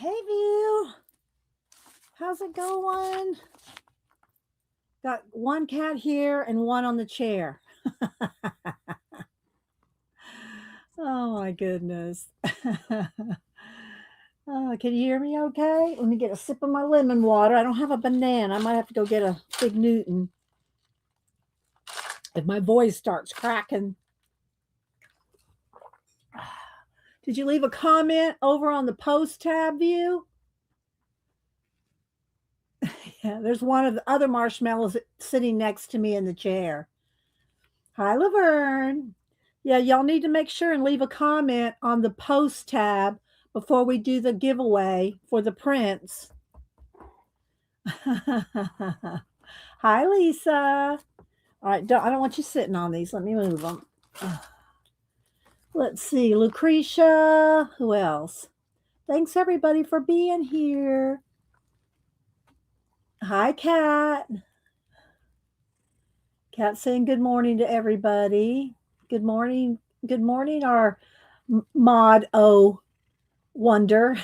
Hey, View. How's it going? Got one cat here and one on the chair. Oh, my goodness. Oh, can you hear me okay? Let me get a sip of my lemon water. I don't have a banana. I might have to go get a big Newton if my voice starts cracking. Did you leave a comment over on the post tab, View? Yeah, there's one of the other marshmallows sitting next to me in the chair. Hi, Laverne. Yeah, y'all need to make sure and leave a comment on the post tab before we do the giveaway for the prints. Hi, Lisa. All right, I don't want you sitting on these. Let me move them. Let's see, Lucretia. Who else? Thanks, everybody, for being here. Hi, Kat. Kat saying good morning to everybody. Good morning. Good morning, our mod O wonder.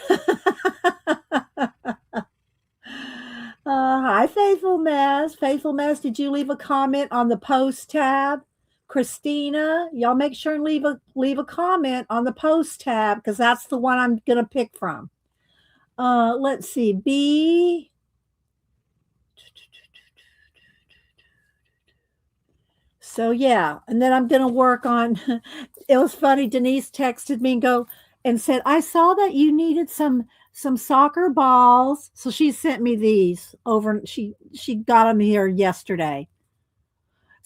Hi, Faithful Mess. Faithful Mess, did you leave a comment on the post tab? Christina, y'all make sure and leave a comment on the post tab because that's the one I'm gonna pick from. Let's see, B. So yeah, and then I'm gonna work on. It was funny. Denise texted me and said, "I saw that you needed some soccer balls, so she sent me these over. She got them here yesterday.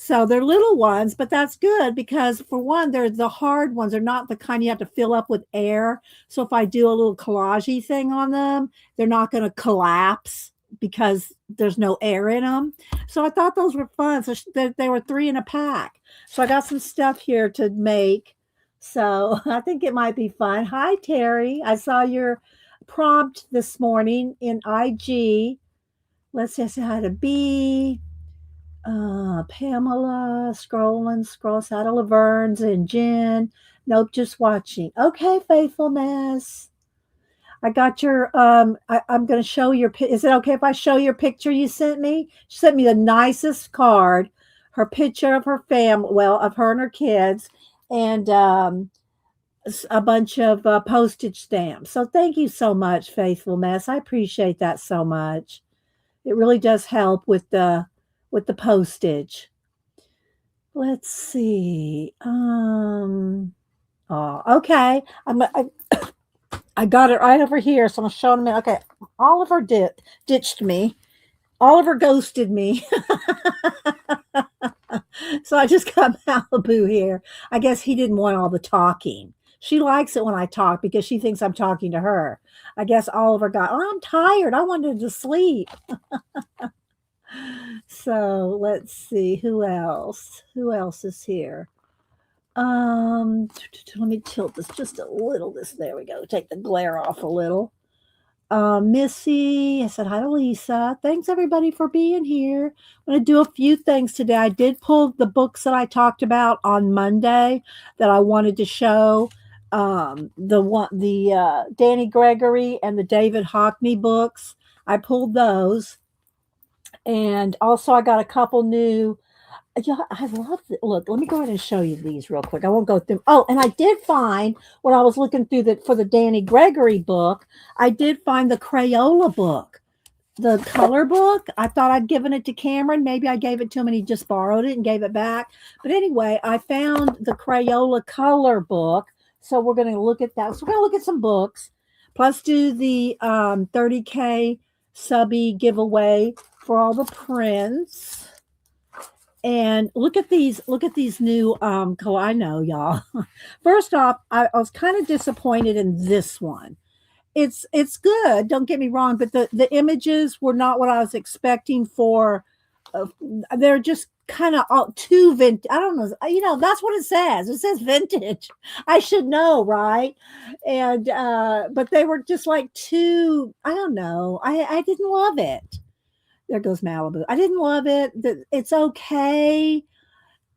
So they're little ones, but that's good because for one, they're the hard ones. They're not the kind you have to fill up with air. So if I do a little collagey thing on them, they're not going to collapse because there's no air in them. So I thought those were fun. So they were 3 in a pack. So I got some stuff here to make. So I think it might be fun. Hi, Terry. I saw your prompt this morning in IG. Let's just say hi to B. Pamela, scroll out of Laverne's and Jen. Nope, just watching. Okay, faithfulness. I got your I'm gonna show your is it okay if I show your picture you sent me? She sent me the nicest card, her picture of her family, well, of her and her kids, and a bunch of postage stamps. So thank you so much, faithfulness. I appreciate that so much. It really does help with the postage. Let's see. Oh, okay. I got it right over here, so I'm showing them. Okay, Oliver ditched me. Oliver ghosted me. So I just got Malibu here. I guess he didn't want all the talking. She likes it when I talk because she thinks I'm talking to her. I guess Oliver got, oh, I'm tired. I wanted to sleep. So let's see who else. Who else is here? Let me tilt this just a little. There we go. Take the glare off a little. Missy, I said hi to Lisa. Thanks everybody for being here. I'm going to do a few things today. I did pull the books that I talked about on Monday that I wanted to show. The Danny Gregory and the David Hockney books. I pulled those, and also I got a couple new. Yeah, I love it. Look, let me go ahead and show you these real quick. I won't go through. Oh, and I did find when I was looking through for the Danny Gregory book, I did find the Crayola book, the color book. I thought I'd given it to Cameron. Maybe I gave it to him and he just borrowed it and gave it back. But anyway, I found the Crayola color book. So we're going to look at that. So we're going to look at some books, plus do the 30K subby giveaway for all the prints. And look at these new I know, y'all. First off, I was kind of disappointed in this one. It's good, don't get me wrong, but the images were not what I was expecting for they're just kind of all too vintage. I don't know, that's what it says. It says vintage. I should know, right? And but they were just like too, I don't know. I didn't love it. There goes Malibu. I didn't love it. It's okay.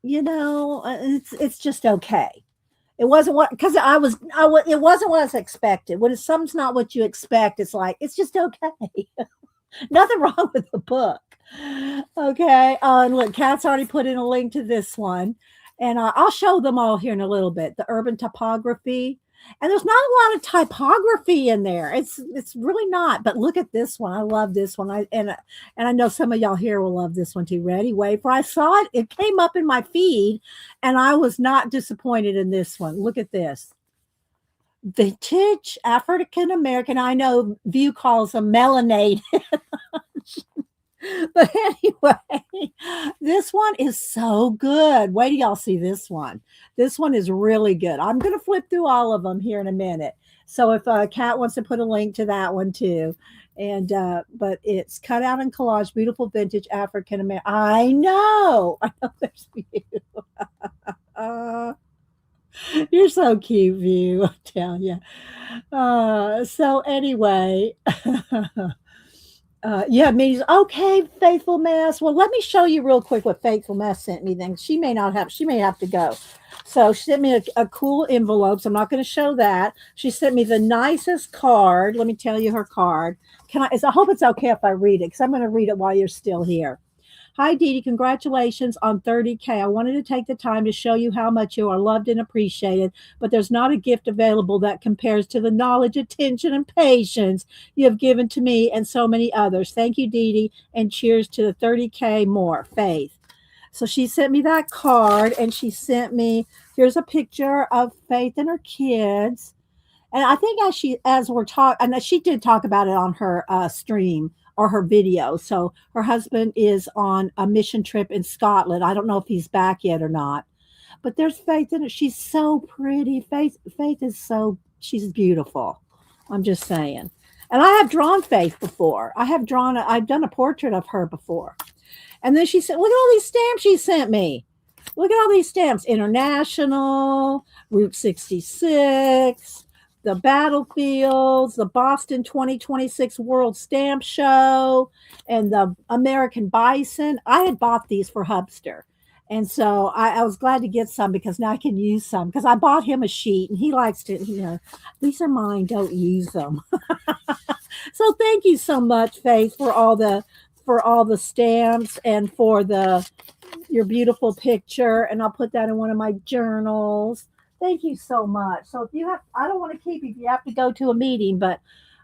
It's just okay. It wasn't what because it wasn't what I was expected. When something's not what you expect, it's like it's just okay. Nothing wrong with the book. Okay. And look, Kat's already put in a link to this one. And I'll show them all here in a little bit. The urban topography. And there's not a lot of typography in there. It's really not. But look at this one. I love this one. And I know some of y'all here will love this one too. Ready? Wait for I saw it. It came up in my feed, and I was not disappointed in this one. Look at this. Vintage African American. I know View calls them melanated. But anyway, this one is so good. Wait till y'all see this one. This one is really good. I'm going to flip through all of them here in a minute. So if Kat wants to put a link to that one too. And but it's cut out in collage, beautiful vintage African American. I know there's you. You're so cute, View. I tell you. So anyway, yeah, means okay, Faithful Mess. Well, let me show you real quick what Faithful Mess sent me. Then she may have to go. So she sent me a cool envelope. So I'm not going to show that. She sent me the nicest card. Let me tell you her card. I hope it's okay if I read it because I'm going to read it while you're still here. Hi, Dee Dee. Congratulations on 30K. I wanted to take the time to show you how much you are loved and appreciated, but there's not a gift available that compares to the knowledge, attention, and patience you have given to me and so many others. Thank you, Dee Dee, and cheers to the 30K more. Faith. So she sent me that card, and she sent me, here's a picture of Faith and her kids. And I think as we're talking, and she did talk about it on her stream or her video. So her husband is on a mission trip in Scotland. I don't know if he's back yet or not. But there's Faith in it. She's so pretty. Faith is she's beautiful. I'm just saying. And I have drawn Faith before. I've done a portrait of her before. And then she said, look at all these stamps she sent me. Look at all these stamps. International, Route 66, the battlefields, the Boston 2026 World Stamp Show, and the American Bison. I had bought these for Hubster. And so I was glad to get some because now I can use some because I bought him a sheet and he likes to, these are mine, don't use them. So thank you so much, Faith, for all the stamps and for your beautiful picture. And I'll put that in one of my journals. Thank you so much. So I don't want to keep you if you have to go to a meeting, but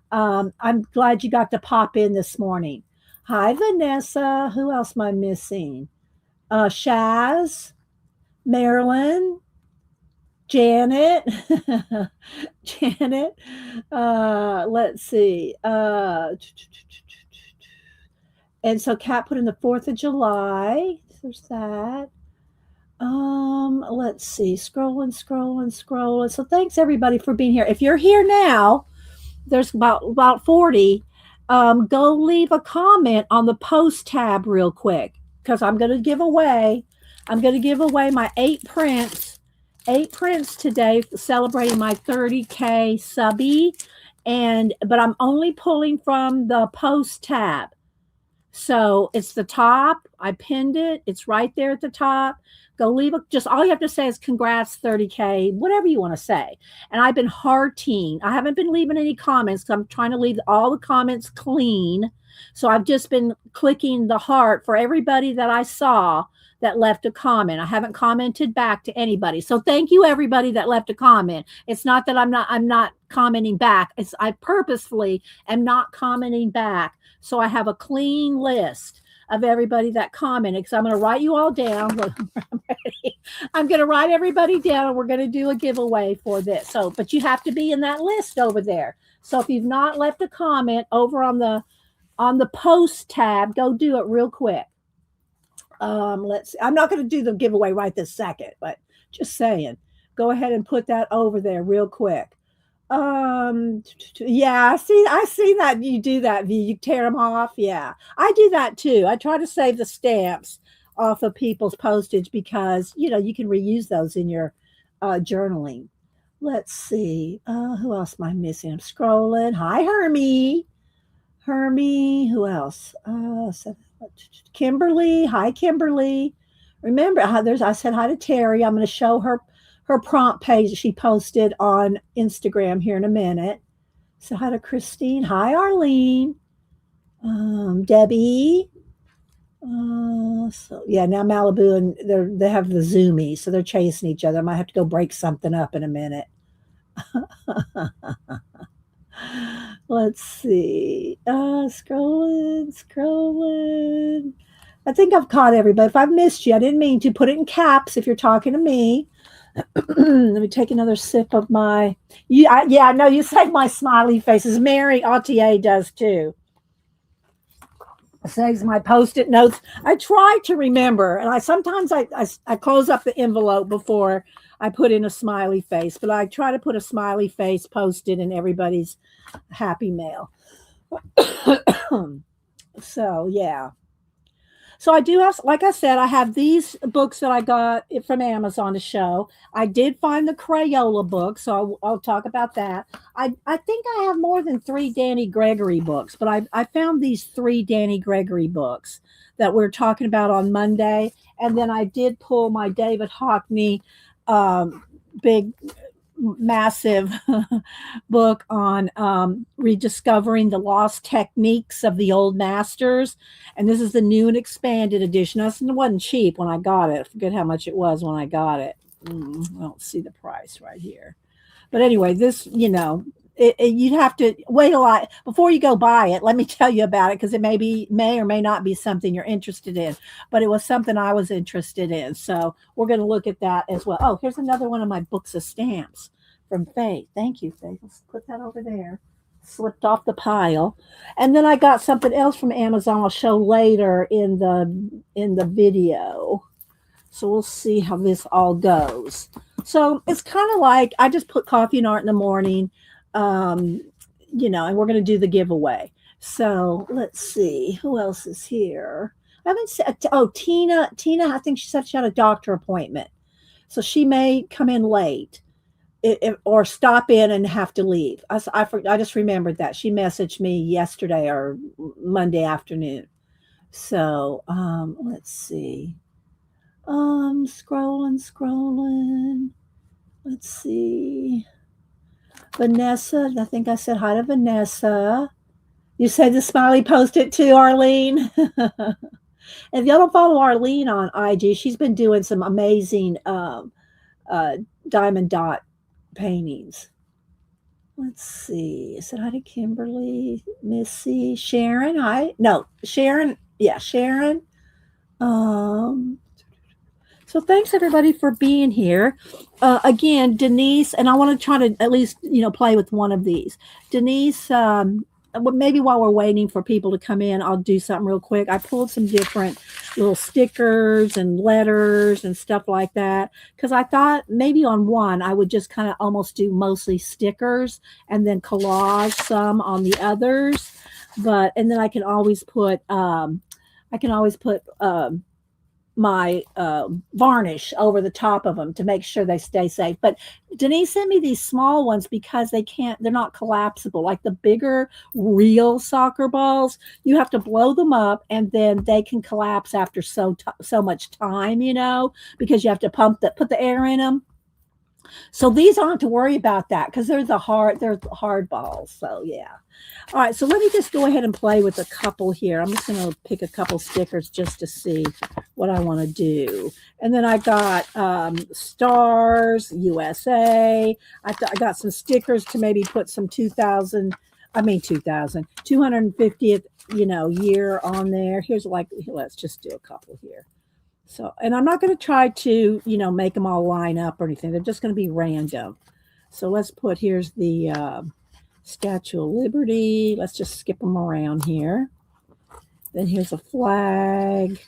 I'm glad you got to pop in this morning. Hi, Vanessa. Who else am I missing? Shaz, Marilyn, Janet, Janet. Let's see. And so Kat put in the 4th of July. There's that. Let's see. Scrolling. So thanks everybody for being here. If you're here now, there's about 40. Go leave a comment on the post tab real quick because I'm going to give away my 8 prints today celebrating my 30K subby. But I'm only pulling from the post tab. So it's the top. I pinned it. It's right there at the top. Go leave just all you have to say is congrats 30K, whatever you want to say. And I've been hearting. I haven't been leaving any comments because I'm trying to leave all the comments clean. So I've just been clicking the heart for everybody that I saw that left a comment. I haven't commented back to anybody. So thank you everybody that left a comment. It's not that I'm not commenting back. I purposefully am not commenting back. So I have a clean list of everybody that commented. So I'm going to write you all down. I'm going to write everybody down and we're going to do a giveaway for this. So, but you have to be in that list over there. So if you've not left a comment over on the post tab, go do it real quick. Let's see. I'm not going to do the giveaway right this second, but just saying, go ahead and put that over there real quick. Yeah, I see that you do that. You tear them off. Yeah, I do that too. I try to save the stamps off of people's postage because you can reuse those in your journaling. Let's see. Who else am I missing? I'm scrolling. Hi, Hermie. Who else? Kimberly. Hi, Kimberly. Remember, I said hi to Terry. I'm going to show her her prompt page that she posted on Instagram here in a minute. So hi to Christine. Hi, Arlene. Debbie. So yeah, now Malibu and they have the zoomies, so they're chasing each other. I might have to go break something up in a minute. Let's see. Scrolling. I think I've caught everybody. If I've missed you, I didn't mean to. Put it in caps if you're talking to me. Let me take another sip of my. Yeah, no, you saved my smiley faces. Mary Autier does too. Saves my post-it notes. I try to remember, and I sometimes I close up the envelope before I put in a smiley face, but I try to put a smiley face posted in everybody's happy mail. So yeah. So I do have, like I said, I have these books that I got from Amazon to show. I did find the Crayola book, so I'll talk about that. I think I have more than 3 Danny Gregory books, but I found these 3 Danny Gregory books that we're talking about on Monday. And then I did pull my David Hockney big massive book on rediscovering the lost techniques of the old masters. And this is the new and expanded edition. It wasn't cheap when I got it. I forget how much it was when I got it. I don't see the price right here. But anyway, this, you'd have to wait a lot before you go buy it. Let me tell you about it, because it may or may not be something you're interested in, but it was something I was interested in. So we're going to look at that as well. Oh, here's another one of my books of stamps from Faith. Thank you, Faith. Let's put that over there. Slipped off the pile. And then I got something else from Amazon I'll show later in the video. So we'll see how this all goes. So it's kind of like I just put coffee and art in the morning. And we're going to do the giveaway. So let's see who else is here. I haven't said, Tina, I think she said she had a doctor appointment. So she may come in late or stop in and have to leave. I just remembered that. She messaged me yesterday or Monday afternoon. So let's see. Scrolling. Let's see. Vanessa, I think I said hi to Vanessa. You said the smiley posted too, Arlene. If y'all don't follow Arlene on IG, she's been doing some amazing diamond dot paintings. Let's see. I said hi to Kimberly, Missy, Sharon. Hi. No, Sharon. Yeah, Sharon. So thanks everybody for being here. Again, Denise, and I want to try to at least, play with one of these. Denise, maybe while we're waiting for people to come in, I'll do something real quick. I pulled some different little stickers and letters and stuff like that, because I thought maybe on one I would just kind of almost do mostly stickers and then collage some on the others. And then I can always put my varnish over the top of them to make sure they stay safe. But Denise sent me these small ones because they're not collapsible. Like the bigger real soccer balls, you have to blow them up and then they can collapse after so much time, because you have to put the air in them. So these aren't to worry about that because they're hard balls. So yeah. All right, so let me just go ahead and play with a couple here. I'm just going to pick a couple stickers just to see what I want to do. And then I got Stars, USA. I got some stickers to maybe put some 250th, year on there. Let's just do a couple here. So, and I'm not going to try to, make them all line up or anything. They're just going to be random. So here's the Statue of Liberty. Let's just skip them around here. Then here's a flag.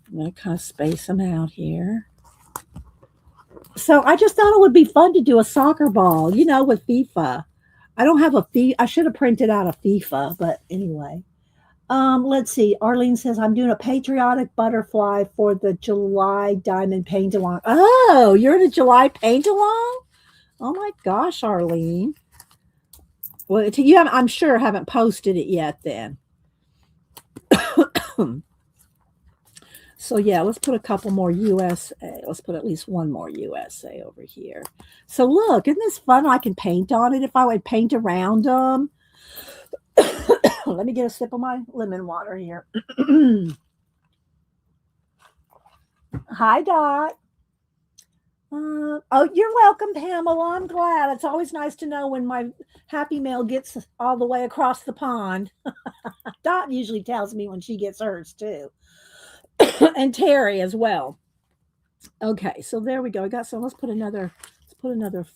I'm going to kind of space them out here. So I just thought it would be fun to do a soccer ball, with FIFA. I don't have a FIFA. I should have printed out a FIFA, but anyway. Let's see. Arlene says, I'm doing a patriotic butterfly for the July Diamond Paint Along. Oh, you're in a July Paint Along? Oh my gosh, Arlene. Well, I'm sure haven't posted it yet then. So yeah, let's put a couple more USA. Let's put at least one more USA over here. So look, isn't this fun? I can paint on it if I would paint around them. Let me get a sip of my lemon water here. Hi, Dot. Oh, you're welcome, Pamela. I'm glad. It's always nice to know when my happy mail gets all the way across the pond. Dot usually tells me when she gets hers too, and Terry as well. Okay, so there we go. I got some. Let's put another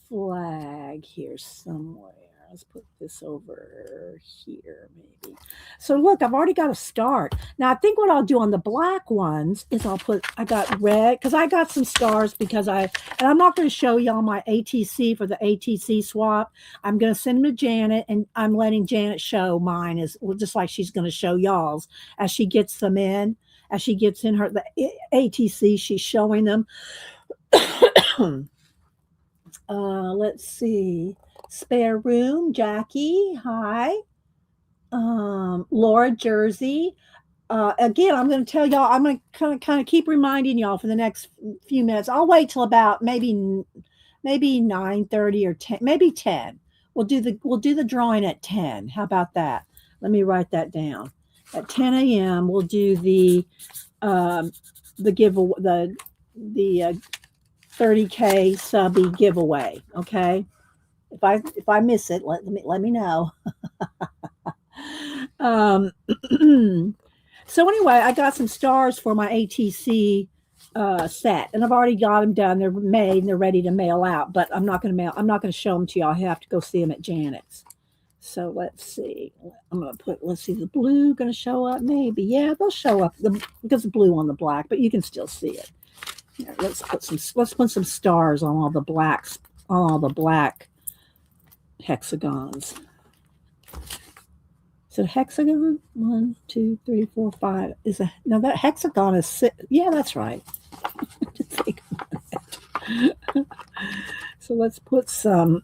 flag here somewhere. Let's put this over here, maybe. So look, I've already got a start. Now I think what I'll do on the black ones is I got red because I got some stars and I'm not going to show y'all my ATC for the ATC swap. I'm going to send them to Janet, and I'm letting Janet show mine as well, just like she's going to show y'all's as she gets them in. As she gets in the ATC, she's showing them. Let's see. Spare room, Jackie. Hi. Laura Jersey. Again, I'm going to tell y'all. I'm going to kind of keep reminding y'all for the next few minutes. I'll wait till about maybe 9:30 or 10, maybe 10. We'll do the drawing at 10. How about that? Let me write that down. At 10 a.m. we'll do the giveaway, the 30K subby giveaway. Okay. If I miss it, let me know. So anyway, I got some stars for my ATC set, and I've already got them done. They're made and they're ready to mail out. But I'm not going to show them to y'all. I have to go see them at Janet's. So let's see. Let's see, the blue going to show up? Maybe. Yeah, they'll show up because the blue on the black, but you can still see it. Here, let's put some stars on all the blacks, on all the black hexagons. Is it a hexagon? 1, 2, 3, 4, 5. Now that hexagon is 6. Yeah, that's right. So let's put some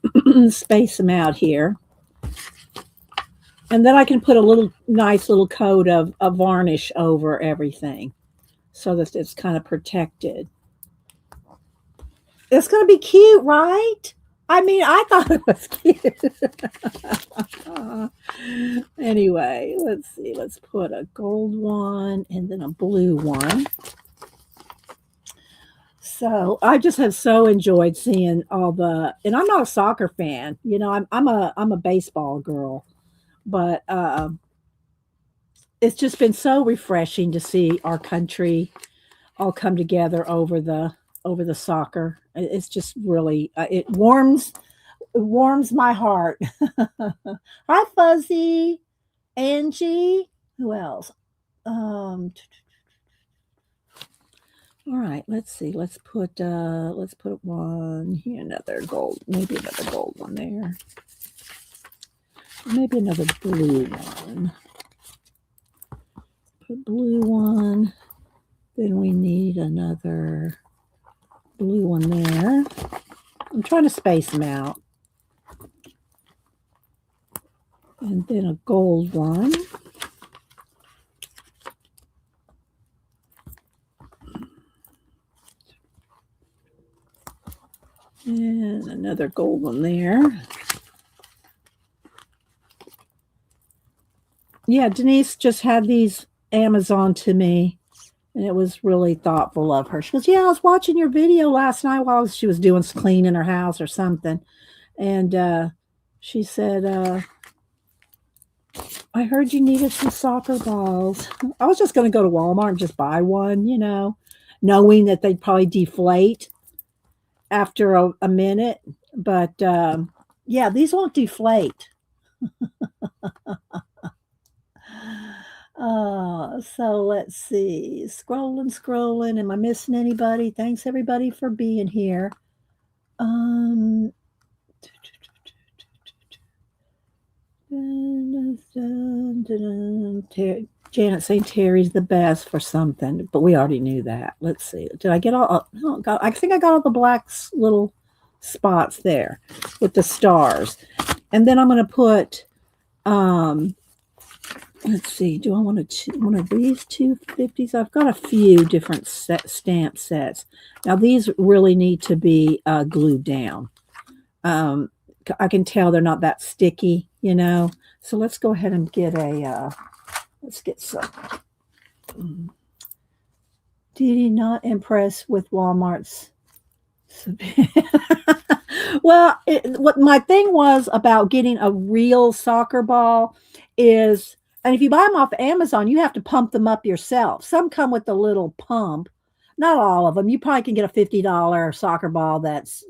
space them out here. And then I can put a nice little coat of varnish over everything so that it's kind of protected. It's going to be cute, right? I mean, I thought it was cute. Anyway, let's see. Let's put a gold one and then a blue one. So I just have so enjoyed seeing and I'm not a soccer fan. You know, I'm a baseball girl. But it's just been so refreshing to see our country all come together over the soccer. It's just really it warms my heart. Hi, Fuzzy, Angie. Who else? All right. Let's see. Let's put one here. Maybe another gold one there. Maybe another blue one. Put blue one. Then we need another blue one there. I'm trying to space them out. And then a gold one. And another gold one there. Yeah, Denise just had these Amazon to me, and it was really thoughtful of her. She goes, yeah, I was watching your video last night while she was doing cleaning her house or something. And she said, I heard you needed some soccer balls. I was just going to go to Walmart and just buy one, you know, knowing that they'd probably deflate after a minute. But yeah, these won't deflate. So let's see. Scrolling. Am I missing anybody? Thanks everybody for being here. Janet saying Terry's the best for something, but we already knew that. Let's see. Did I get all? I think I got all the black little spots there with the stars, and then I'm going to put. let's see. Do I want one of these 250s? I've got a few different stamp sets. Now these really need to be glued down. Um, I can tell they're not that sticky, you know. So let's go ahead and get a. Let's get some. Mm. Did he not impress with Walmart's? Well, what my thing was about getting a real soccer ball is, and if you buy them off Amazon, you have to pump them up yourself. Some come with a little pump, not all of them. You probably can get a $50 soccer ball that's,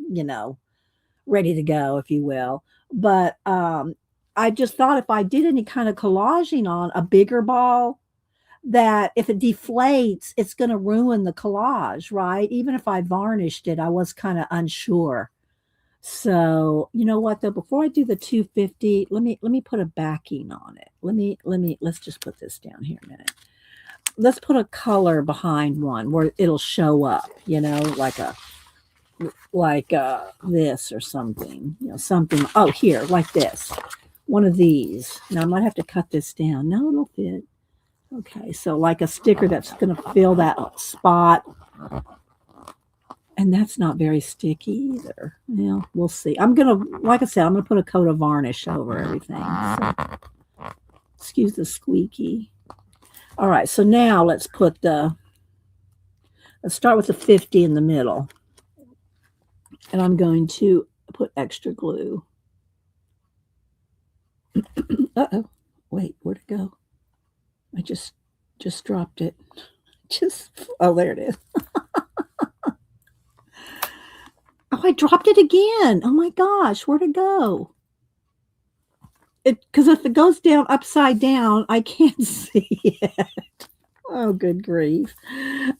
ready to go, if you will. But I just thought if I did any kind of collaging on a bigger ball, that if it deflates, it's going to ruin the collage, right? Even if I varnished it, I was kind of unsure. So, you know what though, before I do the 250, let me put a backing on it. Let's just put this down here a minute. Let's put a color behind one where it'll show up, like this or something, something. Oh, here, like this. One of these. Now I might have to cut this down. No, it'll fit. Okay, so like a sticker that's going to fill that spot. And that's not very sticky either. Yeah, we'll see. Like I said, I'm going to put a coat of varnish over everything. So, excuse the squeaky. All right, so now let's start with the 50 in the middle. And I'm going to put extra glue. Uh-oh. Wait, where'd it go? I just dropped it. Oh, there it is. Oh, I dropped it again. Oh my gosh, where'd it go? Because if it goes down upside down, I can't see it. Oh, good grief.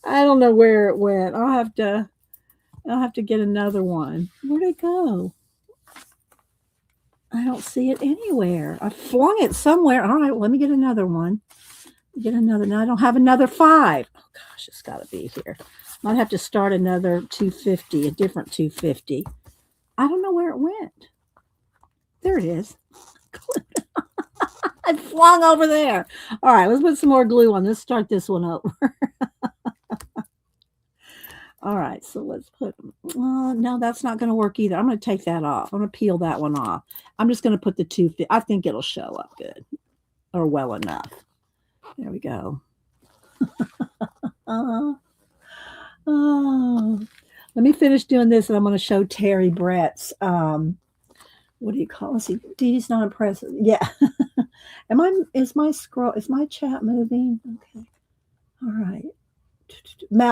I don't know where it went. I'll have to get another one. Where'd it go? I don't see it anywhere. I flung it somewhere. All right, let me get another one. Get another. Now I don't have another 5. Oh gosh, it's got to be here. Might have to start another 250, a different 250. I don't know where it went. There it is. I flung over there. All right, let's put some more glue on. Let's start this one over. All right, so let's put. No, that's not going to work either. I'm going to take that off. I'm going to peel that one off. I'm just going to put the 250. I think it'll show up good or well enough. There we go. Oh, let me finish doing this, and I'm going to show Terry Brett's. What do you call it? Dee Dee's not impressive. Yeah. Is my chat moving? Okay. All right.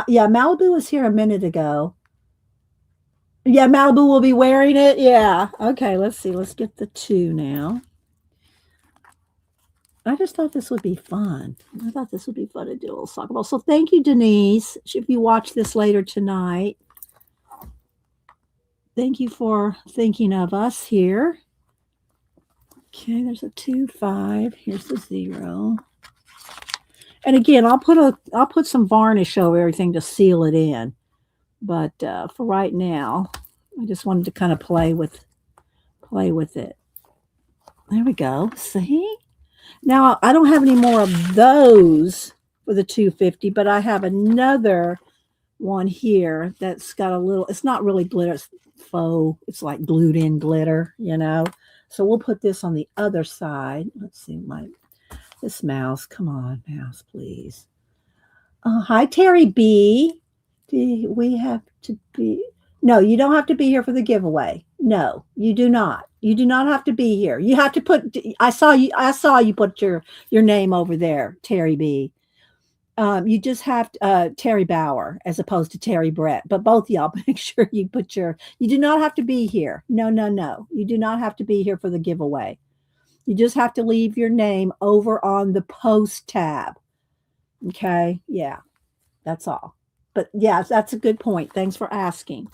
Yeah, Malibu was here a minute ago. Yeah, Malibu will be wearing it. Yeah. Okay, let's see. Let's get the 2 now. I just thought this would be fun. I thought this would be fun to do a little soccer ball. So thank you, Denise. If you watch this later tonight, thank you for thinking of us here. Okay, there's a 2, 5. Here's the 0. And again, I'll put some varnish over everything to seal it in. But for right now, I just wanted to kind of play with it. There we go. See? Now, I don't have any more of those for the 250, but I have another one here that's got a little, it's not really glitter, it's faux, it's like glued in glitter, So we'll put this on the other side. Let's see, this mouse, come on, mouse, please. Hi, Terry B. Do we have to be? No, you don't have to be here for the giveaway. No, you do not. You do not have to be here. You have to put. I saw you put your name over there, Terry B. You just have Terry Bauer as opposed to Terry Brett. But both of y'all, make sure you put your. You do not have to be here. No. You do not have to be here for the giveaway. You just have to leave your name over on the post tab. Okay. Yeah, that's all. But yeah, that's a good point. Thanks for asking.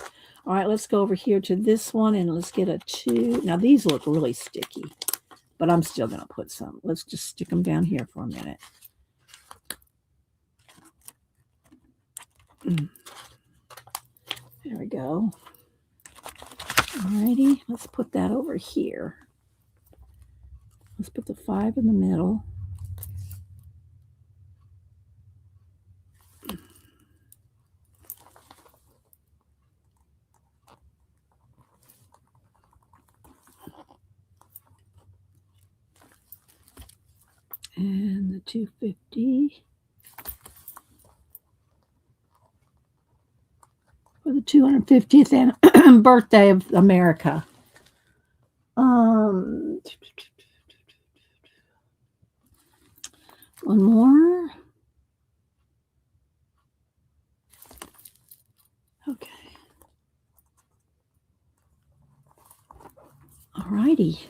All right, let's go over here to this one and let's get a 2. Now these look really sticky, but I'm still going to put some. Let's just stick them down here for a minute. There we go. All righty, let's put that over here. Let's put the 5 in the middle. And the 250 for the 250th birthday of America. Um, one more. Okay. All righty.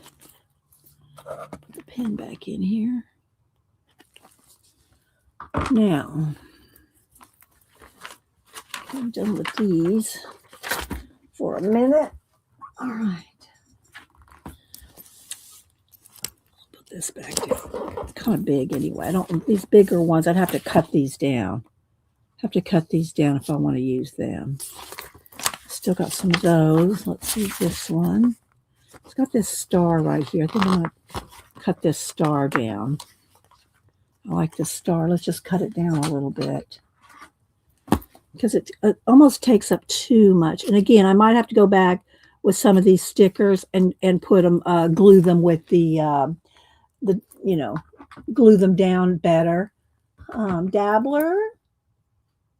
Put the pen back in here. Now, I'm done with these for a minute. All right. Put this back down. It's kind of big anyway. I don't, these bigger ones, I'd have to cut these down. Have to cut these down if I want to use them. Still got some of those. Let's see this one. It's got this star right here. I think I'm going to cut this star down. I like this star. Let's just cut it down a little bit because it almost takes up too much. And again, I might have to go back with some of these stickers and put them, glue them with the glue them down better. Dabbler,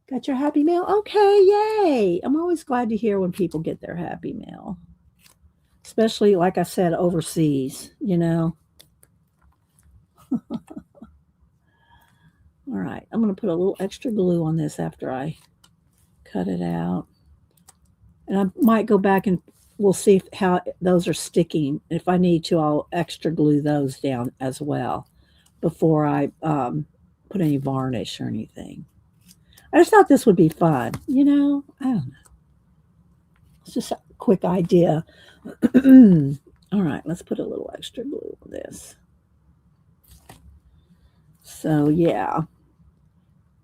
got your happy mail? Okay, yay! I'm always glad to hear when people get their happy mail, especially like I said, overseas. All right, I'm going to put a little extra glue on this after I cut it out. And I might go back and we'll see how those are sticking. If I need to, I'll extra glue those down as well before I put any varnish or anything. I just thought this would be fun. I don't know. It's just a quick idea. All right, let's put a little extra glue on this. So, yeah.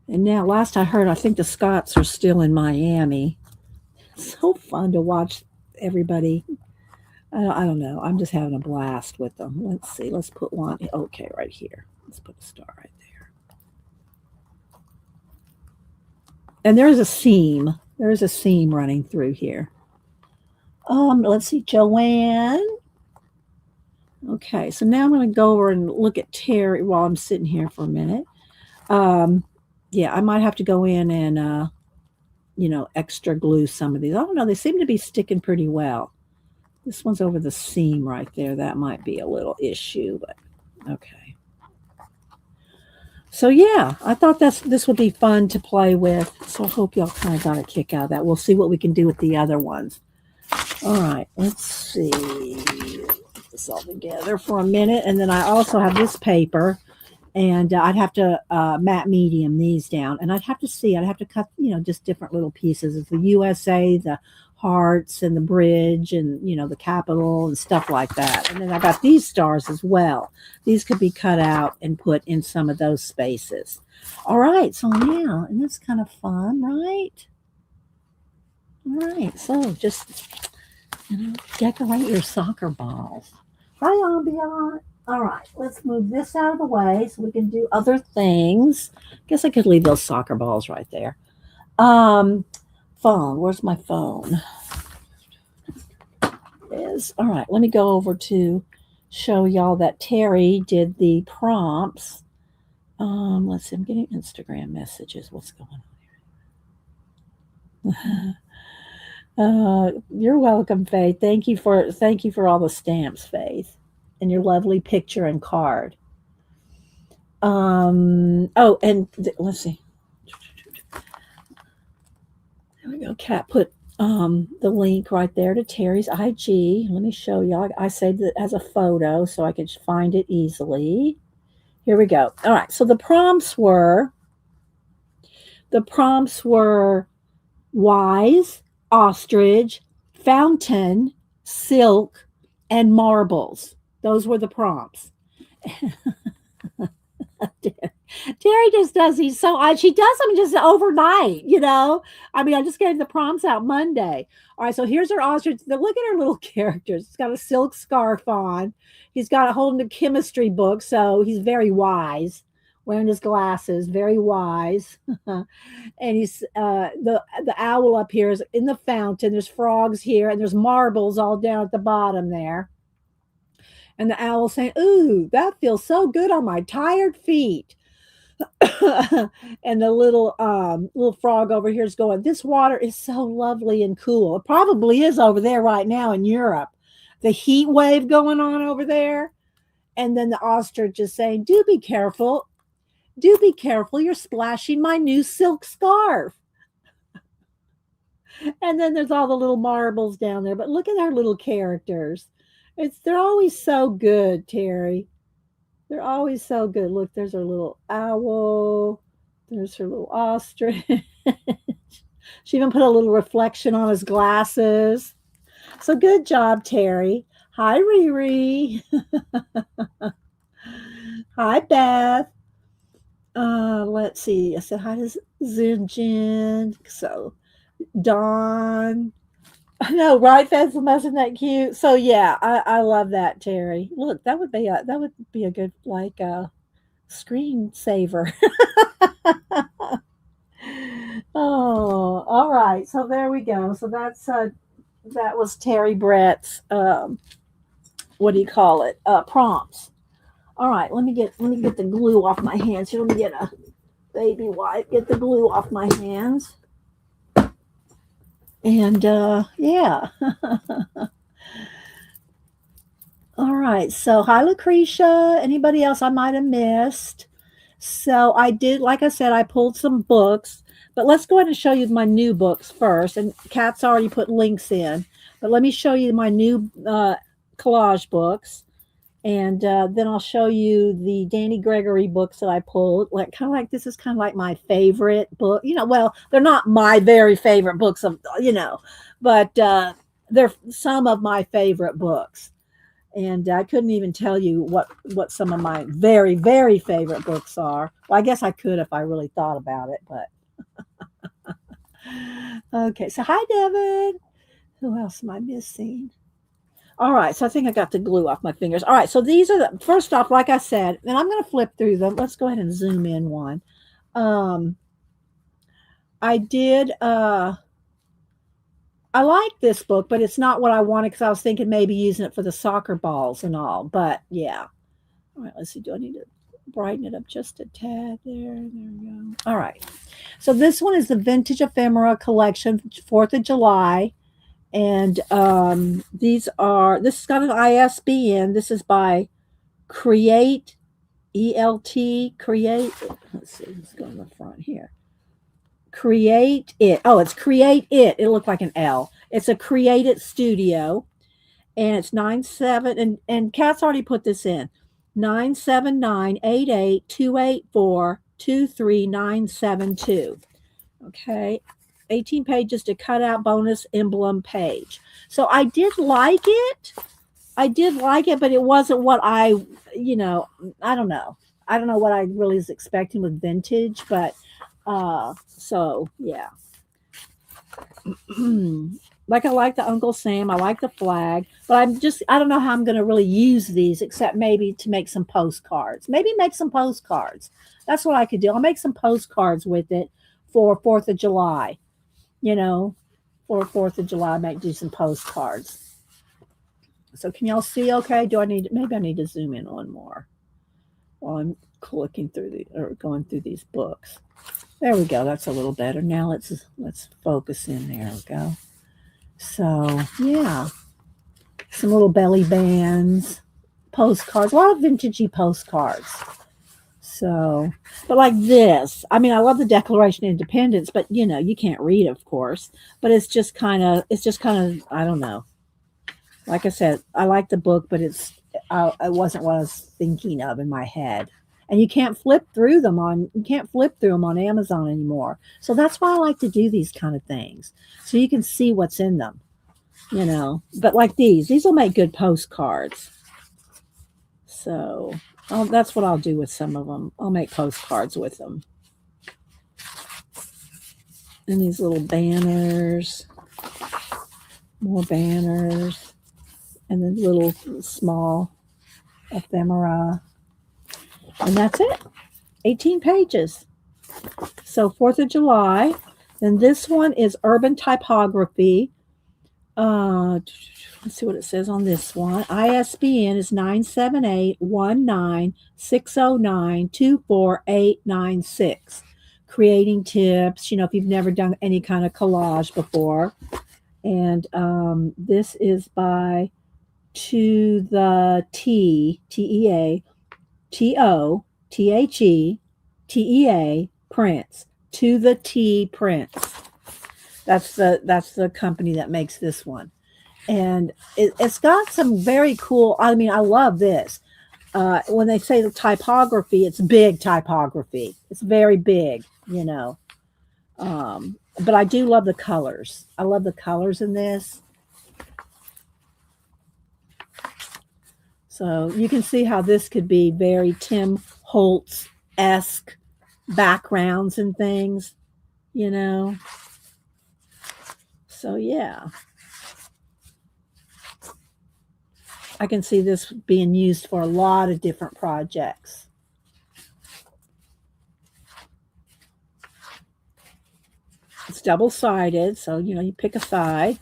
And now, last I heard, I think the Scots are still in Miami. It's so fun to watch everybody. I don't know. I'm just having a blast with them. Let's see. Let's put one. Okay, right here. Let's put a star right there. And there's a seam. There's a seam running through here. Let's see. Joanne. Okay, so now I'm going to go over and look at Terry while I'm sitting here for a minute. Yeah, I might have to go in and, extra glue some of these. I don't know. They seem to be sticking pretty well. This one's over the seam right there. That might be a little issue, but okay. So, yeah, I thought this would be fun to play with. So I hope y'all kind of got a kick out of that. We'll see what we can do with the other ones. All right, let's see. Put this all together for a minute. And then I also have this paper. And I'd have to matte medium these down. And I'd have to see. I'd have to cut, just different little pieces. It's the USA, the hearts, and the bridge, and, the Capitol, and stuff like that. And then I got these stars as well. These could be cut out and put in some of those spaces. All right. So, yeah. And that's kind of fun, right? All right. So, just, decorate your soccer balls. Hi, Ambient. All right, let's move this out of the way so we can do other things. Guess I could leave those soccer balls right there. Phone. Where's my phone? All right, let me go over to show y'all that Terry did the prompts. Let's see, I'm getting Instagram messages. What's going on here? You're welcome, Faith. Thank you for all the stamps, Faith. And your lovely picture and card. Let's see. There we go. Kat put the link right there to Terry's IG. Let me show y'all. I saved it as a photo so I could find it easily. Here we go. All right. So the prompts were wise, ostrich, fountain, silk, and marbles. Those were the prompts. Terry just does these she does them just overnight, I mean, I just gave the prompts out Monday. All right, so here's her ostrich. Look at her little characters. He's got a silk scarf on. He's got holding a chemistry book, so he's very wise, wearing his glasses, very wise. And he's the owl up here is in the fountain. There's frogs here, and there's marbles all down at the bottom there. And the owl saying, "Ooh, that feels so good on my tired feet." And the little frog over here is going, "This water is so lovely and cool." It probably is over there right now in Europe. The heat wave going on over there. And then the ostrich is saying, "Do be careful. Do be careful. You're splashing my new silk scarf." And then there's all the little marbles down there. But look at our little characters. They're always so good, Terry. They're always so good. Look, there's her little owl. There's her little ostrich. She even put a little reflection on his glasses. So good job, Terry. Hi, Riri. Hi, Beth. Let's see. I said hi to Zinjin. So Dawn. I know, right? Isn't that cute? So yeah, I love that, Terry. Look, that would be a good like screensaver. Oh, all right. So there we go. So that was Terry Brett's what do you call it? Prompts. All right, let me get the glue off my hands here. Let me get a baby wipe. Get the glue off my hands. And yeah. All right. So hi Lucretia. Anybody else I might have missed? So I did, like I said, I pulled some books, but let's go ahead and show you my new books first. And Kat's already put links in, but let me show you my new collage books. And then I'll show you the Danny Gregory books that I pulled. Like this is kind of like my favorite book. Well, they're not my very favorite books but they're some of my favorite books. And I couldn't even tell you what some of my very, very favorite books are. Well, I guess I could if I really thought about it, but okay. So hi, Devin. Who else am I missing? All right, so I think I got the glue off my fingers. All right, so these are first off, like I said, and I'm going to flip through them. Let's go ahead and zoom in one. I did, I like this book, but it's not what I wanted because I was thinking maybe using it for the soccer balls and all. But yeah. All right, let's see. Do I need to brighten it up just a tad there? There we go. All right. So this one is the Vintage Ephemera Collection, 4th of July. And this has got an ISBN. This is by Create, ELT, Create. Let's see, let's go in the front here. Create It. Oh, it's Create It. It looked like an L. It's a Create It studio. And it's 97, and Kat's already put this in. 979-88-284-23972. Okay. 18 pages to cut out bonus emblem page. So I did like it. But it wasn't what I don't know. I don't know what I really was expecting with vintage, but so yeah. Like I like the Uncle Sam, I like the flag, but I don't know how I'm going to really use these except maybe to make some postcards. Maybe make some postcards. That's what I could do. I'll make some postcards with it for 4th of July. For 4th of July, I might do some postcards. So can y'all see okay? Maybe I need to zoom in on more while I'm clicking through going through these books. There we go. That's a little better. Now let's focus in. There we go. So yeah, some little belly bands, postcards, a lot of vintagey postcards. So, but like this, I mean, I love the Declaration of Independence, but you can't read it, of course. But it's just kind of, I don't know. Like I said, I like the book, but it wasn't what I was thinking of in my head. And you can't flip through them on Amazon anymore. So that's why I like to do these kind of things, so you can see what's in them. But like these will make good postcards. So that's what I'll do with some of them. I'll make postcards with them. And these little banners, more banners, and then little small ephemera. And that's it. 18 pages. So 4th of July. Then this one is Urban Typography. Let's see what it says on this one. ISBN is 978-19-609-24896. Creating tips, if you've never done any kind of collage before. And this is by To the T, T-E-A, T-O-T-H-E-T-E-A, Prints. To the T Prints. That's the company that makes this one. And it's got some very cool, I mean, I love this. When they say the typography, it's big typography. It's very big, but I do love the colors. I love the colors in this. So you can see how this could be very Tim Holtz-esque backgrounds and things, So yeah. I can see this being used for a lot of different projects. It's double-sided, so, you pick a side.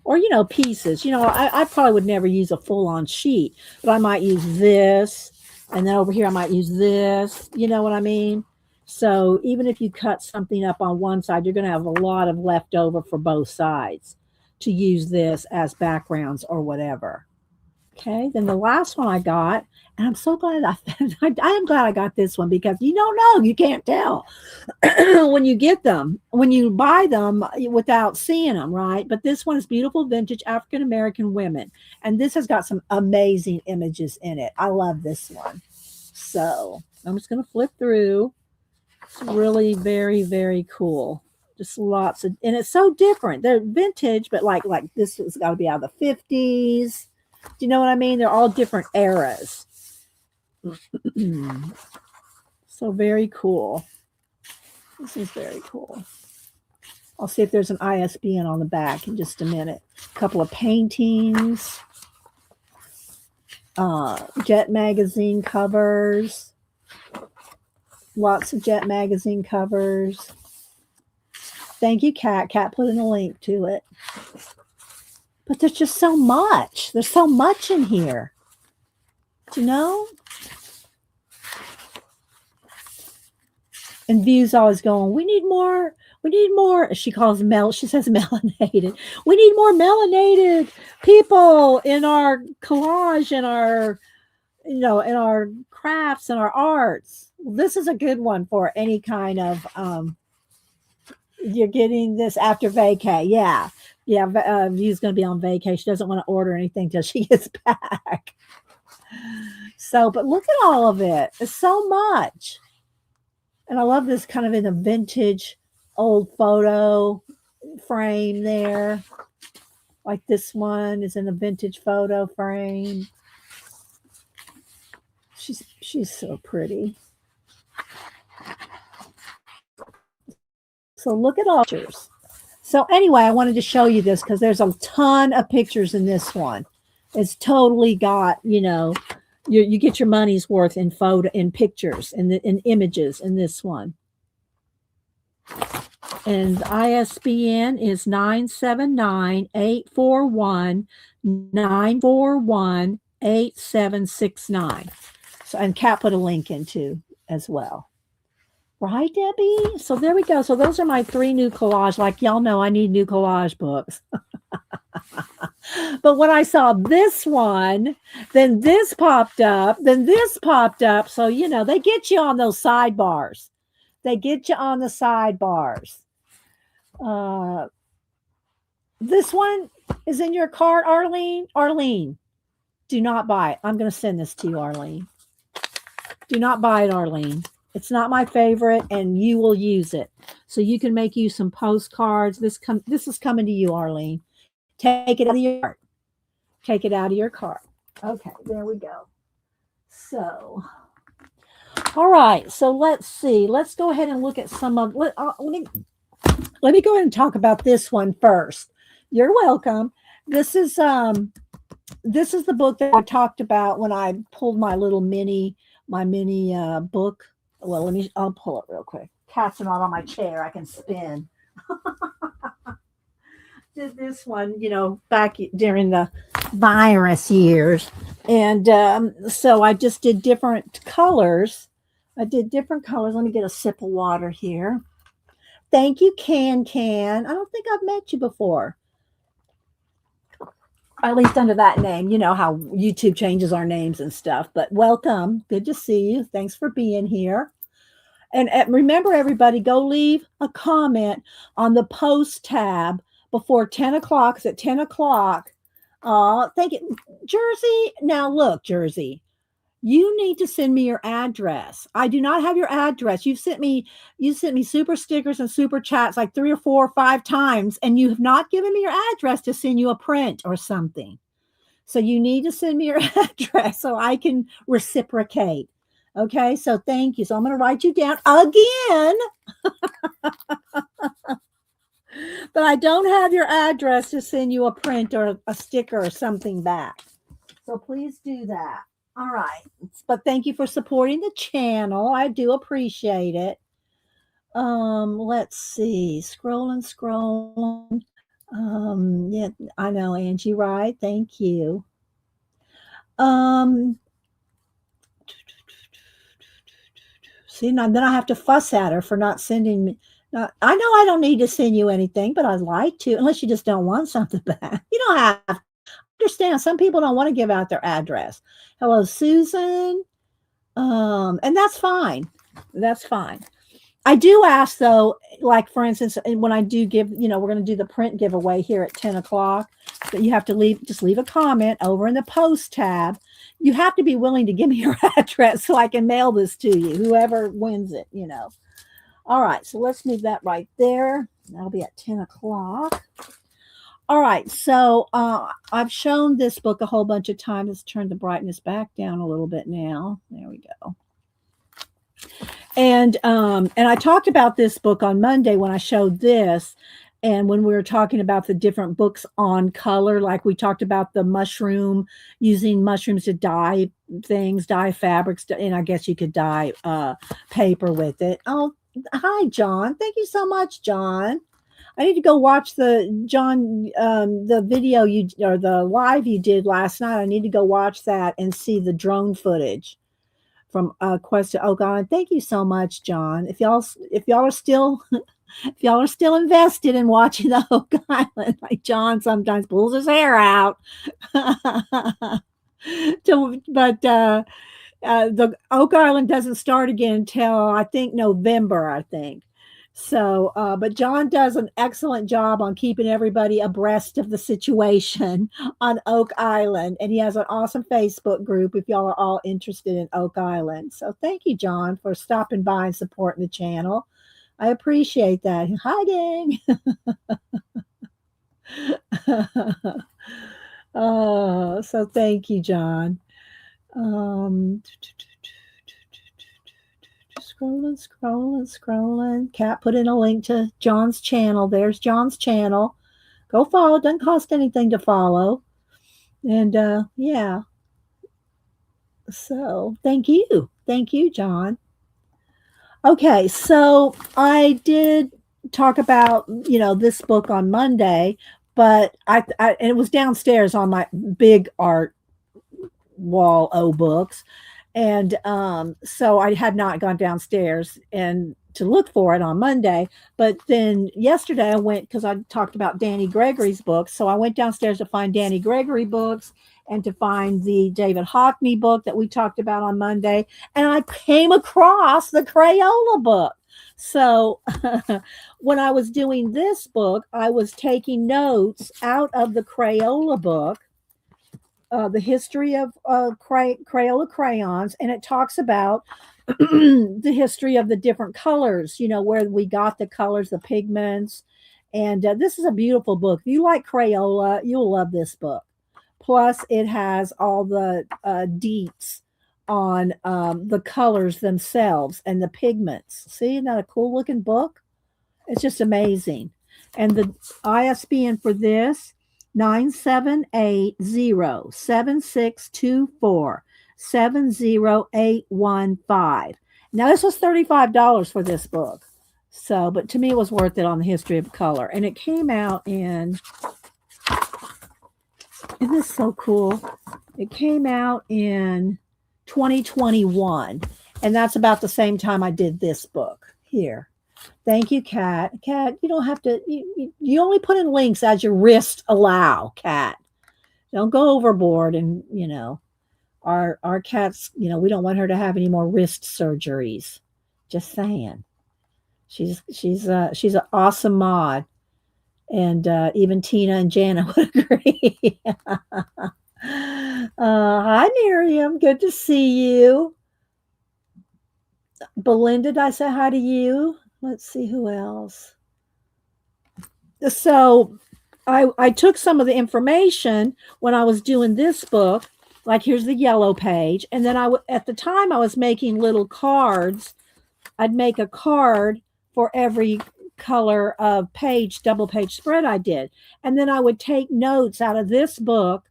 Or, pieces. I probably would never use a full-on sheet, but I might use this, and then over here I might use this. You know what I mean? So even if you cut something up on one side, you're going to have a lot of leftover for both sides to use this as backgrounds or whatever. Okay, then the last one I got, and I'm so glad I am glad I got this one because you don't know, you can't tell when you get them, when you buy them without seeing them, right? But this one is Beautiful Vintage African American Women, and this has got some amazing images in it. I love this one. So I'm just going to flip through. It's really very, very cool. Just lots of, and it's so different. They're vintage, but like this has got to be out of the 50s. Do you know what I mean? They're all different eras. So very cool. This is very cool. I'll see if there's an ISBN on the back in just a minute. A couple of paintings. Jet magazine covers. Lots of Jet magazine covers. Thank you, Kat. Kat put in a link to it. But there's just so much. There's so much in here. Do you know? And View's always going, we need more. We need more. She says melanated. We need more melanated people in our collage, in our, in our crafts and our arts. This is a good one for any kind of, you're getting this after vacay. Yeah. Yeah, View's going to be on vacation. She doesn't want to order anything till she gets back. So, but look at all of it. It's so much. And I love this kind of in a vintage old photo frame there. Like this one is in a vintage photo frame. She's so pretty. So look at all pictures. So anyway, I wanted to show you this because there's a ton of pictures in this one. It's totally got, you get your money's worth in pictures and in images in this one. And the ISBN is 979-841-941-8769. So, and Kat put a link into as well. Right, Debbie? So there we go. So those are my 3 new collage. Like y'all know, I need new collage books. But when I saw this one, then this popped up, then this popped up. So, they get you on those sidebars. They get you on the sidebars. This one is in your cart, Arlene. Arlene, do not buy it. I'm going to send this to you, Arlene. Do not buy it, Arlene. It's not my favorite, and you will use it. So you can make you some postcards. This is coming to you, Arlene. Take it out of your cart. Take it out of your cart. Okay, there we go. So, all right. So let's see. Let's go ahead and look at some of. Let me go ahead and talk about this one first. You're welcome. This is the book that I talked about when I pulled my little mini book. Well, I'll pull it real quick. Cat's not on my chair. I can spin. did this one, back during the virus years. And so I just did different colors. I did different colors. Let me get a sip of water here. Thank you, Can Can. I don't think I've met you before, at least under that name. You know how YouTube changes our names and stuff. But welcome. Good to see you. Thanks for being here. And remember, everybody, go leave a comment on the post tab before 10 o'clock. It's at 10 o'clock. Thank you. Jersey. Now, look, Jersey, you need to send me your address. I do not have your address. You sent me super stickers and super chats like 3 or 4 or 5 times, and you have not given me your address to send you a print or something. So you need to send me your address so I can reciprocate. Okay, so thank you. So I'm going to write you down again, but I don't have your address to send you a print or a sticker or something back. So please do that. All right. But thank you for supporting the channel. I do appreciate it. Let's see. Scrolling. Yeah, I know, Angie, right? Thank you. See, now then I have to fuss at her for not sending me. I know I don't need to send you anything, but I'd like to, unless you just don't want something back. You don't have to understand. Some people don't want to give out their address. Hello, Susan. And that's fine. That's fine. I do ask though, like for instance, when I do give, we're going to do the print giveaway here at 10 o'clock, that you have to leave a comment over in the post tab. You have to be willing to give me your address so I can mail this to you, whoever wins it, All right, so let's move that right there. That'll be at 10 o'clock. All right, so I've shown this book a whole bunch of times. Let's turn the brightness back down a little bit now. There we go. And I talked about this book on Monday when I showed this, and when we were talking about the different books on color, like we talked about the using mushrooms to dye things, dye fabrics, and I guess you could dye paper with it. Oh, hi, John. Thank you so much, John. I need to go watch the video or the live you did last night. I need to go watch that and see the drone footage from Quest to Oak Island. Thank you so much, John. If y'all are still invested in watching the Oak Island, like John sometimes pulls his hair out. But the Oak Island doesn't start again until I think November, I think. So, but John does an excellent job on keeping everybody abreast of the situation on Oak Island. And he has an awesome Facebook group if y'all are all interested in Oak Island. So thank you, John, for stopping by and supporting the channel. I appreciate that. Hi, gang. So thank you, John. Scrolling. Kat put in a link to John's channel. There's John's channel. Go follow. Doesn't cost anything to follow. And yeah. So thank you. Thank you, John. Okay, so I did talk about, this book on Monday, but and it was downstairs on my big art wall books. And so I had not gone downstairs and to look for it on Monday. But then yesterday I went, because I talked about Danny Gregory's books. So I went downstairs to find Danny Gregory books and to find the David Hockney book that we talked about on Monday. And I came across the Crayola book. So when I was doing this book, I was taking notes out of the Crayola book. The history of Crayola crayons, and it talks about the history of the different colors, where we got the colors, the pigments. And this is a beautiful book. If you like Crayola, you'll love this book. Plus, it has all the deets on the colors themselves and the pigments. See, isn't that a cool looking book? It's just amazing. And the ISBN for this, 978-7624-70815. Now, this was $35 for this book. So, but to me, it was worth it on the history of color. And it came out in, isn't this so cool? It came out in 2021. And that's about the same time I did this book here. Thank you, Kat. Kat, you don't have to, you only put in links as your wrists allow, Kat. Don't go overboard. And, our cat's, we don't want her to have any more wrist surgeries. Just saying. She's an awesome mod. And even Tina and Jana would agree. Hi, Miriam. Good to see you. Belinda, did I say hi to you? Let's see who else. So I took some of the information when I was doing this book. Like here's the yellow page. And then at the time I was making little cards. I'd make a card for every color of page, double page spread I did. And then I would take notes out of this book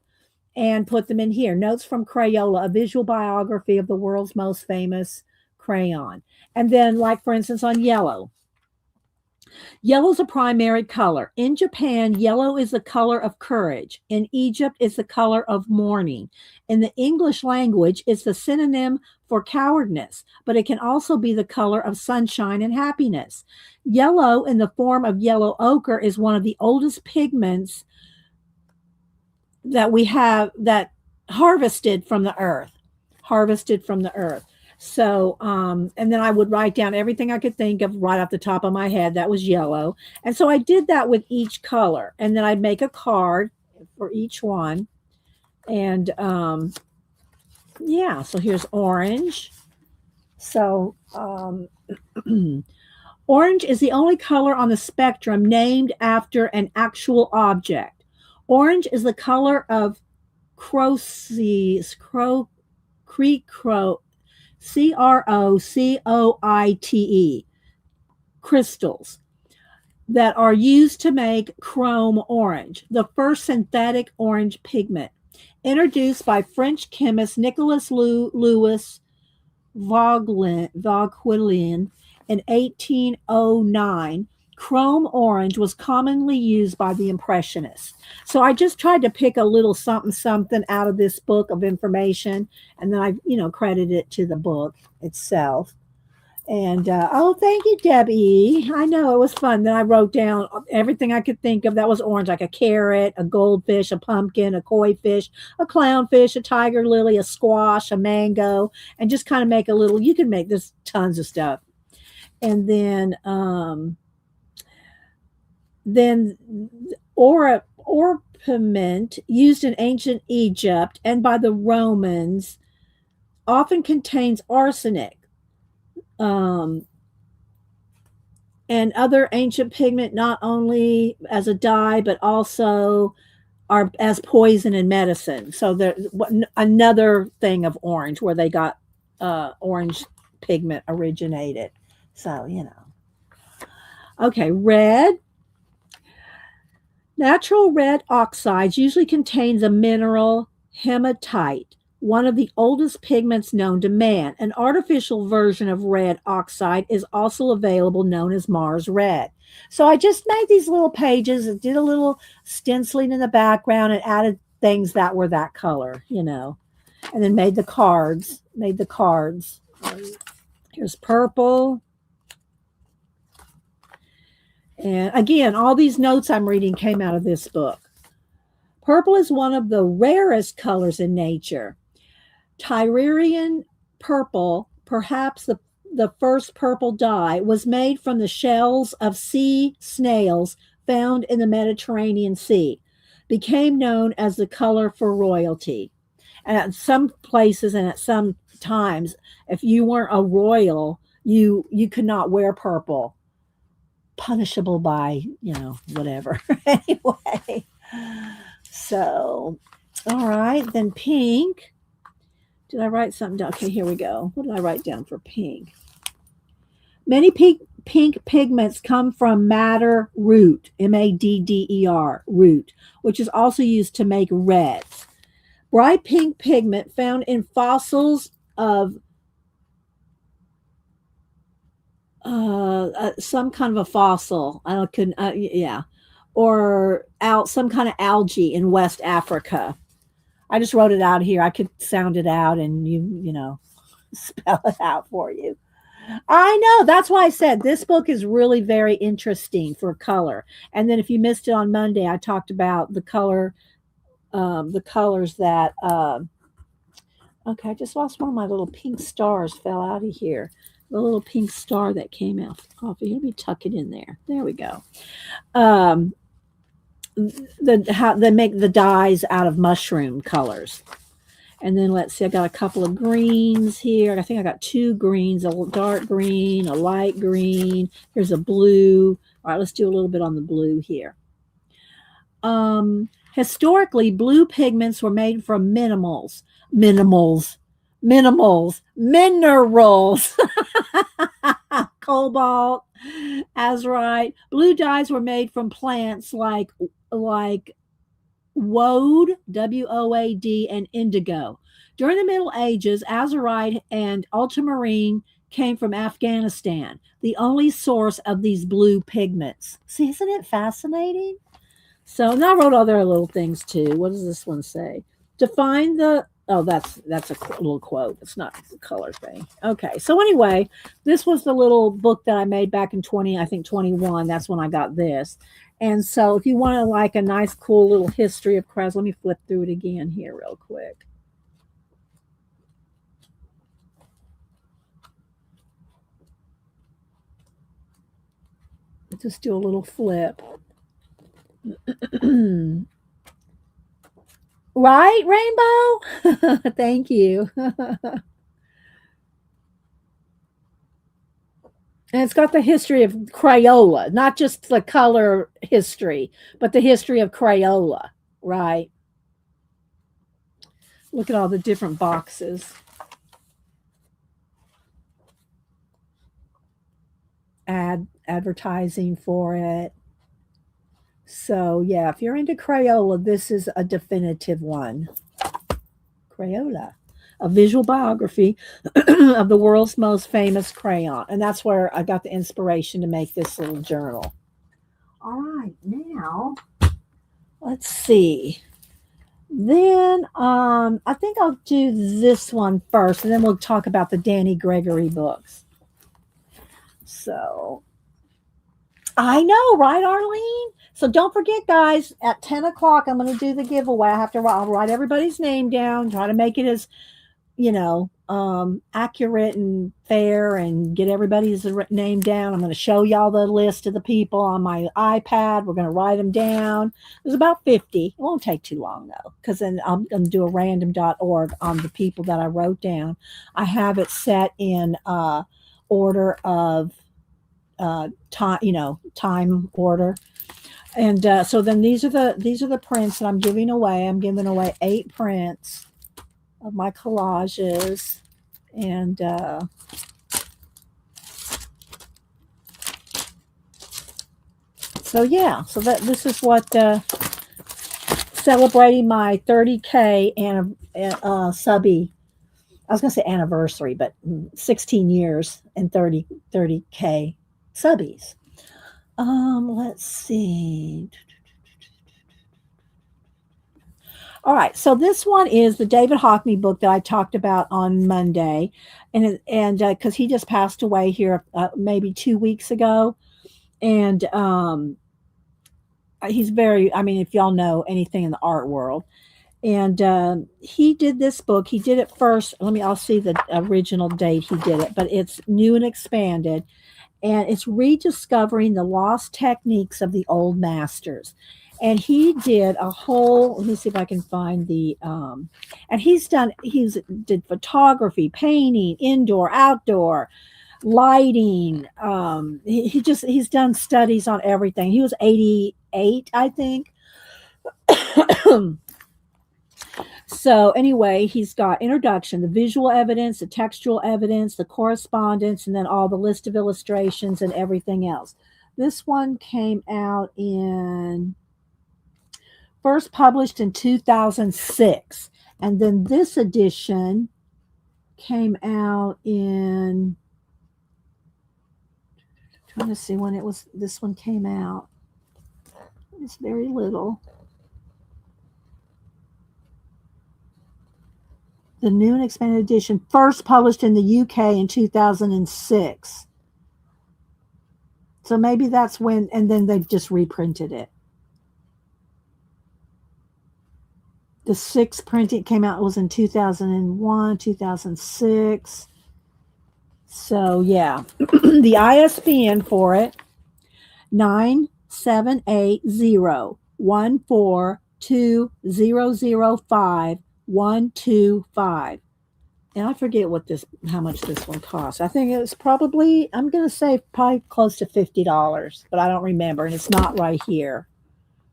and put them in here. Notes from Crayola, a visual biography of the world's most famous crayon. And then, like, for instance, on yellow. Yellow is a primary color. In Japan, yellow is the color of courage. In Egypt, it's the color of mourning. In the English language, it's the synonym for cowardness, but it can also be the color of sunshine and happiness. Yellow, in the form of yellow ochre, is one of the oldest pigments that we have that harvested from the earth. So, and then I would write down everything I could think of right off the top of my head that was yellow. And so I did that with each color. And then I'd make a card for each one. And yeah, so here's orange. So orange is the only color on the spectrum named after an actual object. Orange is the color of Crocoite crystals that are used to make chrome orange, the first synthetic orange pigment. Introduced by French chemist Nicolas Louis Vauquelin in 1809, chrome orange was commonly used by the Impressionists. So I just tried to pick a little something out of this book of information, and then I, credit it to the book itself. And thank you, Debbie. I know it was fun. Then I wrote down everything I could think of that was orange, like a carrot, a goldfish, a pumpkin, a koi fish, a clownfish, a tiger lily, a squash, a mango, and just kind of make a little. You can make this tons of stuff, and then orpiment used in ancient Egypt and by the Romans often contains arsenic. And other ancient pigment, not only as a dye, but also are as poison and medicine. So there's another thing of orange where they got orange pigment originated. So, Okay, red. Natural red oxides usually contains a mineral hematite, one of the oldest pigments known to man. An artificial version of red oxide is also available, known as Mars red. So I just made these little pages and did a little stenciling in the background and added things that were that color, and then made the cards. Here's purple. And again, all these notes I'm reading came out of this book. Purple is one of the rarest colors in nature. Tyrian purple, perhaps the first purple dye, was made from the shells of sea snails found in the Mediterranean Sea, became known as the color for royalty. And at some places and at some times, if you weren't a royal, you could not wear purple. Punishable by, whatever. Anyway, so, all right, then pink. Did I write something down? Okay, here we go. What did I write down for pink? Many pink pigments come from madder root, M-A-D-D-E-R, root, which is also used to make reds. Bright pink pigment found in fossils of some kind of a fossil. I couldn't, yeah, or some kind of algae in West Africa. I just wrote it out here. I could sound it out and you know, spell it out for you. I know. That's why I said this book is really very interesting for color. And then if you missed it on Monday, I talked about the colors that. Okay, I just lost one of my little pink stars. Fell out of here. The little pink star that came out off of here. Let me tuck it in there. There we go. Um, how they make the dyes out of mushroom colors. And then let's see, I got a couple of greens here. I think I got two greens, a dark green, a light green. Here's a blue. All right, let's do a little bit on the blue here. Historically, blue pigments were made from minerals, cobalt, azurite. Blue dyes were made from plants like woad, WOAD, and indigo. During the Middle Ages, azurite and ultramarine came from Afghanistan, the only source of these blue pigments. See, isn't it fascinating? So, and I wrote all their little things too. What does this one say? Define the. Oh, that's a little quote. It's not the color thing. Okay. So anyway, this was the little book that I made back in 20, I think 21. That's when I got this. And so if you want to like a nice, cool little history of crayons, let me flip through it again here real quick. Just do a little flip. Right, Rainbow? Thank you. And it's got the history of Crayola, not just the color history, but the history of Crayola, right? Look at all the different boxes. Advertising for it. So yeah, if you're into Crayola, this is a definitive one. Crayola, a visual biography of the world's most famous crayon. And that's where I got the inspiration to make this little journal. All right, now let's see. Then I think I'll do this one first, and then we'll talk about the Danny Gregory books. So I know, right, Arlene? So don't forget, guys, at 10 o'clock, I'm going to do the giveaway. I'll write everybody's name down, try to make it as, accurate and fair and get everybody's name down. I'm going to show y'all the list of the people on my iPad. We're going to write them down. There's about 50. It won't take too long, though, because then I'm going to do a random.org on the people that I wrote down. I have it set in order of time order. And so then these are the prints that I'm giving away. I'm giving away 8 prints of my collages, and so yeah. So that this is what celebrating my 30K and subby. I was going to say anniversary, but 16 years and 30K subbies. Let's see. All right, so this one is the David Hockney book that I talked about on Monday, and because he just passed away here maybe 2 weeks ago, and he's very. I mean, if y'all know anything in the art world, and he did this book. He did it first. I'll see the original date he did it, but it's new and expanded, and it's rediscovering the lost techniques of the old masters. And he did a whole. Let me see if I can find the. And he's did photography, painting, indoor, outdoor, lighting. He's done studies on everything. He was 88, I think. So anyway, he's got introduction, the visual evidence, the textual evidence, the correspondence, and then all the list of illustrations and everything else. This one came out first published in 2006. And then this edition came out in Trying to see when this one came out. It's very little. The new and expanded edition, first published in the UK in 2006. So maybe that's when, and then they just reprinted it. The sixth printing came out was in 2001, 2006. So yeah, the ISBN for it 9780142005125. And I forget how much this one costs. I think it was probably, I'm going to say probably close to $50, but I don't remember. And it's not right here.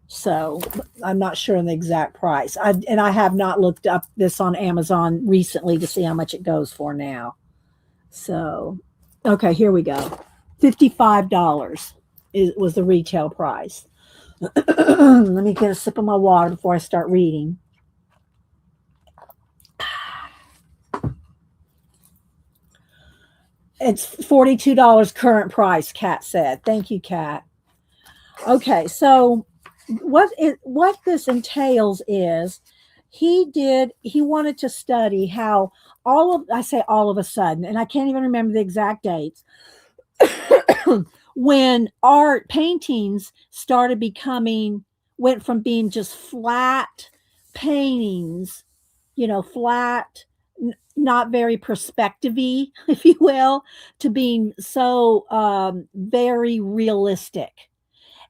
So I'm not sure on the exact price. I have not looked up this on Amazon recently to see how much it goes for now. So, okay, here we go. $55 was the retail price. Let me get a sip of my water before I start reading. It's $42 current price, Kat said. Thank you, Kat. Okay, so what this entails is he wanted to study how all of a sudden, and I can't even remember the exact dates, when art paintings went from being just flat paintings, flat, not very perspective-y, if you will, to being so very realistic.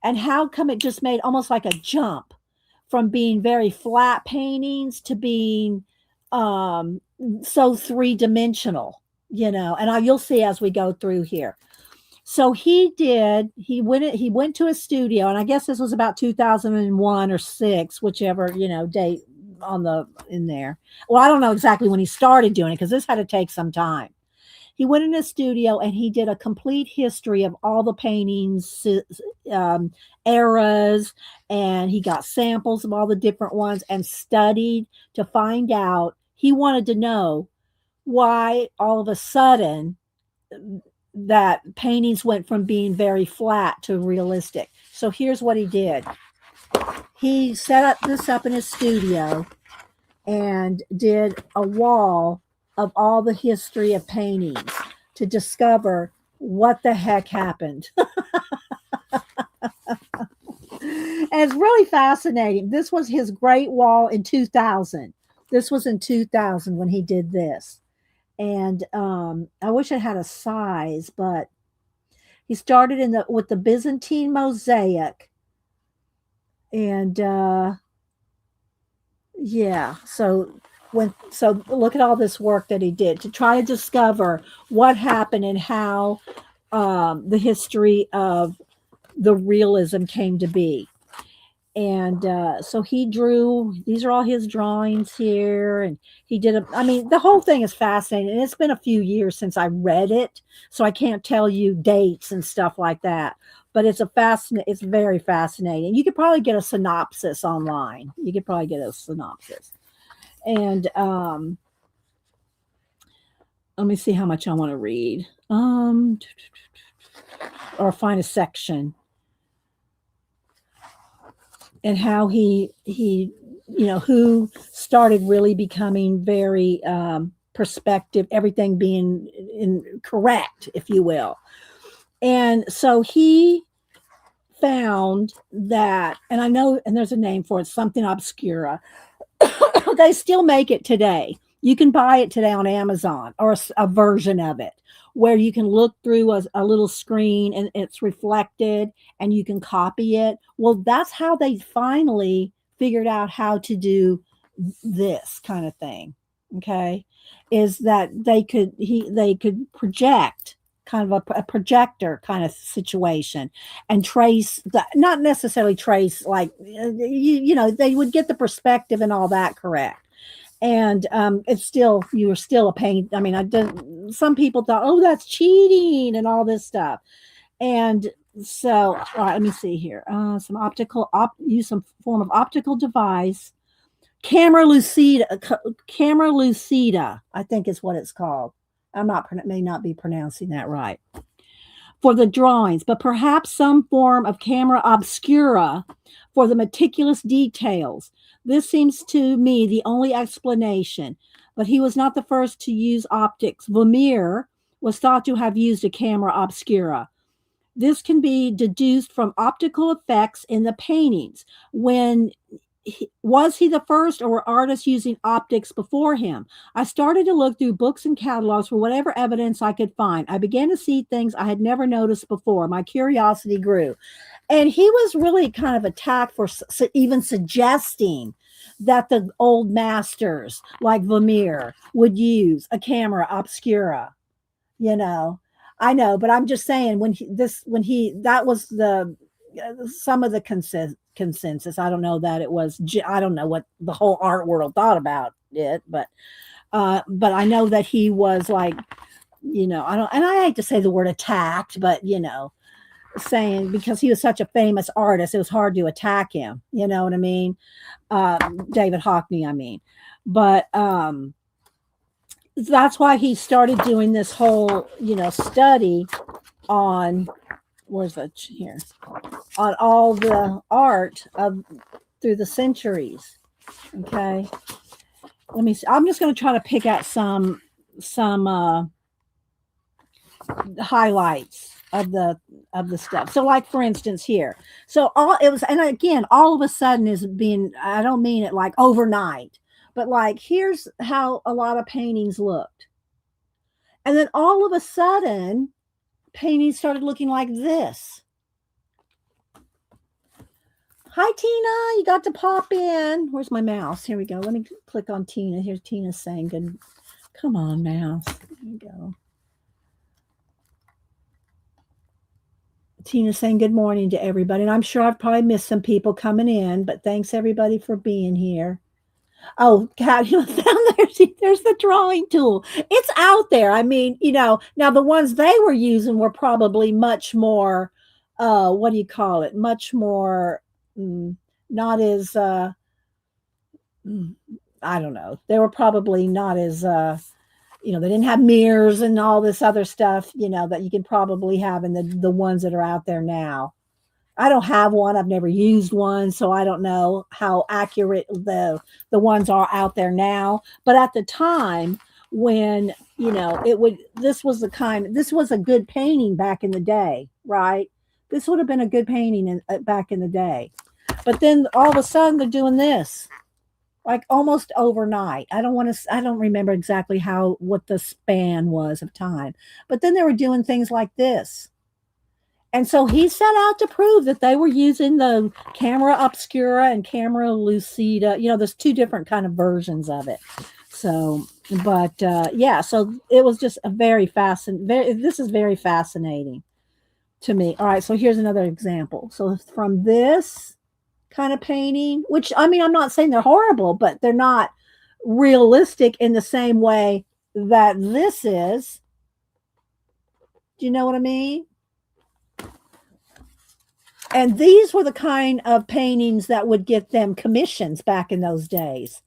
And how come it just made almost like a jump from being very flat paintings to being so three-dimensional, and you'll see as we go through here. So he went to a studio, and I guess this was about 2001 or 6, whichever, date in there. Well, I don't know exactly when he started doing it because this had to take some time. He went in a studio and he did a complete history of all the paintings, eras, and he got samples of all the different ones and studied to find out. He wanted to know why all of a sudden that paintings went from being very flat to realistic. So here's what he did. He set this up in his studio and did a wall of all the history of paintings to discover what the heck happened. And it's really fascinating. This was his great wall in 2000. This was in 2000 when he did this. And I wish it had a size, but he started with the Byzantine mosaic. And yeah, so look at all this work that he did to try to discover what happened and how the history of the realism came to be. And so he drew, these are all his drawings here. And he did the whole thing is fascinating. And it's been a few years since I read it, so I can't tell you dates and stuff like that. But it's very fascinating. You could probably get a synopsis online. And let me see how much I want to read. Or find a section. And how he who started really becoming very perspective, everything being correct, if you will. And so he found that, and I know, and there's a name for it, something obscura. They still make it today. You can buy it today on Amazon, or a version of it where you can look through a little screen and it's reflected and you can copy it. Well, that's how they finally figured out how to do this kind of thing. Okay. Is that they could project kind of a projector kind of situation and trace not necessarily trace like, they would get the perspective and all that correct. And you were still a pain. I mean, some people thought, oh, that's cheating and all this stuff. And so, all right, let me see here. Use some form of optical device. Camera lucida, I think is what it's called. May not be pronouncing that right. for the drawings, but perhaps some form of camera obscura for the meticulous details. This seems to me the only explanation, but he was not the first to use optics. Vermeer was thought to have used a camera obscura. This can be deduced from optical effects in the paintings. Was he the first, or were artists using optics before him? I started to look through books and catalogs for whatever evidence I could find. I began to see things I had never noticed before. My curiosity grew. And he was really kind of attacked for even suggesting that the old masters like Vermeer would use a camera obscura. You know, I know, but I'm just saying that was the some of the consensus. I don't know that it was. I don't know what the whole art world thought about it, but I know that he was like, I don't, and I hate to say the word attacked, but saying because he was such a famous artist, it was hard to attack him. You know what I mean? David Hockney, I mean, but that's why he started doing this whole, study on where's that here on all the art of through the centuries. Okay, let me see. I'm just going to try to pick out some highlights of the stuff. So, like for instance, here. So and again, all of a sudden is being. I don't mean it like overnight, but like here's how a lot of paintings looked, and then all of a sudden, paintings started looking like this. Hi, Tina. You got to pop in. Where's my mouse? Here we go. Let me click on Tina. Here's Tina saying good. Come on, mouse. There you go. Tina saying good morning to everybody. And I'm sure I've probably missed some people coming in, but thanks everybody for being here. Oh, God, found there's the drawing tool. It's out there. I mean, now the ones they were using were probably much more, what do you call it? Much more, not as, I don't know. They were probably not as, they didn't have mirrors and all this other stuff, that you can probably have in the ones that are out there now. I don't have one. I've never used one, so I don't know how accurate the ones are out there now. But at the time when, this was a good painting back in the day, right? This would have been a good painting back in the day. But then all of a sudden they're doing this. Like almost overnight. I don't remember exactly what the span was of time. But then they were doing things like this. And so he set out to prove that they were using the camera obscura and camera lucida. There's two different kind of versions of it. So, but so it was just this is very fascinating to me. All right, so here's another example. So from this kind of painting, which I mean, I'm not saying they're horrible, but they're not realistic in the same way that this is. Do you know what I mean? And these were the kind of paintings that would get them commissions back in those days.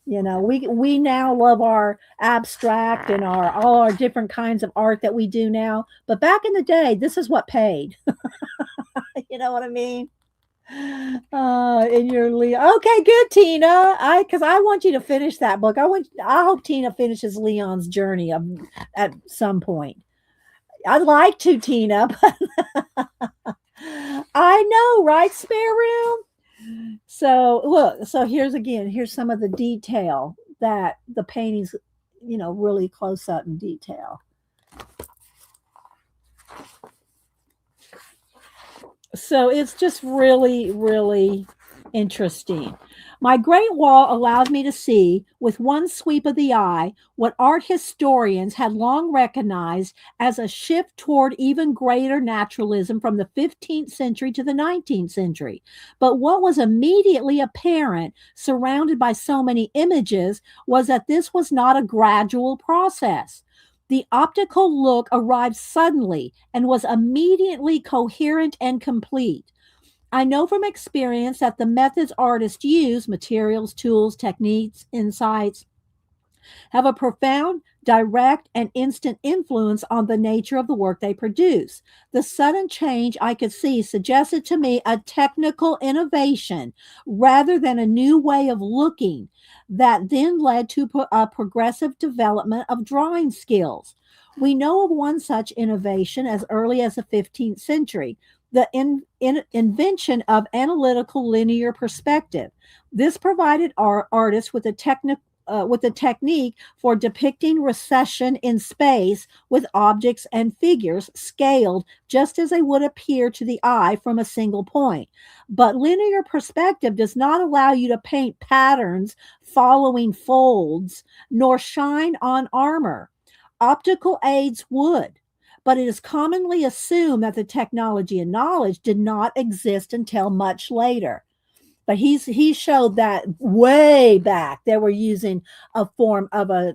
We now love our abstract and all our different kinds of art that we do now. But back in the day, this is what paid. You know what I mean? In your Leon. Okay, good, Tina. Because I want you to finish that book. I hope Tina finishes Leon's journey at some point. I'd like to, Tina, but I know, right? Spare room. So look, here's some of the detail that the paintings, really close up in detail. So it's just really, really interesting. My Great Wall allowed me to see, with one sweep of the eye, what art historians had long recognized as a shift toward even greater naturalism from the 15th century to the 19th century. But what was immediately apparent, surrounded by so many images, was that this was not a gradual process. The optical look arrived suddenly and was immediately coherent and complete. I know from experience that the methods artists use, materials, tools, techniques, insights, have a profound, direct, and instant influence on the nature of the work they produce. The sudden change I could see suggested to me a technical innovation rather than a new way of looking that then led to a progressive development of drawing skills. We know of one such innovation as early as the 15th century, the invention of analytical linear perspective. This provided our artists with a technique for depicting recession in space with objects and figures scaled just as they would appear to the eye from a single point. But linear perspective does not allow you to paint patterns following folds nor shine on armor. Optical aids would. But it is commonly assumed that the technology and knowledge did not exist until much later. But he showed that way back they were using a form of a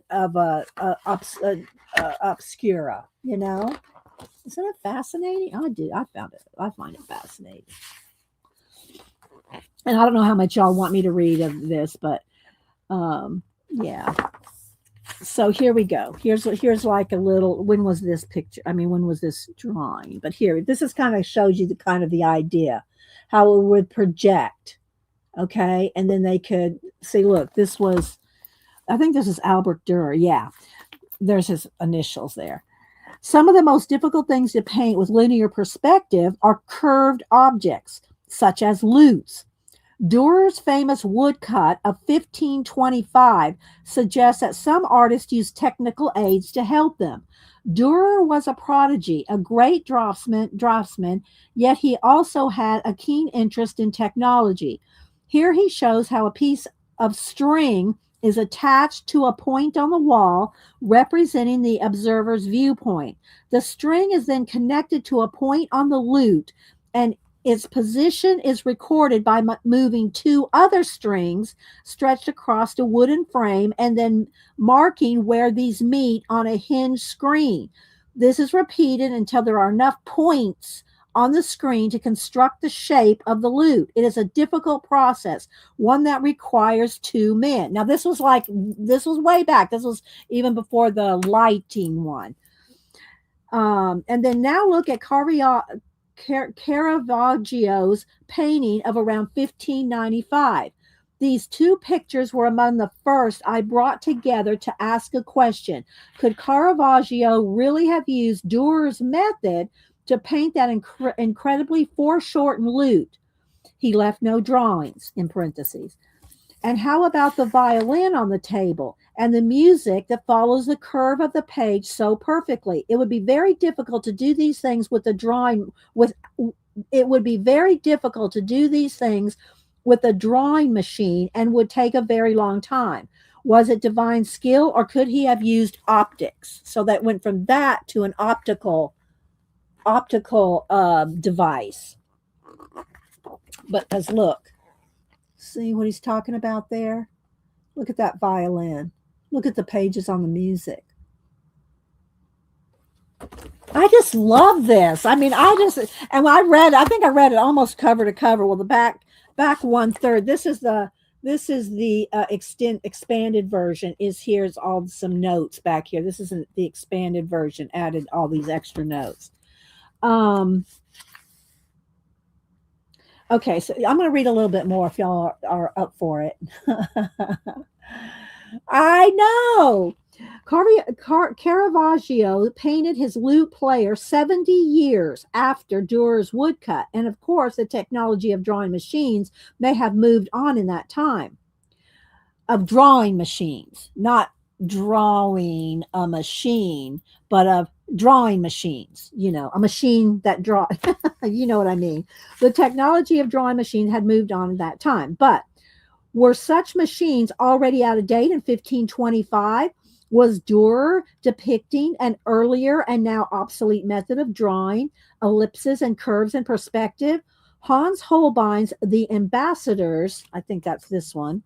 obscura. Isn't it fascinating? I find it fascinating, and I don't know how much y'all want me to read of this, but yeah. So here we go. Here's like a little. When was this picture? I mean, when was this drawing? But here, this is kind of shows you the kind of the idea, how it would project. Okay, and then they could see, look, I think this is Albert Dürer. Yeah, there's his initials there. Some of the most difficult things to paint with linear perspective are curved objects, such as lutes. Dürer's famous woodcut of 1525 suggests that some artists use technical aids to help them. Dürer was a prodigy, a great draftsman, yet he also had a keen interest in technology. Here he shows how a piece of string is attached to a point on the wall representing the observer's viewpoint. The string is then connected to a point on the lute, and its position is recorded by moving two other strings stretched across a wooden frame and then marking where these meet on a hinged screen. This is repeated until there are enough points on the screen to construct the shape of the lute. It is a difficult process, one that requires two men. Now, this was way back. This was even before the lighting one. And then now look at Caravaggio's painting of around 1595. These two pictures were among the first I brought together to ask a question. Could Caravaggio really have used Dürer's method to paint that incredibly foreshortened lute? He left no drawings, in parentheses. And how about the violin on the table and the music that follows the curve of the page so perfectly? It would be very difficult to do these things with a drawing machine and would take a very long time. Was it divine skill, or could he have used optics? So that went from that to an optical device. But as look, see what he's talking about there? Look at that violin. Look at the pages on the music. I just love this. I mean, I think I read it almost cover to cover. Well, the back 1/3. This is the expanded version. Here's all some notes back here. This isn't the expanded version. Added all these extra notes. Okay, so I'm going to read a little bit more if y'all are up for it. I know. Caravaggio painted his lute player 70 years after Dürer's woodcut, and of course, the technology of drawing machines may have moved on in that time. Of drawing machines, not drawing a machine, but of drawing machines, a machine that draw, you know what I mean. The technology of drawing machines had moved on at that time, but were such machines already out of date in 1525? Was Dürer depicting an earlier and now obsolete method of drawing ellipses and curves in perspective? Hans Holbein's The Ambassadors, I think that's this one,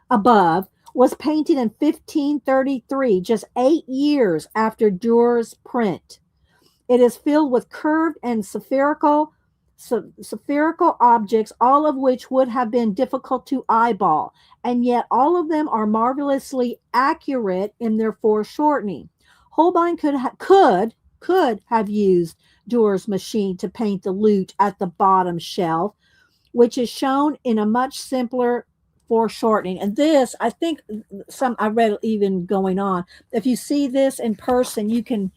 above, was painted in 1533, just 8 years after Dürer's print. It is filled with curved and spherical spherical objects, all of which would have been difficult to eyeball, and yet all of them are marvelously accurate in their foreshortening. Holbein could have used Durer's machine to paint the lute at the bottom shelf, which is shown in a much simpler foreshortening. And this, I think, some I read even going on. If you see this in person, you can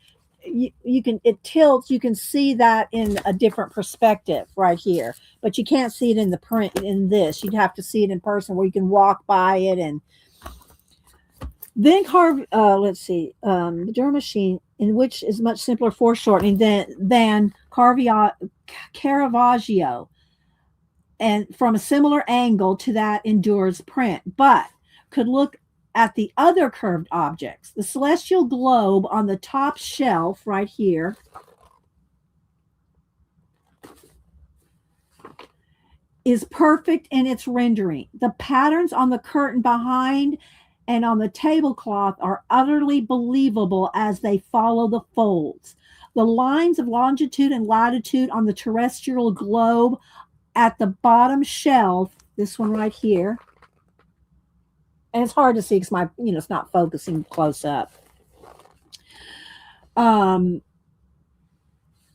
it tilts. You can see that in a different perspective right here, but you can't see it in the print in this. You'd have to see it in person where you can walk by it and then carve. Let's see, the Durer machine, in which is much simpler foreshortening than Caravaggio, and from a similar angle to that in Durer's print, but could look at the other curved objects. The celestial globe on the top shelf right here is perfect in its rendering. The patterns on the curtain behind and on the tablecloth are utterly believable as they follow the folds. The lines of longitude and latitude on the terrestrial globe at the bottom shelf, this one right here, and it's hard to see because it's not focusing close up.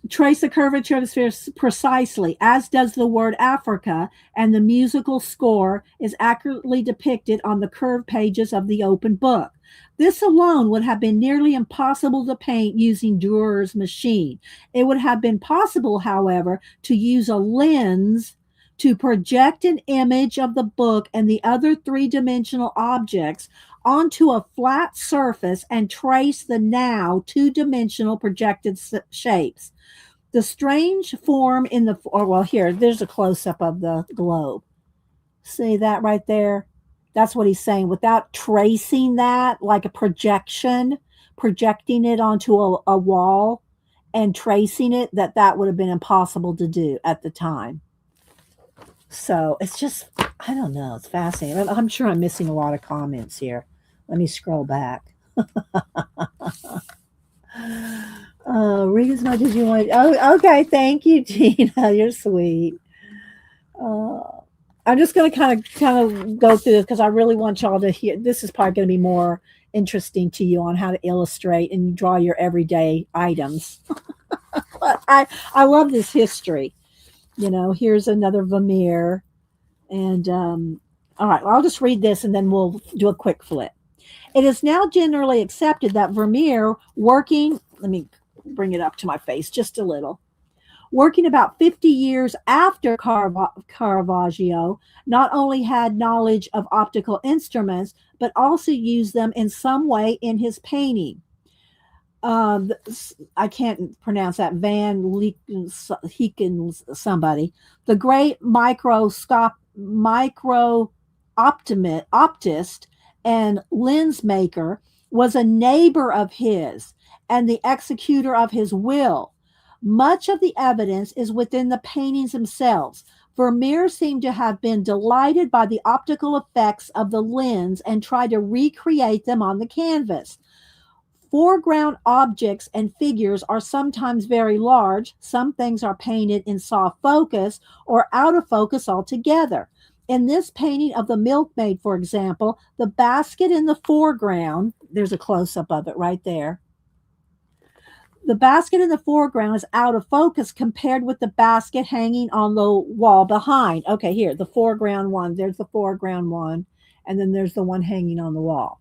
Trace the curvature of the sphere precisely, as does the word Africa, and the musical score is accurately depicted on the curved pages of the open book. This alone would have been nearly impossible to paint using Durer's machine. It would have been possible, however, to use a lens to project an image of the book and the other three-dimensional objects onto a flat surface and trace the now two-dimensional projected shapes. The strange form in the, there's a close-up of the globe. See that right there? That's what he's saying. Without tracing that, like a projection, projecting it onto a wall and tracing it, that would have been impossible to do at the time. So it's just, I don't know. It's fascinating. I'm sure I'm missing a lot of comments here. Let me scroll back. Read as much as you want. Oh, okay. Thank you, Tina. You're sweet. I'm just going to kind of go through this because I really want y'all to hear. This is probably going to be more interesting to you on how to illustrate and draw your everyday items. But I love this history. Here's another Vermeer. And all right, well, I'll just read this and then we'll do a quick flip. It is now generally accepted that Vermeer, working, let me bring it up to my face just a little, working about 50 years after Caravaggio, not only had knowledge of optical instruments, but also used them in some way in his painting. I can't pronounce that. Van Heeken somebody. The great optist and lens maker was a neighbor of his and the executor of his will. Much of the evidence is within the paintings themselves. Vermeer seemed to have been delighted by the optical effects of the lens and tried to recreate them on the canvas. Foreground objects and figures are sometimes very large. Some things are painted in soft focus or out of focus altogether. In this painting of the milkmaid, for example, the basket in the foreground, there's a close-up of it right there. The basket in the foreground is out of focus compared with the basket hanging on the wall behind. Okay, here, the foreground one. There's the foreground one. And then there's the one hanging on the wall.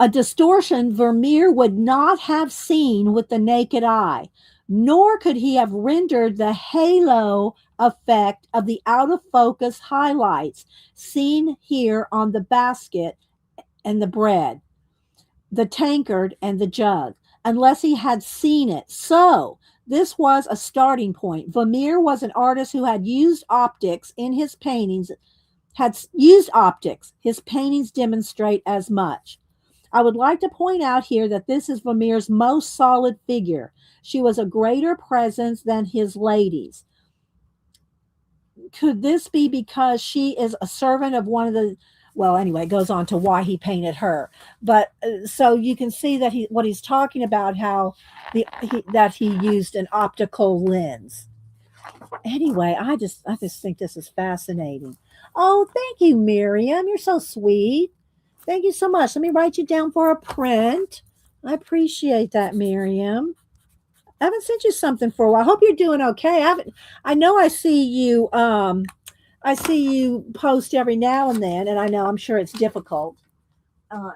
A distortion Vermeer would not have seen with the naked eye, nor could he have rendered the halo effect of the out-of-focus highlights seen here on the basket and the bread, the tankard and the jug, unless he had seen it. So this was a starting point. Vermeer was an artist who had used optics in his paintings, His paintings demonstrate as much. I would like to point out here that this is Vermeer's most solid figure. She was a greater presence than his ladies. Could this be because she is a servant of one well, anyway, it goes on to why he painted her. But so you can see that what he's talking about, how that he used an optical lens. Anyway, I just think this is fascinating. Oh, thank you, Miriam. You're so sweet. Thank you so much. Let me write you down for a print. I appreciate that, Miriam. I haven't sent you something for a while. I hope you're doing okay. I know I see you post every now and then, and I know I'm sure it's difficult,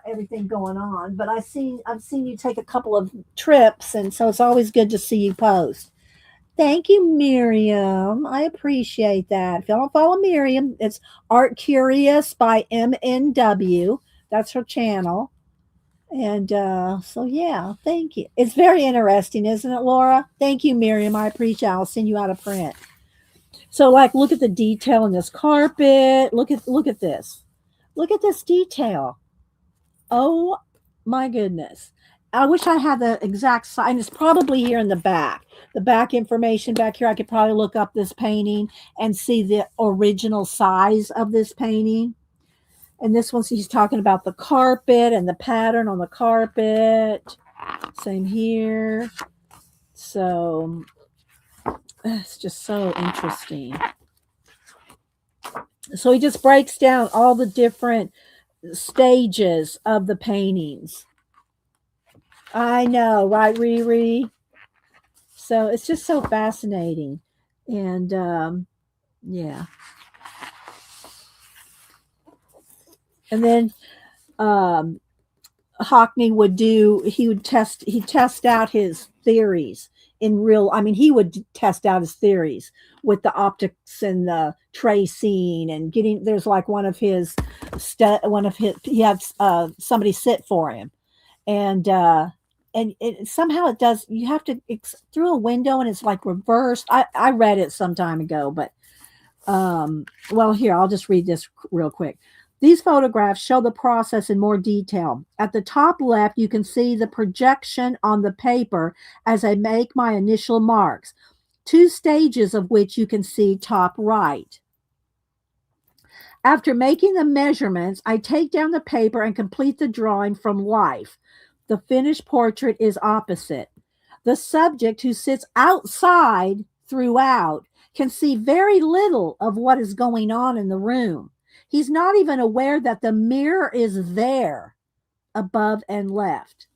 everything going on. But I've seen you take a couple of trips, and so it's always good to see you post. Thank you, Miriam. I appreciate that. If y'all don't follow Miriam, it's Art Curious by MNW. That's her channel. And so, yeah, thank you. It's very interesting, isn't it, Laura? Thank you, Miriam. I appreciate it. I'll send you out a print. So, like, look at the detail in this carpet. Look at this. Look at this detail. Oh my goodness. I wish I had the exact size. It's probably here in the back. The back information back here. I could probably look up this painting and see the original size of this painting. And this one, he's talking about the carpet and the pattern on the carpet. Same here. So it's just so interesting. So he just breaks down all the different stages of the paintings. I know, right, Riri? So it's just so fascinating. And yeah. And then Hockney he'd test out his theories he would test out his theories with the optics and the tracing and there's like he had somebody sit for him. And somehow it does, you have to, it's through a window and it's like reversed. I read it some time ago, but well, here, I'll just read this real quick. These photographs show the process in more detail. At the top left, you can see the projection on the paper as I make my initial marks, 2 stages of which you can see top right. After making the measurements, I take down the paper and complete the drawing from life. The finished portrait is opposite. The subject, who sits outside throughout, can see very little of what is going on in the room. He's not even aware that the mirror is there, above and left.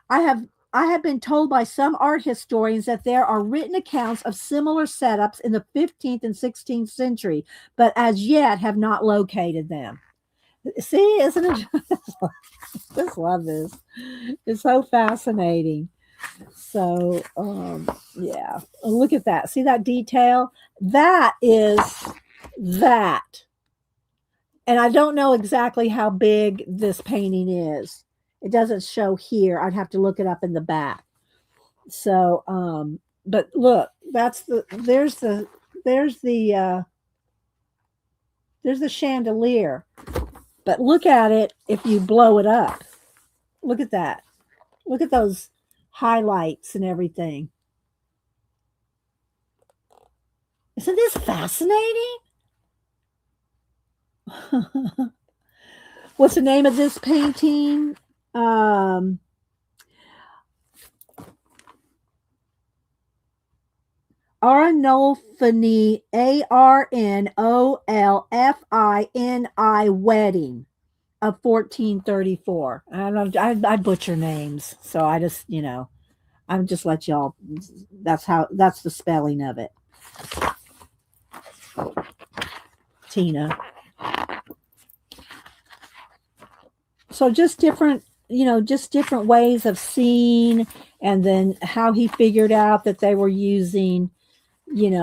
I have been told by some art historians that there are written accounts of similar setups in the 15th and 16th century, but as yet have not located them. See, isn't it? Just love this. It's so fascinating. So, yeah. Look at that. See that detail? That is that. And I don't know exactly how big this painting is. It doesn't show here. I'd have to look it up in the back. So, but look, there's the chandelier. But look at it if you blow it up. Look at that. Look at those highlights and everything. Isn't this fascinating? What's the name of this painting? Arnolfini, Arnolfini wedding of 1434. I butcher names, so I just, I'm just let y'all. That's the spelling of it. Tina. So just different ways of seeing, and then how he figured out that they were using,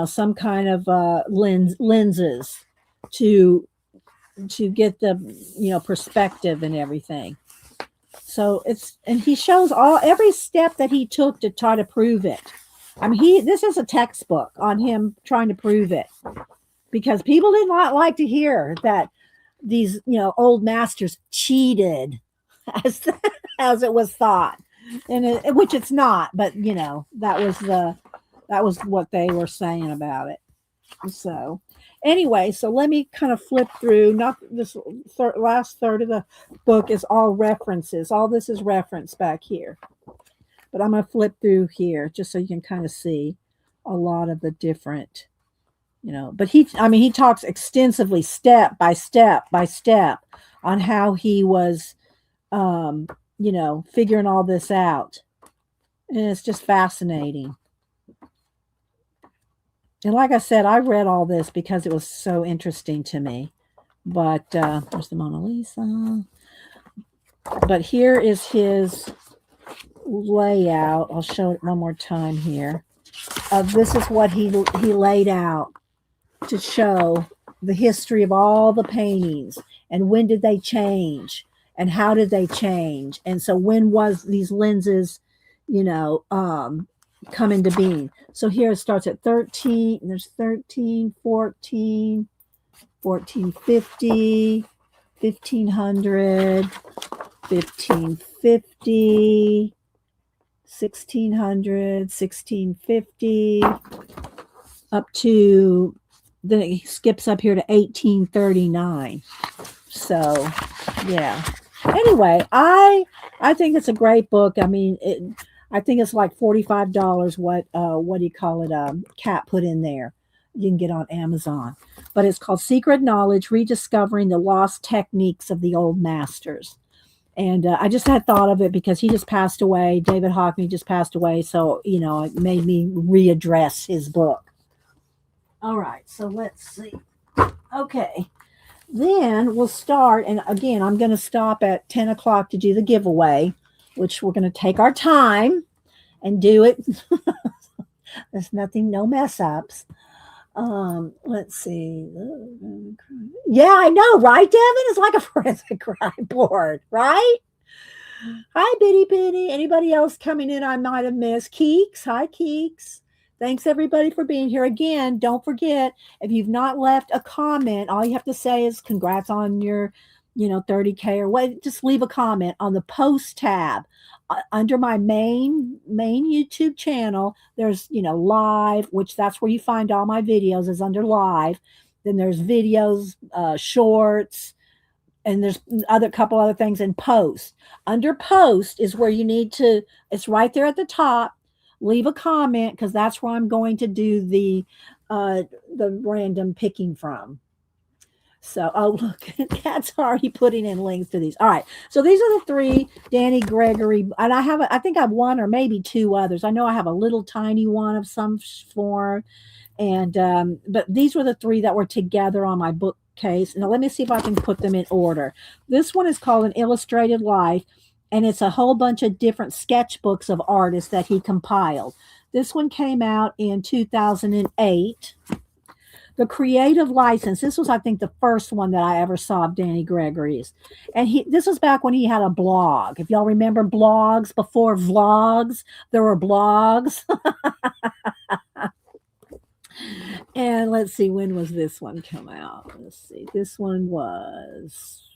some kind of lenses to get the, perspective and everything. So and he shows every step that he took to try to prove it. I mean, this is a textbook on him trying to prove it, because people did not like to hear that these, old masters cheated, as it was thought, and which it's not, but that was what they were saying about it. So, Anyway, so let me kind of flip through. Not this last third of the book is all references. All this is reference back here. But I'm going to flip through here just so you can kind of see a lot of the different, but he talks extensively step by step by step on how he was, figuring all this out. And it's just fascinating. And like I said, I read all this because it was so interesting to me. But there's the Mona Lisa. But here is his layout. I'll show it one more time here. This is what he laid out to show the history of all the paintings and when did they change and how did they change. And so when was these lenses, come into being. So here it starts at 13, there's 13, 14, 1450, 1500, 1550, 1600, 1650, up to, then it skips up here to 1839. So, yeah. Anyway, I think it's a great book. I mean, I think it's like $45. What do you call it? Cat put in there. You can get on Amazon, but it's called Secret Knowledge: Rediscovering the Lost Techniques of the Old Masters. And I just had thought of it because he just passed away. David Hockney just passed away, so it made me readdress his book. All right, so let's see. Okay, then we'll start, and again, I'm going to stop at 10 o'clock to do the giveaway, which we're going to take our time and do it. There's no mess ups. Let's see. Yeah, I know, right, Devin? It's like a forensic crime board, right? Hi, Bitty Bitty. Anybody else coming in I might have missed? Keeks. Hi, Keeks. Thanks, everybody, for being here. Again, don't forget, if you've not left a comment, all you have to say is congrats on your, 30K or what. Just leave a comment on the post tab. Under my main YouTube channel, there's, live, which that's where you find all my videos is under live. Then there's videos, shorts, and there's couple other things in post. Under post is where you need to, it's right there at the top. Leave a comment because that's where I'm going to do the random picking from. So, oh, look, Kat's already putting in links to these. All right. So these are the three Danny Gregory. And I think I have one or maybe two others. I know I have a little tiny one of some form. And, but these were the three that were together on my bookcase. Now, let me see if I can put them in order. This one is called An Illustrated Life. And it's a whole bunch of different sketchbooks of artists that he compiled. This one came out in 2008. The Creative License. This was, I think, the first one that I ever saw of Danny Gregory's. And this was back when he had a blog. If y'all remember blogs before vlogs, there were blogs. And let's see, when was this one come out? Let's see. This one was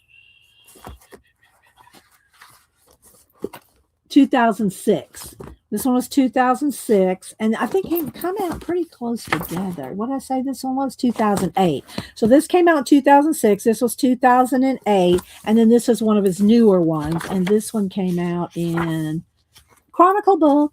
2006. This one was 2006, and I think it come out pretty close together. What did I say? This one was 2008. So this came out in 2006. This was 2008, and then this is one of his newer ones, and this one came out in Chronicle book.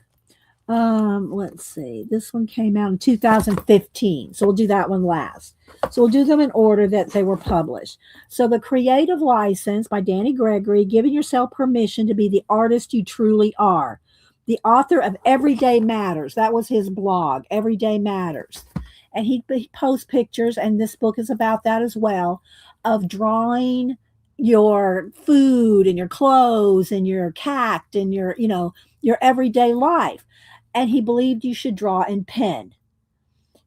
Let's see. This one came out in 2015. So we'll do that one last. So we'll do them in order that they were published. So The Creative License by Danny Gregory, giving yourself permission to be the artist you truly are. The author of Everyday Matters. That was his blog, Everyday Matters. And he posts pictures, and this book is about that as well, of drawing your food and your clothes and your cat and your everyday life. And he believed you should draw in pen.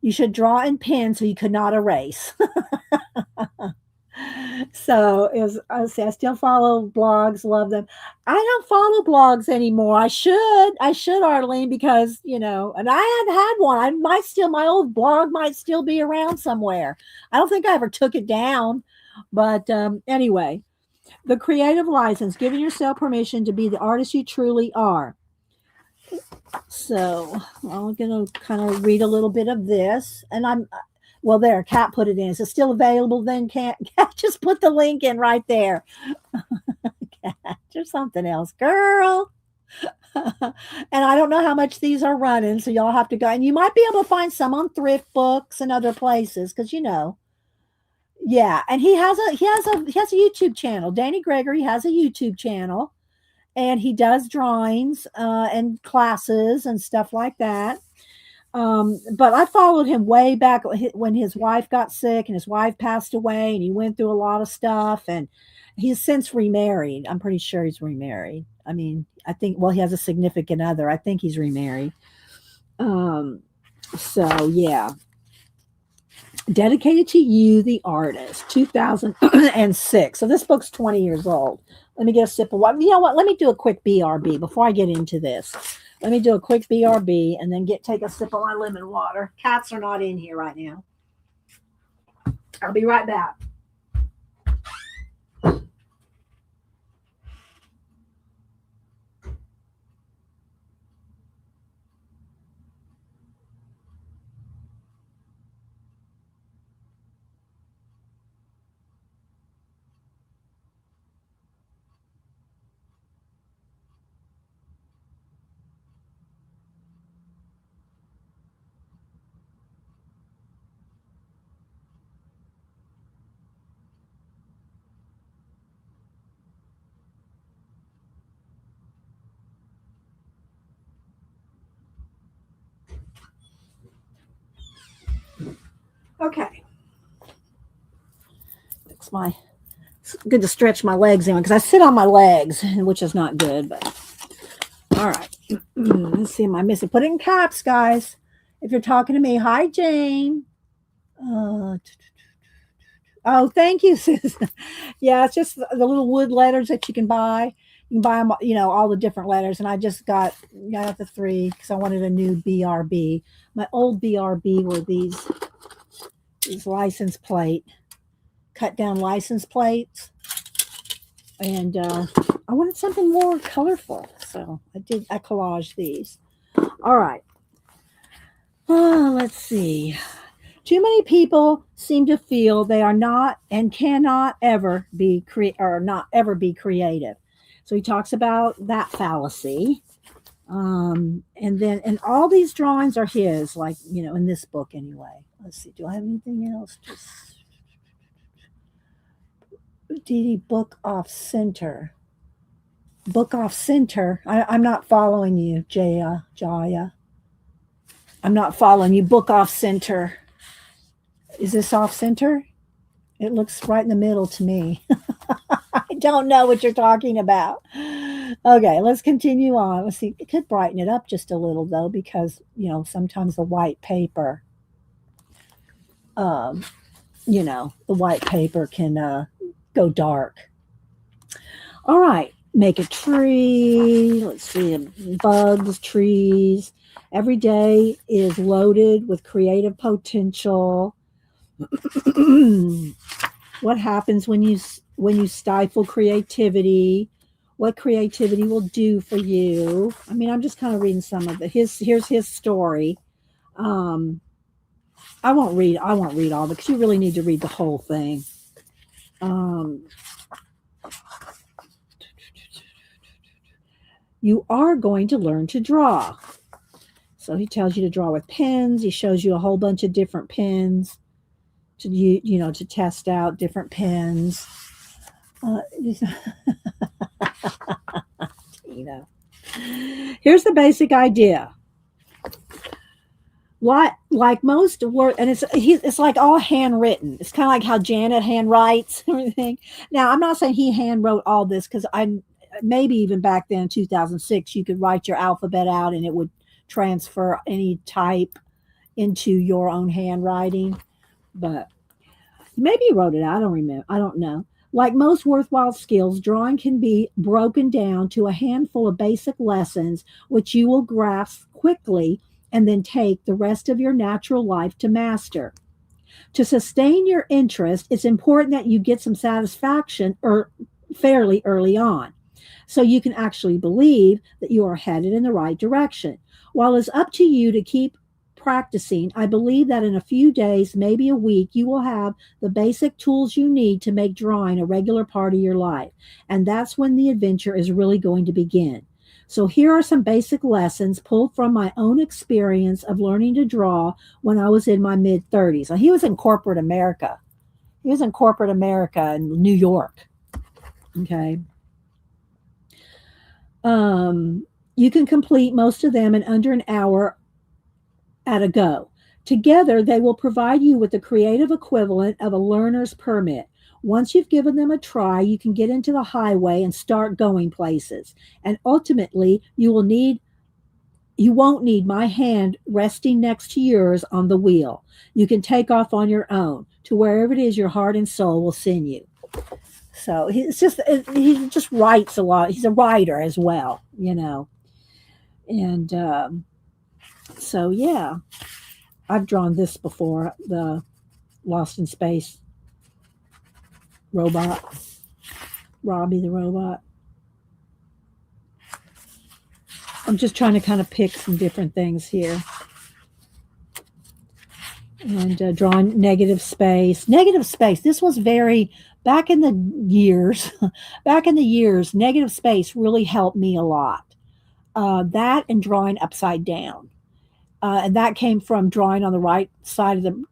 You should draw in pen so you could not erase. So I still follow blogs, love them. I don't follow blogs anymore. I should, Arlene, because, and I have had one. My old blog might still be around somewhere. I don't think I ever took it down. But anyway, The Creative License, giving yourself permission to be the artist you truly are. So I'm going to kind of read a little bit of this. And Well, there, Cat put it in. Is it still available then, Cat? Just put the link in right there. Cat, or something else. Girl. And I don't know how much these are running, so y'all have to go. And you might be able to find some on thrift books and other places, because yeah. And he has a YouTube channel. Danny Gregory has a YouTube channel, and he does drawings and classes and stuff like that. But I followed him way back when his wife got sick and his wife passed away, and he went through a lot of stuff. And he's since remarried. I'm pretty sure he's remarried. I mean, I think, well, he has a significant other. I think he's remarried. Um, so yeah, dedicated to you, the artist, 2006. So this book's 20 years old. Let me get a sip of water. You know what? Let me do a quick BRB before I get into this. Let me do a quick BRB and then take a sip of my lemon water. Cats are not in here right now. I'll be right back. Okay. It's good to stretch my legs in because I sit on my legs, which is not good, but all right. Let's see, am I missing? Put it in caps, guys. If you're talking to me, hi, Jane. Oh, thank you, sis. Yeah, it's just the little wood letters that you can buy. You can buy them, all the different letters. And I just got the 3 because I wanted a new BRB. My old BRB were these license plate, cut down license plates. And I wanted something more colorful. So I collaged these. All right. Let's see. Too many people seem to feel they are not and cannot ever be not ever be creative. So he talks about that fallacy. And all these drawings are his, like, in this book anyway. Let's see. Do I have anything else? Just Didi, book off center. Book off center. I'm not following you, Jaya. I'm not following you. Book off center. Is this off center? It looks right in the middle to me. I don't know what you're talking about. Okay, let's continue on. Let's see. It could brighten it up just a little though, because sometimes the white paper, the white paper can go dark. All right, make a tree. Let's see, bugs, trees. Every day is loaded with creative potential. What happens when you stifle creativity? What creativity will do for you? I mean, I'm just kind of reading some of it. Here's his story. I won't read all of it because you really need to read the whole thing. You are going to learn to draw. So he tells you to draw with pens. He shows you a whole bunch of different pens to test out different pens. Here's the basic idea. Like most work, and it's like all handwritten. It's kind of like how Janet handwrites everything. Now, I'm not saying he handwrote all this because maybe even back then in 2006 you could write your alphabet out and it would transfer any type into your own handwriting. But maybe he wrote it out. I don't remember. I don't know. Like most worthwhile skills, drawing can be broken down to a handful of basic lessons, which you will grasp quickly and then take the rest of your natural life to master. To sustain your interest, it's important that you get some satisfaction fairly early on, so you can actually believe that you are headed in the right direction. While it's up to you to keep practicing, I believe that in a few days, maybe a week, you will have the basic tools you need to make drawing a regular part of your life. And that's when the adventure is really going to begin. So here are some basic lessons pulled from my own experience of learning to draw when I was in my mid 30s. Now, he was in corporate America. He was in corporate America in New York. Okay. You can complete most of them in under an hour at a go. Together, they will provide you with the creative equivalent of a learner's permit. Once you've given them a try, you can get into the highway and start going places. And ultimately, you won't need my hand resting next to yours on the wheel. You can take off on your own to wherever it is your heart and soul will send you. So he just writes a lot. He's a writer as well, you know. And so, yeah, I've drawn this before, the Lost in Space robot, Robbie the robot. I'm just trying to kind of pick some different things here. And drawing negative space. Negative space. This was very, back in the years, negative space really helped me a lot. That and drawing upside down. And that came from drawing on the right side of the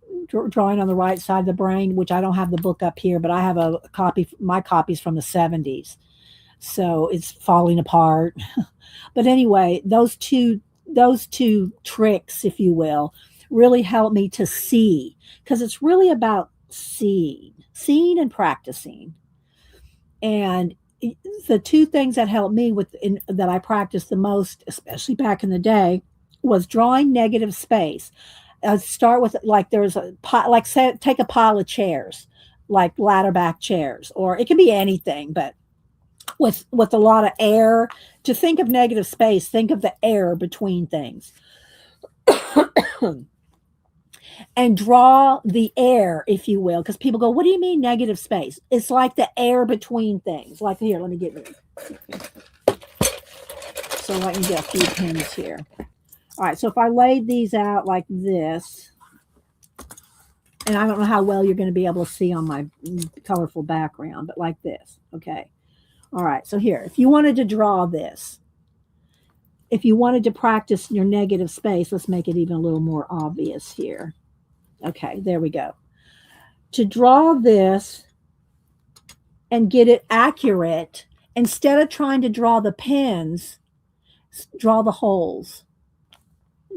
brain, which I don't have the book up here, but I have a copy. My copy's from the 70s, so it's falling apart. But anyway, those two tricks, if you will, really help me to see, because it's really about seeing and practicing. And the two things that helped me that I practiced the most, especially back in the day, was drawing negative space. Start with, like, there's a like, say, take a pile of chairs, like ladder back chairs, or it can be anything, but with a lot of air. To think of negative space, think of the air between things. And draw the air, if you will, because people go, what do you mean negative space? It's like the air between things. Like, here, let me get rid. So I can get a few pins here. All right, so if I laid these out like this, and I don't know how well you're going to be able to see on my colorful background, but like this, okay. All right, so here, if you wanted to draw this, if you wanted to practice your negative space, let's make it even a little more obvious here. Okay, there we go. To draw this and get it accurate, instead of trying to draw the pins, draw the holes.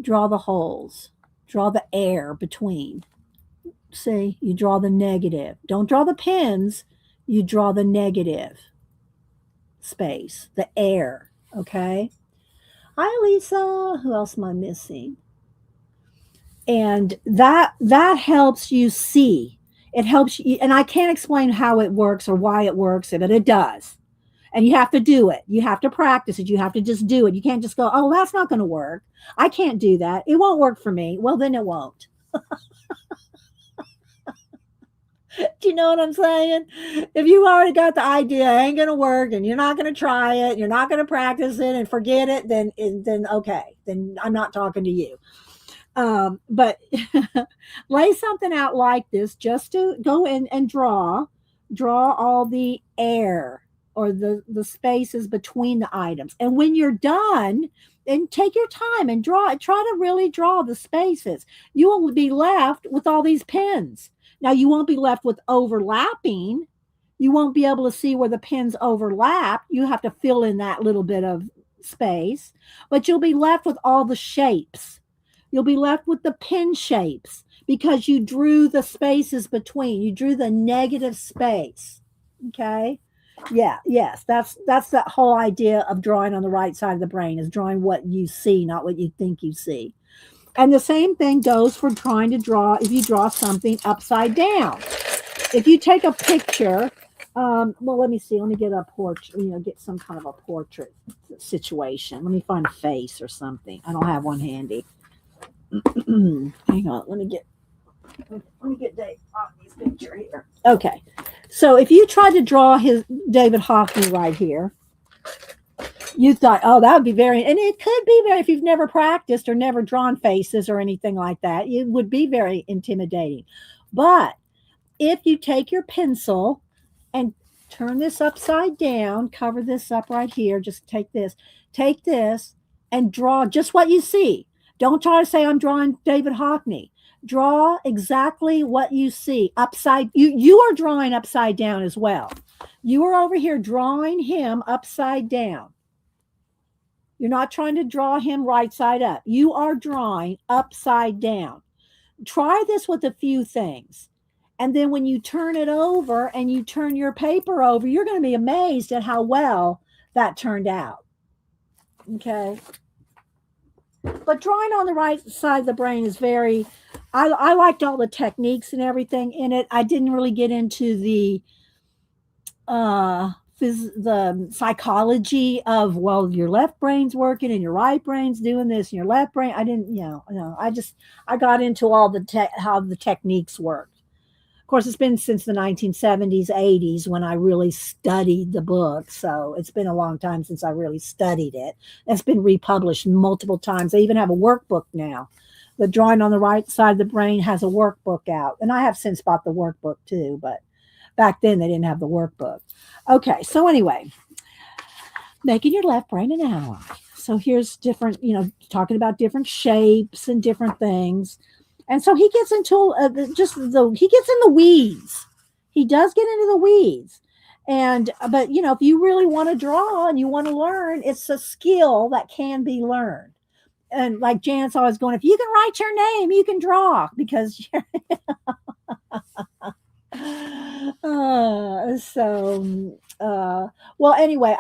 Draw the holes. Draw the air between. See, you draw the negative. Don't draw the pins, you draw the negative space, the air, okay? Hi, Lisa. Who else am I missing? And that helps you see. It helps you, and I can't explain how it works or why it works, but it does. And you have to do it. You have to practice it. You have to just do it. You can't just go, oh, that's not going to work. I can't do that. It won't work for me. Well, then it won't. Do you know what I'm saying? If you already got the idea, it ain't going to work, and you're not going to try it, you're not going to practice it and forget it, then okay, then I'm not talking to you. But lay something out like this, just to go in and draw all the air or the spaces between the items. And when you're done, then take your time and try to really draw the spaces. You will be left with all these pins. Now, you won't be left with overlapping. You won't be able to see where the pins overlap. You have to fill in that little bit of space, but you'll be left with all the shapes. You'll be left with the pin shapes because you drew the spaces between. You drew the negative space. Okay? Yeah, yes. That's that whole idea of drawing on the right side of the brain, is drawing what you see, not what you think you see. And the same thing goes for trying to draw, if you draw something upside down. If you take a picture, well, let me see. Let me get a portrait, get some kind of a portrait situation. Let me find a face or something. I don't have one handy. Hang on. Let me get Dave Hockney's picture here. Okay. So if you try to draw David Hockney right here, You thought, oh, that would be very, and it could be very, if you've never practiced or never drawn faces or anything like that, it would be very intimidating. But if you take your pencil and turn this upside down, cover this up right here, just take this and draw just what you see. Don't try to say I'm drawing David Hockney. Draw exactly what you see upside. You are drawing upside down as well. You are over here drawing him upside down. You're not trying to draw him right side up. You are drawing upside down. Try this with a few things. And then when you turn it over and you turn your paper over, you're going to be amazed at how well that turned out. Okay. But drawing on the right side of the brain is very, I liked all the techniques and everything in it. I didn't really get into the the psychology of, well, your left brain's working and your right brain's doing this and your left brain. I didn't, no, I got into all the how the techniques work. Of course, it's been since the 1970s, 80s when I really studied the book. So it's been a long time since I really studied it. It's been republished multiple times. They even have a workbook now. The Drawing on the Right Side of the Brain has a workbook out. And I have since bought the workbook too, but back then they didn't have the workbook. Okay, so anyway, making your left brain an ally. So here's different, talking about different shapes and different things. And so he gets into he gets in the weeds. He does get into the weeds. And, but, if you really want to draw and you want to learn, it's a skill that can be learned. And like Jan's always going, if you can write your name, you can draw because well, anyway,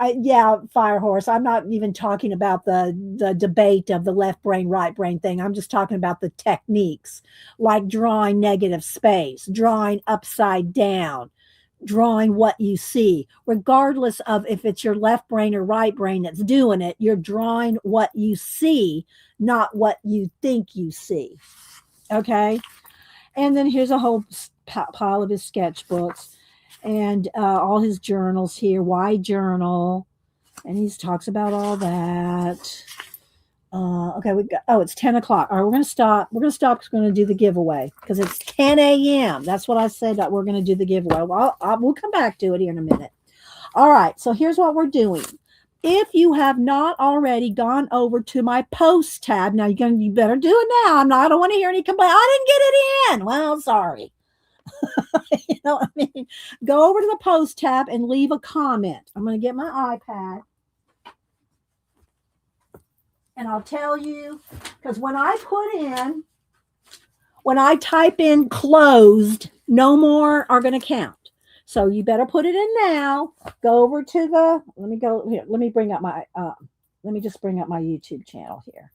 Fire Horse. I'm not even talking about the debate of the left brain, right brain thing. I'm just talking about the techniques, like drawing negative space, drawing upside down, drawing what you see, regardless of if it's your left brain or right brain that's doing it. You're drawing what you see, not what you think you see. Okay, and then here's a whole pile of his sketchbooks and all his journals here. Why journal? And he talks about all that. Okay, it's 10 o'clock. All right, we're going to stop. We're going to stop because we're going to do the giveaway because it's 10 a.m. That's what I said that we're going to do the giveaway. Well, we'll come back to it here in a minute. All right, so here's what we're doing. If you have not already gone over to my post tab, now you better do it now. I don't want to hear any complaint. I didn't get it in. Well, sorry. Go over to the post tab and leave a comment. I'm going to get my iPad. And I'll tell you, because when I type in closed, no more are going to count. So you better put it in now. Go over to let me bring up my, let me just bring up my YouTube channel here.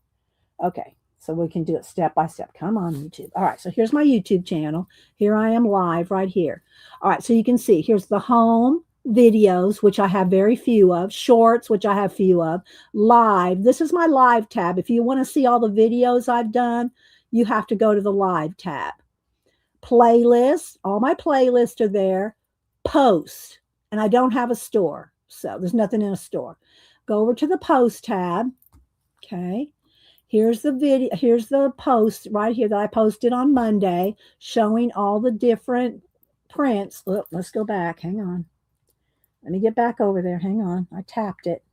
Okay. So we can do it step by step. Come on, YouTube. All right. So here's my YouTube channel. Here I am live right here. All right. So you can see here's the home, videos, which I have very few of, shorts, which I have few of, live. This is my live tab. If you want to see all the videos I've done, you have to go to the live tab. Playlists, all my playlists are there. Post, and I don't have a store. So there's nothing in a store. Go over to the post tab. Okay. Here's the video. Here's the post right here that I posted on Monday showing all the different prints. Look, let's go back. Hang on. Let me get back over there. Hang on. I tapped it.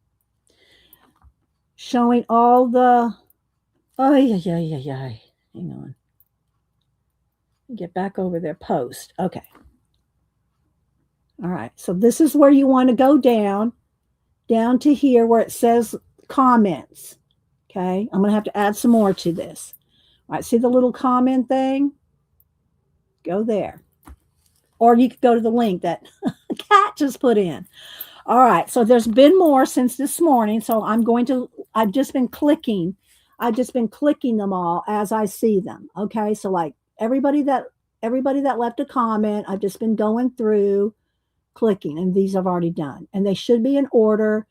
Showing all the, hang on. Get back over there. Post. Okay. All right. So this is where you want to go down to here where it says comments. Okay. I'm going to have to add some more to this. All right. See the little comment thing? Go there. Or you could go to the link that Kat just put in. All right. So there's been more since this morning. So I've just been clicking them all as I see them. Okay. So like everybody that left a comment, I've just been going through clicking, and these I've already done. And they should be in order.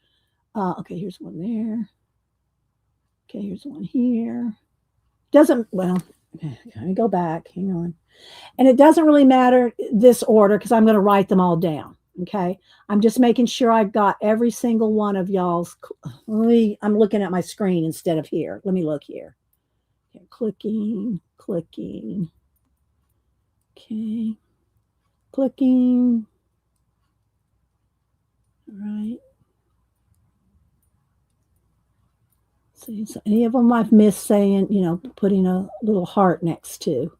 Okay. Here's one there. Okay. Here's one here. Let me go back. Hang on. And it doesn't really matter this order because I'm going to write them all down. Okay. I'm just making sure I've got every single one of y'all's. I'm looking at my screen instead of here. Let me look here. Okay, clicking, clicking. Okay. Clicking. All right. See, so any of them I've missed saying, putting a little heart next to.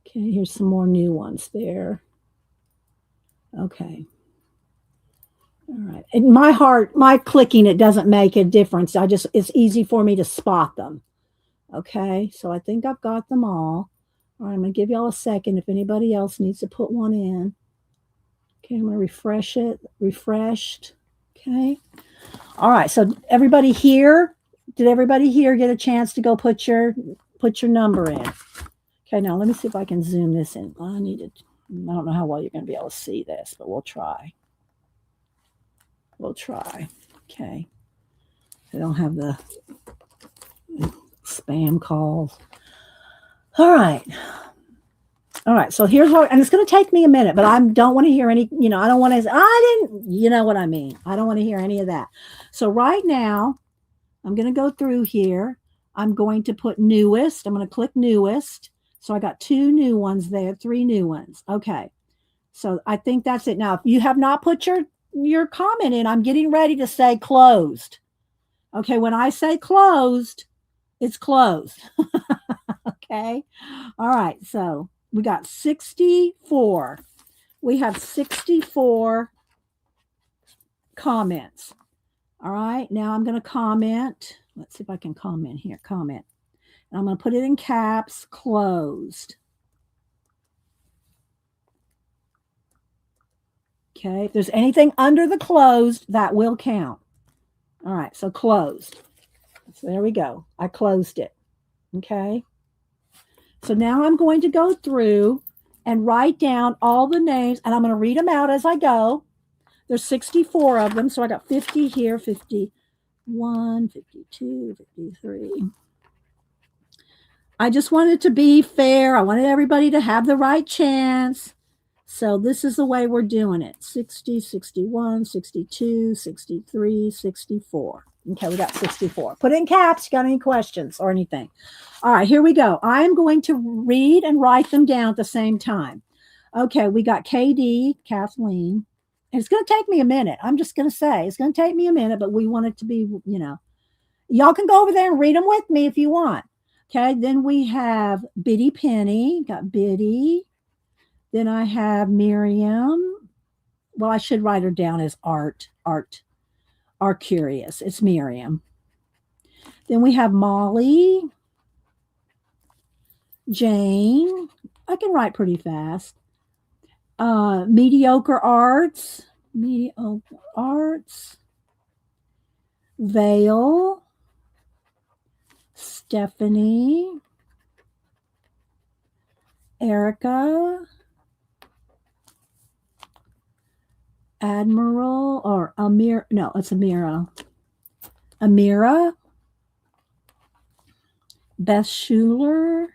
Okay, here's some more new ones there. Okay. All right. And my clicking, it doesn't make a difference. It's easy for me to spot them. Okay. So I think I've got them all. All right. I'm going to give y'all a second if anybody else needs to put one in. Okay. I'm going to refresh it. Refreshed. Okay. All right. So everybody here, did everybody here get a chance to go put your number in? Okay. Now let me see if I can zoom this in. I don't know how well you're going to be able to see this, but we'll try. We'll try. Okay. I don't have the spam calls. All right. All right. So here's what, and it's going to take me a minute, but I don't want to hear any, I don't want to, you know what I mean? I don't want to hear any of that. So right now, I'm going to go through here. I'm going to put newest. I'm going to click newest. So I got 2 new ones there, 3 new ones. Okay. So I think that's it. Now, if you have not put your comment in, I'm getting ready to say closed. Okay, when I say closed, it's closed. Okay. All right. So we got 64. We have 64 comments. All right. Now I'm going to comment. Let's see if I can comment here. Comment. And I'm going to put it in caps, closed. Okay. If there's anything under the closed, that will count. All right. So closed. So there we go. I closed it. Okay. So now I'm going to go through and write down all the names, and I'm going to read them out as I go. There's 64 of them. So I got 50 here, 51, 52, 53. I just wanted to be fair. I wanted everybody to have the right chance. So this is the way we're doing it. 60, 61, 62, 63, 64. Okay, we got 64. Put it in caps. You got any questions or anything? All right, here we go. I'm going to read and write them down at the same time. Okay, we got KD, Kathleen. And it's going to take me a minute. I'm just going to say it's going to take me a minute, but we want it to be, y'all can go over there and read them with me if you want. Okay, then we have Biddy Penny, got Biddy. Then I have Miriam. Well, I should write her down as Art Curious. It's Miriam. Then we have Molly, Jane. I can write pretty fast. Mediocre Arts. Vale. Stephanie. Erica. Admiral or Amir. No, it's Amira. Amira. Beth Schuler.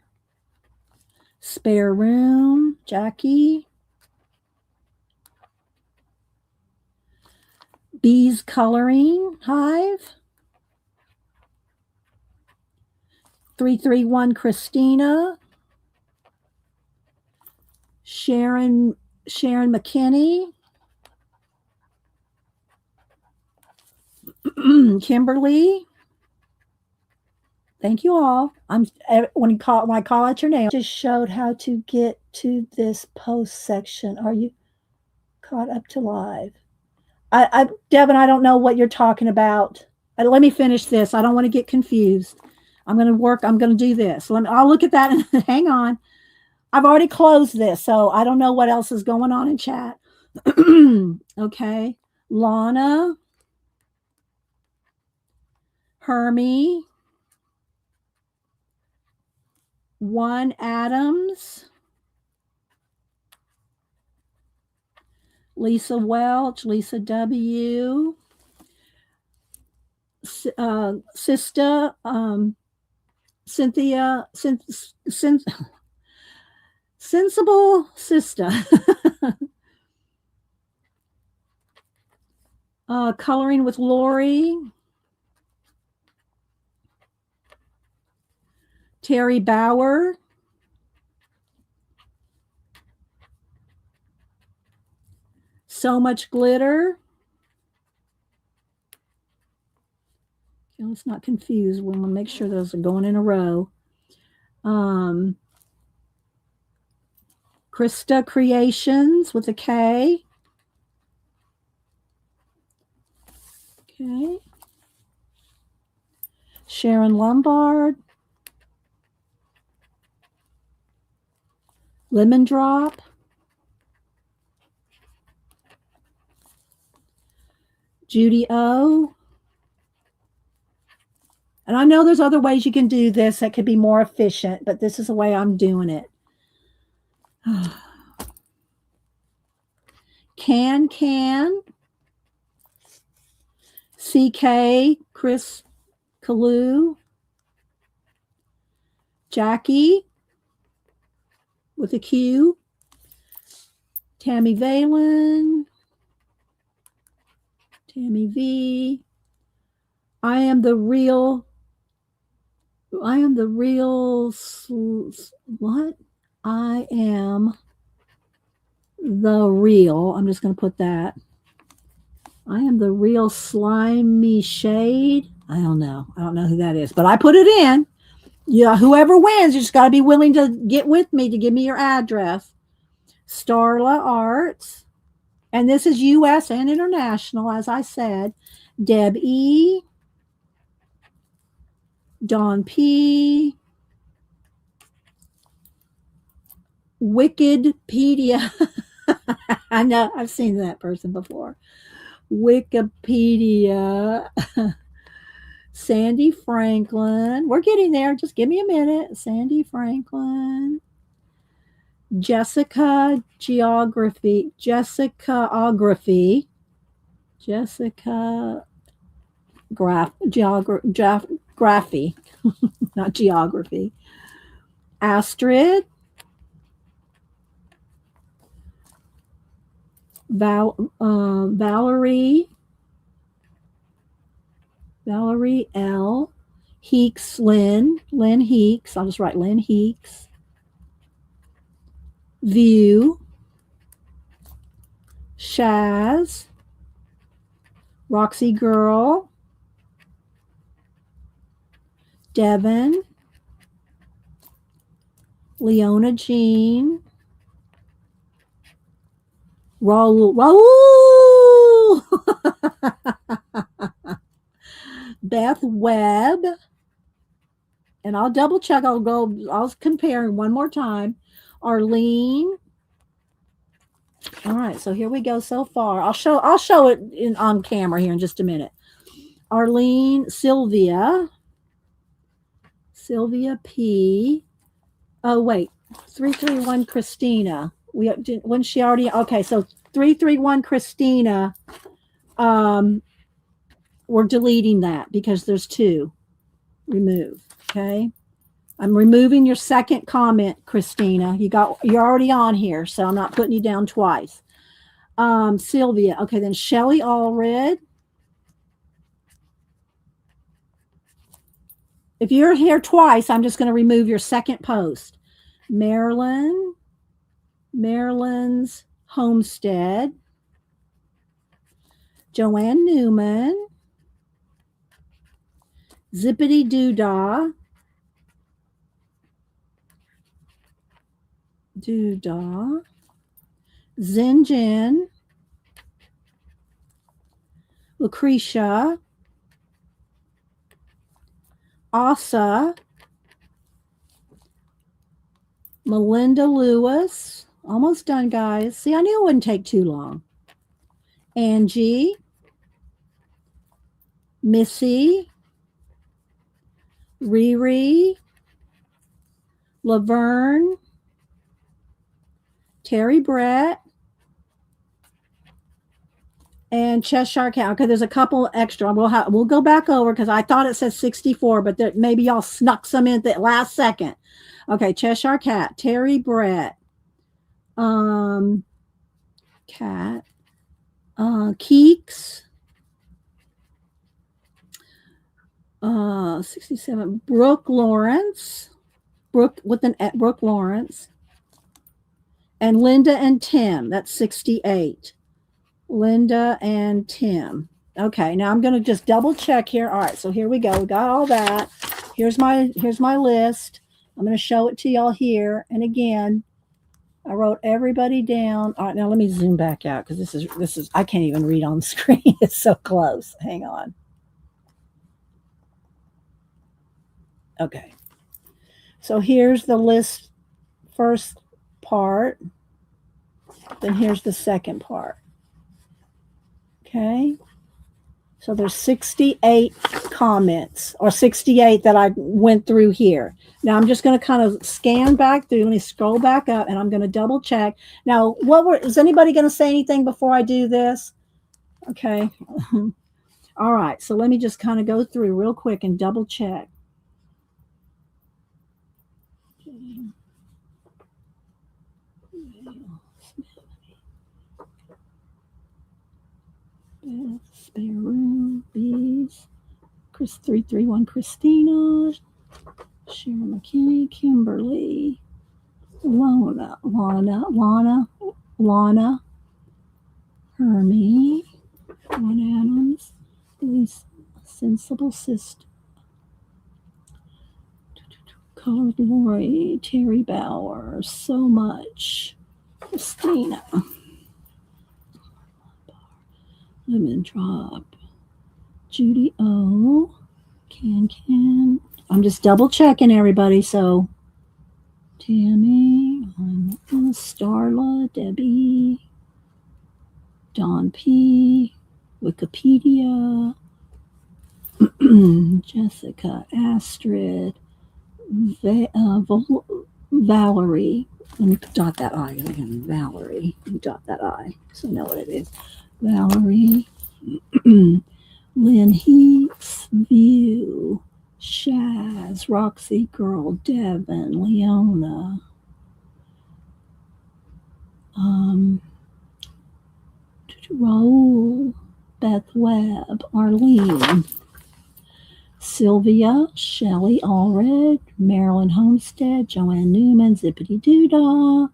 Spare Room. Jackie. Bees Coloring Hive. 331 Christina. Sharon McKinney. Kimberly. Thank you all. When I call out your name, just showed how to get to this post section. Are you caught up to live? Devin, I don't know what you're talking about. Let me finish this. I don't want to get confused. I'm going to do this. I'll look at that and hang on. I've already closed this, so I don't know what else is going on in chat. Okay. Lana. Hermie. One Adams. Lisa Welch, Lisa W. Sister, Cynthia, Sensible Sister. Coloring with Lori. Terry Bauer. So Much Glitter. Okay, let's not confuse. We want to make sure those are going in a row. Krista Creations with a K. Okay. Sharon Lombard. Lemon Drop. Judy O. And I know there's other ways you can do this that could be more efficient, but this is the way I'm doing it. Can. CK, Chris Kalu. Jackie with a Q. Tammy Valen. Tammy V. I am the real. What? I am the real. I'm just going to put that. I am the real slimy shade. I don't know who that is, but I put it in. Yeah, whoever wins, you just got to be willing to get with me to give me your address. Starla Arts. And this is U.S. and international, as I said. Deb E. Dawn P. Wikipedia. I know, I've seen that person before. Wikipedia. Sandy Franklin. We're getting there. Just give me a minute. Sandy Franklin. Jessica Geography. Jessicaography. Jessica Graphy. Not geography. Astrid. Valerie L. Heeks Lynn Heeks. I'll just write Lynn Heeks. View. Shaz. Roxy Girl. Devin. Leona Jean. Raul. Beth Webb. And I'll double check. I'll compare one more time. Arlene. All right, so here we go so far. I'll show it on camera here in just a minute. Arlene, Sylvia P. Oh wait, 331 Christina. When she already okay, so 331 Christina. We're deleting that because there's two. Remove. Okay. I'm removing your second comment, Christina. You're already on here, so I'm not putting you down twice. Sylvia. Okay, then Shelly Allred. If you're here twice, I'm just going to remove your second post. Marilyn's Homestead. Joanne Newman. Zippity Doodah. Zinjin. Lucretia. Asa. Melinda Lewis. Almost done, guys. See, I knew it wouldn't take too long. Angie. Missy. Riri. Laverne. Terry Brett. And Cheshire Cat. Okay, there's a couple extra. We'll go back over because I thought it said 64, but maybe y'all snuck some in at the last second. Okay, Cheshire Cat, Terry Brett, Cat, Keeks, 67. Brooke Lawrence. Brooke with an Brooke Lawrence. And Linda and Tim. That's 68. Linda and Tim. Okay, now I'm going to just double check here. All right, so here we go. We got all that. Here's my list. I'm going to show it to y'all here. And again, I wrote everybody down. All right, now let me zoom back out because this is I can't even read on the screen. It's so close. Hang on. Okay. So here's the list first part. Then here's the second part. Okay. So there's 68 comments, or 68 that I went through here. Now I'm just going to kind of scan back through. Let me scroll back up and I'm going to double check. Now, is anybody going to say anything before I do this? Okay. All right. So let me just kind of go through real quick and double check. Spare room, bees, Chris 331, Christina, Sharon McKinney, Kimberly, Lana, Hermie, Ron Adams, Lisa, Sensible Sister, Colored Lori, Terry Bauer, so much, Christina, Lemon Drop, Judy O, Can. I'm just double checking everybody. So, Tammy, Starla, Debbie, Don P, Wikipedia, Jessica, Astrid, Valerie. Let me dot that I again. Valerie, dot that I so I know what it is. Valerie, Lynn Heaps, View, Shaz, Roxy Girl, Devin, Leona, Raul, Beth Webb, Arlene, Sylvia, Shelley Allred, Marilyn Homestead, Joanne Newman, Zippity Doodah,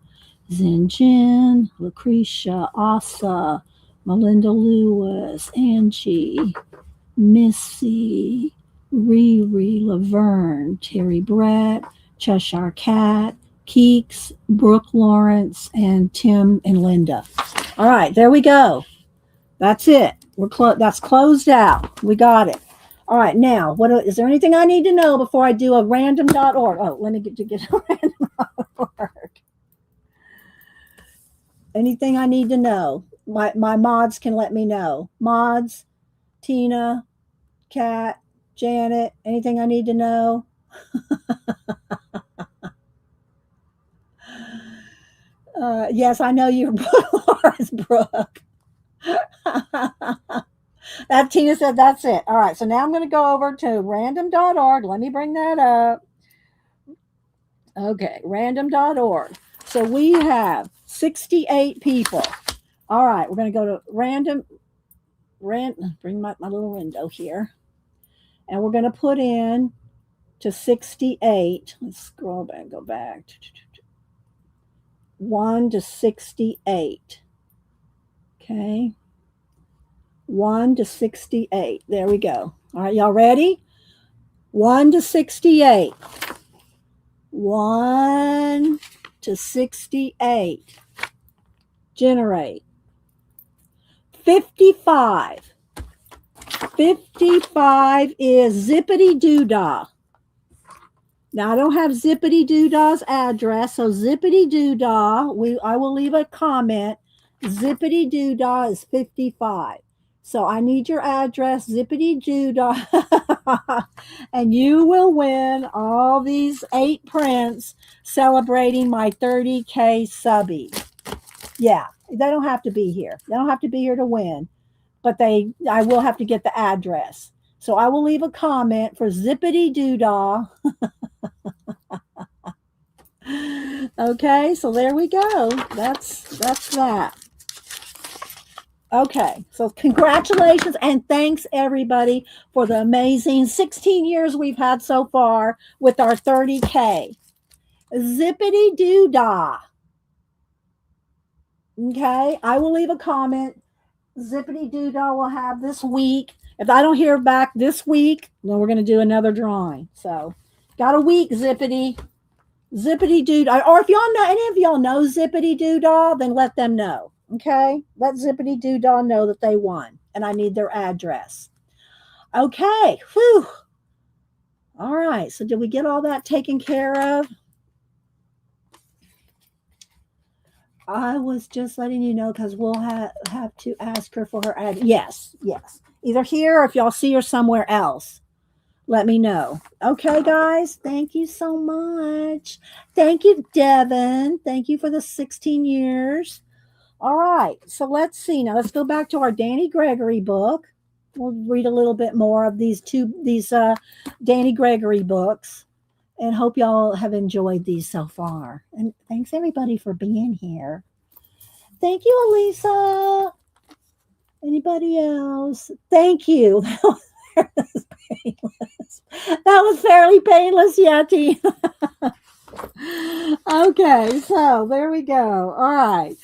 Zen Jen, Lucretia, Asa, Melinda Lewis, Angie, Missy, Riri, Laverne, Terry Brett, Cheshire Cat, Keeks, Brooke Lawrence, and Tim and Linda. All right, there we go. That's it. That's closed out. We got it. All right, now, is there anything I need to know before I do a random.org? Oh, let me get a random.org. Anything I need to know? My mods can let me know. Mods, Tina, Kat, Janet, anything I need to know? Yes, I know you're Lawrence Brooke. That Tina said that's it. All right, so now I'm going to go over to random.org. Let me bring that up. Okay, random.org. So we have 68 people. All right, we're going to go to bring my little window here. And we're going to put in to 68. Let's scroll back, go back. 1 to 68. Okay. 1 to 68. There we go. All right, y'all ready? 1 to 68. 1 to 68. Generate. 55. 55 is Zippity Doodah. Now, I don't have Zippity Doodah's address, so Zippity Doodah, I will leave a comment. Zippity Doodah is 55. So I need your address, Zippity Doodah, and you will win all these 8 prints celebrating my 30K subby. Yeah, they don't have to be here. They don't have to be here to win, but I will have to get the address. So I will leave a comment for Zippity Doodah. Okay, so there we go. That's that. Okay, so congratulations and thanks everybody for the amazing 16 years we've had so far with our 30K. Zippity doo dah. Okay, I will leave a comment. Zippity doo dah will have this week. If I don't hear back this week, then we're going to do another drawing. So, got a week, Zippity. Zippity doo dah. Or if y'all know, any of y'all know Zippity doo dah, then let them know. Okay, let Zippity doo dah know that they won, and I need their address. Okay, whew. All right, so did we get all that taken care of? I was just letting you know because we'll have to ask her for her address. Yes, yes. Either here or if y'all see her somewhere else, let me know. Okay, guys, thank you so much. Thank you, Devin. Thank you for the 16 years. All right, so let's see. Now let's go back to our Danny Gregory book. We'll read a little bit more of these Danny Gregory books, and hope y'all have enjoyed these so far. And thanks everybody for being here. Thank you, Elisa. Anybody else? Thank you. That was painless. That was fairly painless, Yeti. Okay, so there we go. All right.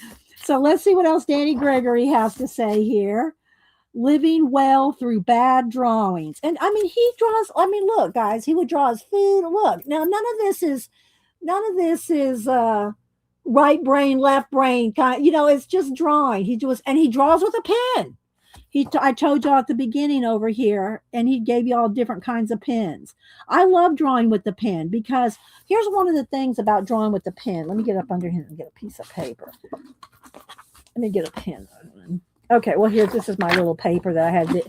So let's see what else Danny Gregory has to say here. Living well through bad drawings. And I mean, he draws, I mean, look, guys, he would draw his food. Look, now none of this is right brain, left brain kind, it's just drawing. He draws with a pen. I told y'all at the beginning over here, and he gave you all different kinds of pens. I love drawing with the pen because here's one of the things about drawing with the pen. Let me get up under here and get a piece of paper. Let me get a pen. Okay, well, this is my little paper that I had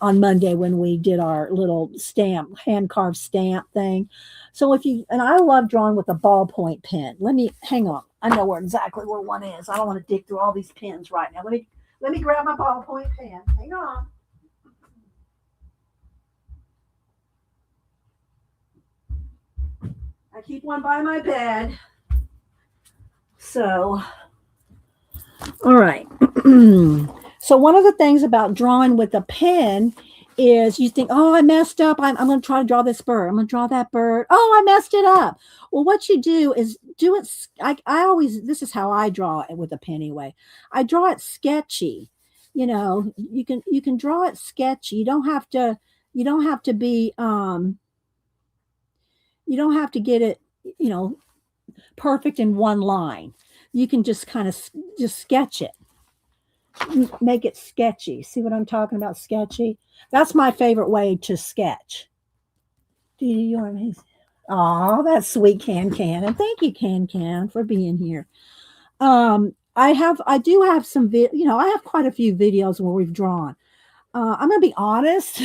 on Monday when we did our little hand carved stamp thing. So and I love drawing with a ballpoint pen. Hang on. I know exactly where one is. I don't want to dig through all these pens right now. Let me grab my ballpoint pen. Hang on. I keep one by my bed. So, all right. So one of the things about drawing with a pen is you think, oh, I messed up. I'm going to try to draw this bird. I'm going to draw that bird. Oh, I messed it up. Well, what you do is do it. This is how I draw it with a pen anyway. I draw it sketchy. You can draw it sketchy. You don't have to be, you don't have to get it, perfect in one line. You can just kind of just sketch it. Make it sketchy. See what I'm talking about? Sketchy. That's my favorite way to sketch. Do you want me? Oh, that's sweet, Can, and thank you, Can, for being here. I do have some I have quite a few videos where we've drawn. I'm going to be honest.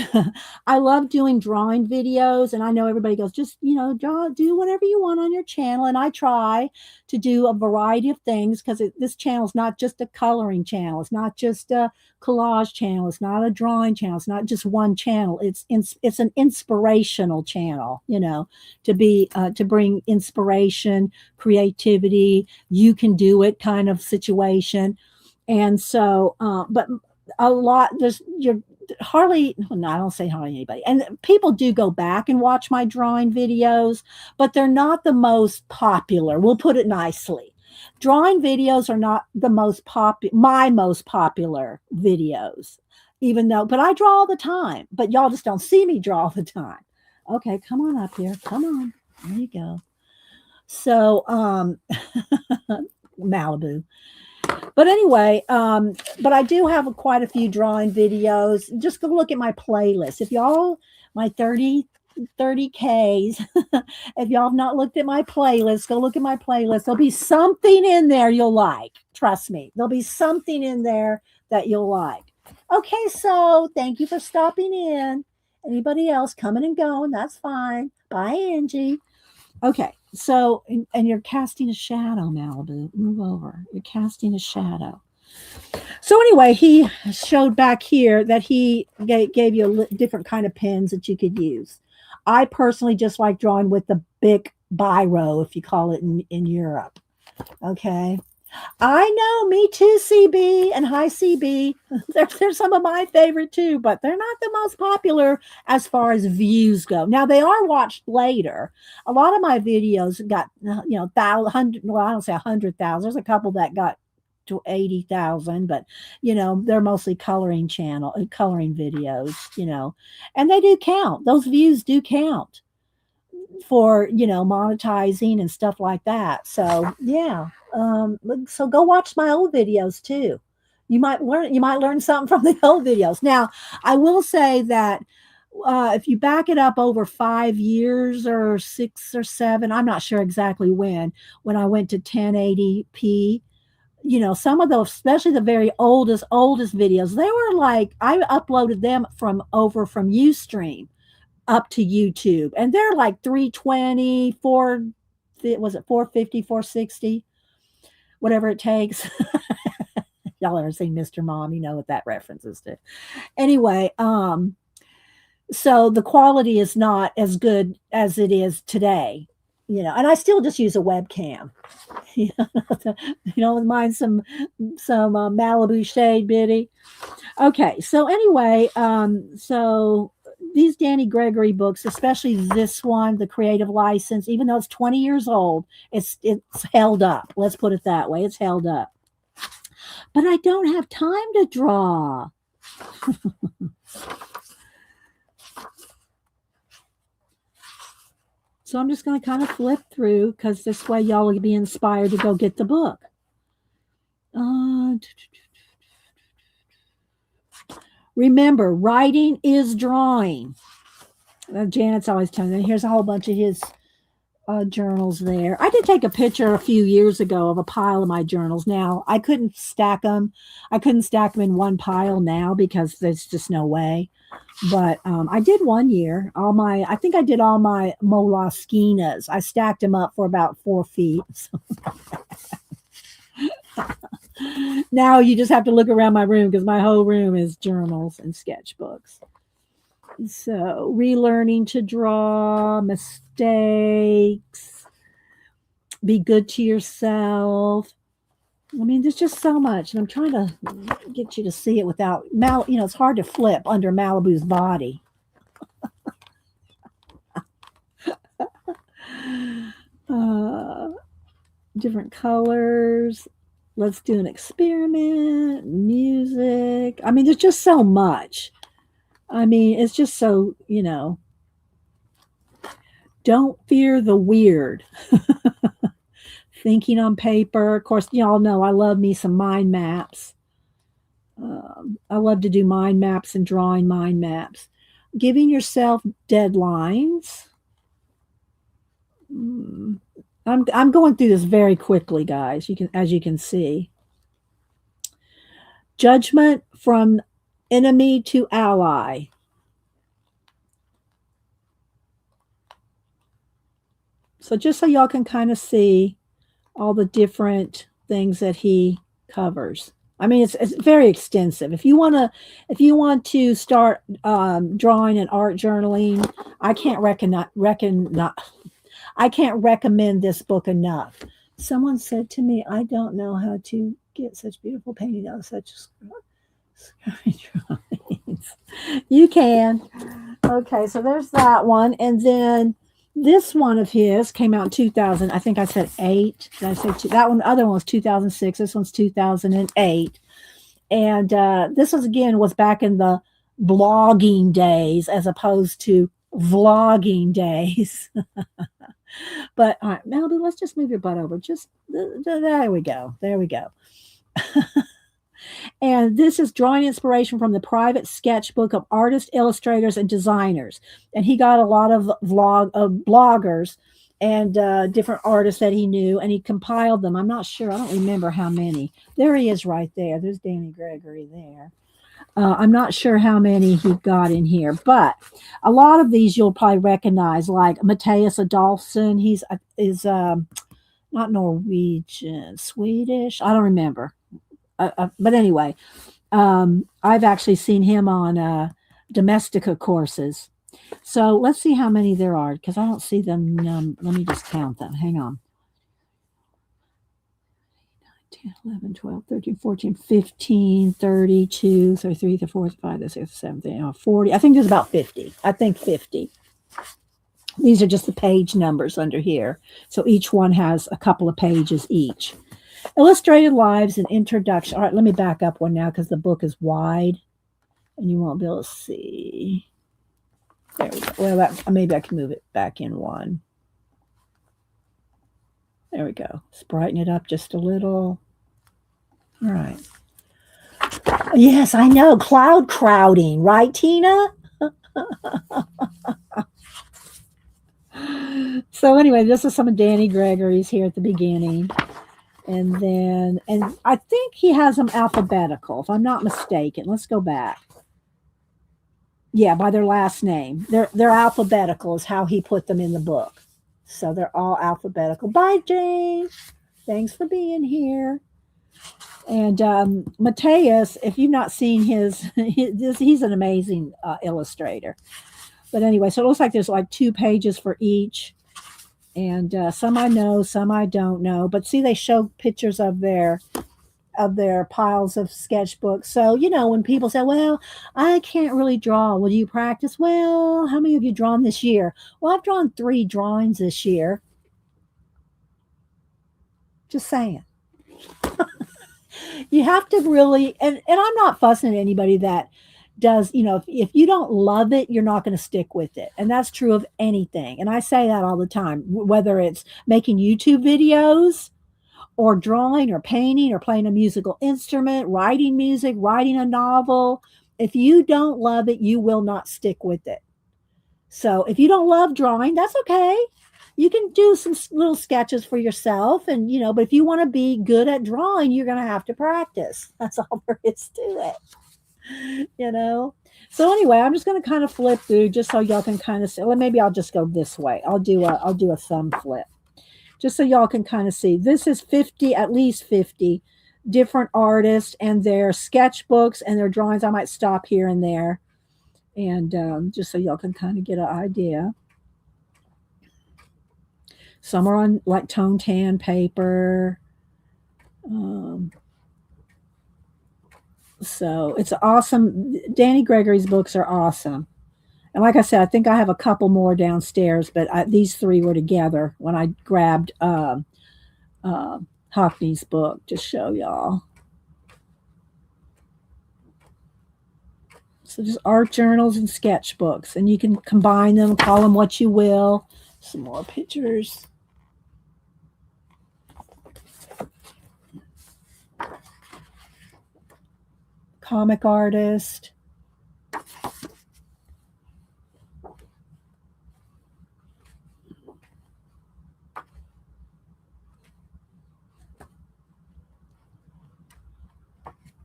I love doing drawing videos, and I know everybody goes, just, draw, do whatever you want on your channel. And I try to do a variety of things because this channel is not just a coloring channel. It's not just a collage channel. It's not a drawing channel. It's not just one channel. It's an inspirational channel, to bring inspiration, creativity, you can do it kind of situation. And so, but a lot you're hardly, no, I don't say hardly anybody, and people do go back and watch my drawing videos, but they're not the most popular, we'll put it nicely. Drawing videos are not my most popular videos, but I draw all the time, but y'all just don't see me draw all the time. Okay, come on up here, come on, there you go. So Malibu. But anyway, but I do have quite a few drawing videos. Just go look at my playlist. If y'all, my 30Ks, if y'all have not looked at my playlist, go look at my playlist. There'll be something in there you'll like. Trust me. There'll be something in there that you'll like. Okay, so thank you for stopping in. Anybody else coming and going, that's fine. Bye, Angie. Okay, so, and you're casting a shadow, Malibu. Move over. You're casting a shadow. So anyway, he showed back here that he gave you a different kind of pens that you could use. I personally just like drawing with the big biro, if you call it in Europe. Okay. I know, me too, CB and hi CB. They're some of my favorite too, but they're not the most popular as far as views go. Now they are watched later. A lot of my videos got thousand. Well, I don't say 100,000. There's a couple that got to 80,000, but they're mostly coloring videos. And they do count. Those views do count for monetizing and stuff like that. So yeah, so go watch my old videos too. You might learn something from the old videos. Now I will say that if you back it up over 5 years or 6 or 7, I'm not sure exactly when I went to 1080p, some of those, especially the very oldest videos, they were like, I uploaded them from Ustream up to YouTube, and they're like 320, was it 450, 460, whatever it takes. Y'all ever seen Mr. Mom? You know what that references to. Anyway, so the quality is not as good as it is today, and I still just use a webcam. You don't mind some Malibu shade, Biddy. Okay, so anyway, so these Danny Gregory books, especially this one, The Creative License, even though it's 20 years old, it's held up. Let's put it that way. It's held up. But I don't have time to draw. So I'm just going to kind of flip through, because this way y'all will be inspired to go get the book. Remember, writing is drawing. Janet's always telling me. Here's a whole bunch of his journals there. I did take a picture a few years ago of a pile of my journals. Now, I couldn't stack them. I couldn't stack them in one pile now because there's just no way. But I did one year. I think I did all my Moleskines. I stacked them up for about 4 feet. So. Now you just have to look around my room, because my whole room is journals and sketchbooks. So, relearning to draw, mistakes, be good to yourself. I mean, there's just so much, and I'm trying to get you to see it without it's hard to flip under Malibu's body. Different colors. Let's do an experiment. Music. I mean, there's just so much. I mean, it's just so, don't fear the weird. Thinking on paper. Of course, y'all know I love me some mind maps. I love to do mind maps and drawing mind maps. Giving yourself deadlines. I'm going through this very quickly, guys. As you can see. Judgment from enemy to ally. So just so y'all can kind of see all the different things that he covers. I mean, it's very extensive. If you want to start drawing and art journaling, I can't recommend this book enough. Someone said to me, I don't know how to get such beautiful painting out of such drawings. You can. Okay, so there's that one. And then this one of his came out in 2000. I think I said 8. Did I say that one? The other one was 2006. This one's 2008. And this was back in the blogging days as opposed to vlogging days. But all right, Malibu, let's just move your butt over. Just there we go. There we go. And this is drawing inspiration from the private sketchbook of artists, illustrators, and designers. And he got a lot of bloggers and different artists that he knew, and he compiled them. I'm not sure. I don't remember how many. There he is right there. There's Danny Gregory there. I'm not sure how many he got in here, but a lot of these you'll probably recognize, like Matthias Adolfsson. He's not Norwegian, Swedish. I don't remember. But anyway, I've actually seen him on Domestica courses. So let's see how many there are, because I don't see them. Let me just count them. Hang on. 10, 11, 12, 13, 14, 15, 32, 33, 34, 35, 36, 37, 40. I think there's about 50. I think 50. These are just the page numbers under here. So each one has a couple of pages each. Illustrated Lives and Introduction. All right, let me back up one now because the book is wide and you won't be able to see. There we go. Well, maybe I can move it back in one. There we go. Let's brighten it up just a little. All right. Yes, I know. Cloud crowding, right, Tina? So anyway, this is some of Danny Gregory's here at the beginning. And I think he has them alphabetical, if I'm not mistaken. Let's go back. Yeah, by their last name. They're alphabetical is how he put them in the book. So they're all alphabetical. Bye, Jane. Thanks for being here. And Mateus, if you've not seen he's an amazing illustrator. But anyway, so it looks like there's like 2 pages for each. And some I know, some I don't know. But see, they show pictures of their piles of sketchbooks. So, when people say, well, I can't really draw. Will you practice? Well, how many have you drawn this year? Well, I've drawn 3 drawings this year. Just saying. You have to really, and I'm not fussing at anybody that does, if you don't love it, you're not going to stick with it. And that's true of anything. And I say that all the time, whether it's making YouTube videos or drawing or painting or playing a musical instrument, writing music, writing a novel. If you don't love it, you will not stick with it. So if you don't love drawing, that's okay. You can do some little sketches for yourself and, but if you want to be good at drawing, you're going to have to practice. That's all there is to it, So anyway, I'm just going to kind of flip through just so y'all can kind of see. Well, maybe I'll just go this way. I'll do a thumb flip just so y'all can kind of see. This is at least 50 different artists and their sketchbooks and their drawings. I might stop here and there and just so y'all can kind of get an idea. Some are on like tone tan paper. So it's awesome. Danny Gregory's books are awesome. And like I said, I think I have a couple more downstairs, but these 3 were together when I grabbed Hockney's book to show y'all. So just art journals and sketchbooks, and you can combine them, call them what you will. Some more pictures. Comic artist.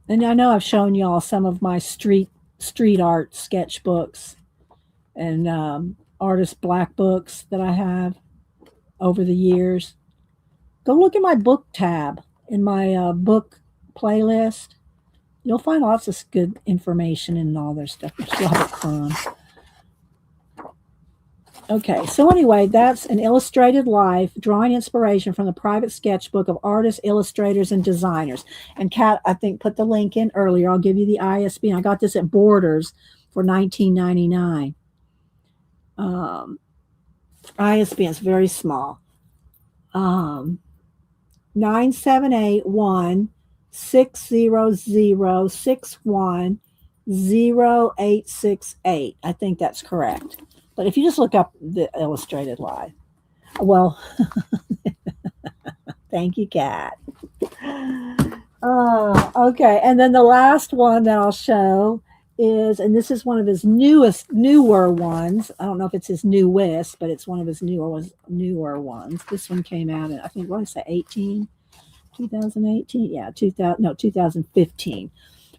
And I know I've shown y'all some of my street art sketchbooks and artist black books that I have over the years. Go look at my book tab in my book playlist. You'll find lots of good information and all their stuff. It's a lot of fun. Okay, so anyway, that's an illustrated life, drawing inspiration from the private sketchbook of artists, illustrators, and designers. And Kat, I think, put the link in earlier. I'll give you the ISBN. I got this at Borders for $19.99. ISBN is very small. 978-1-600-61-0868. I think that's correct. But if you just look up the Illustrated Live, well, thank you, Kat. Okay, and then the last one that I'll show is, and this is one of his newer ones. I don't know if it's his newest, but it's one of his newer ones. This one came out in, I think, what did I say, 2018? Yeah, 2015.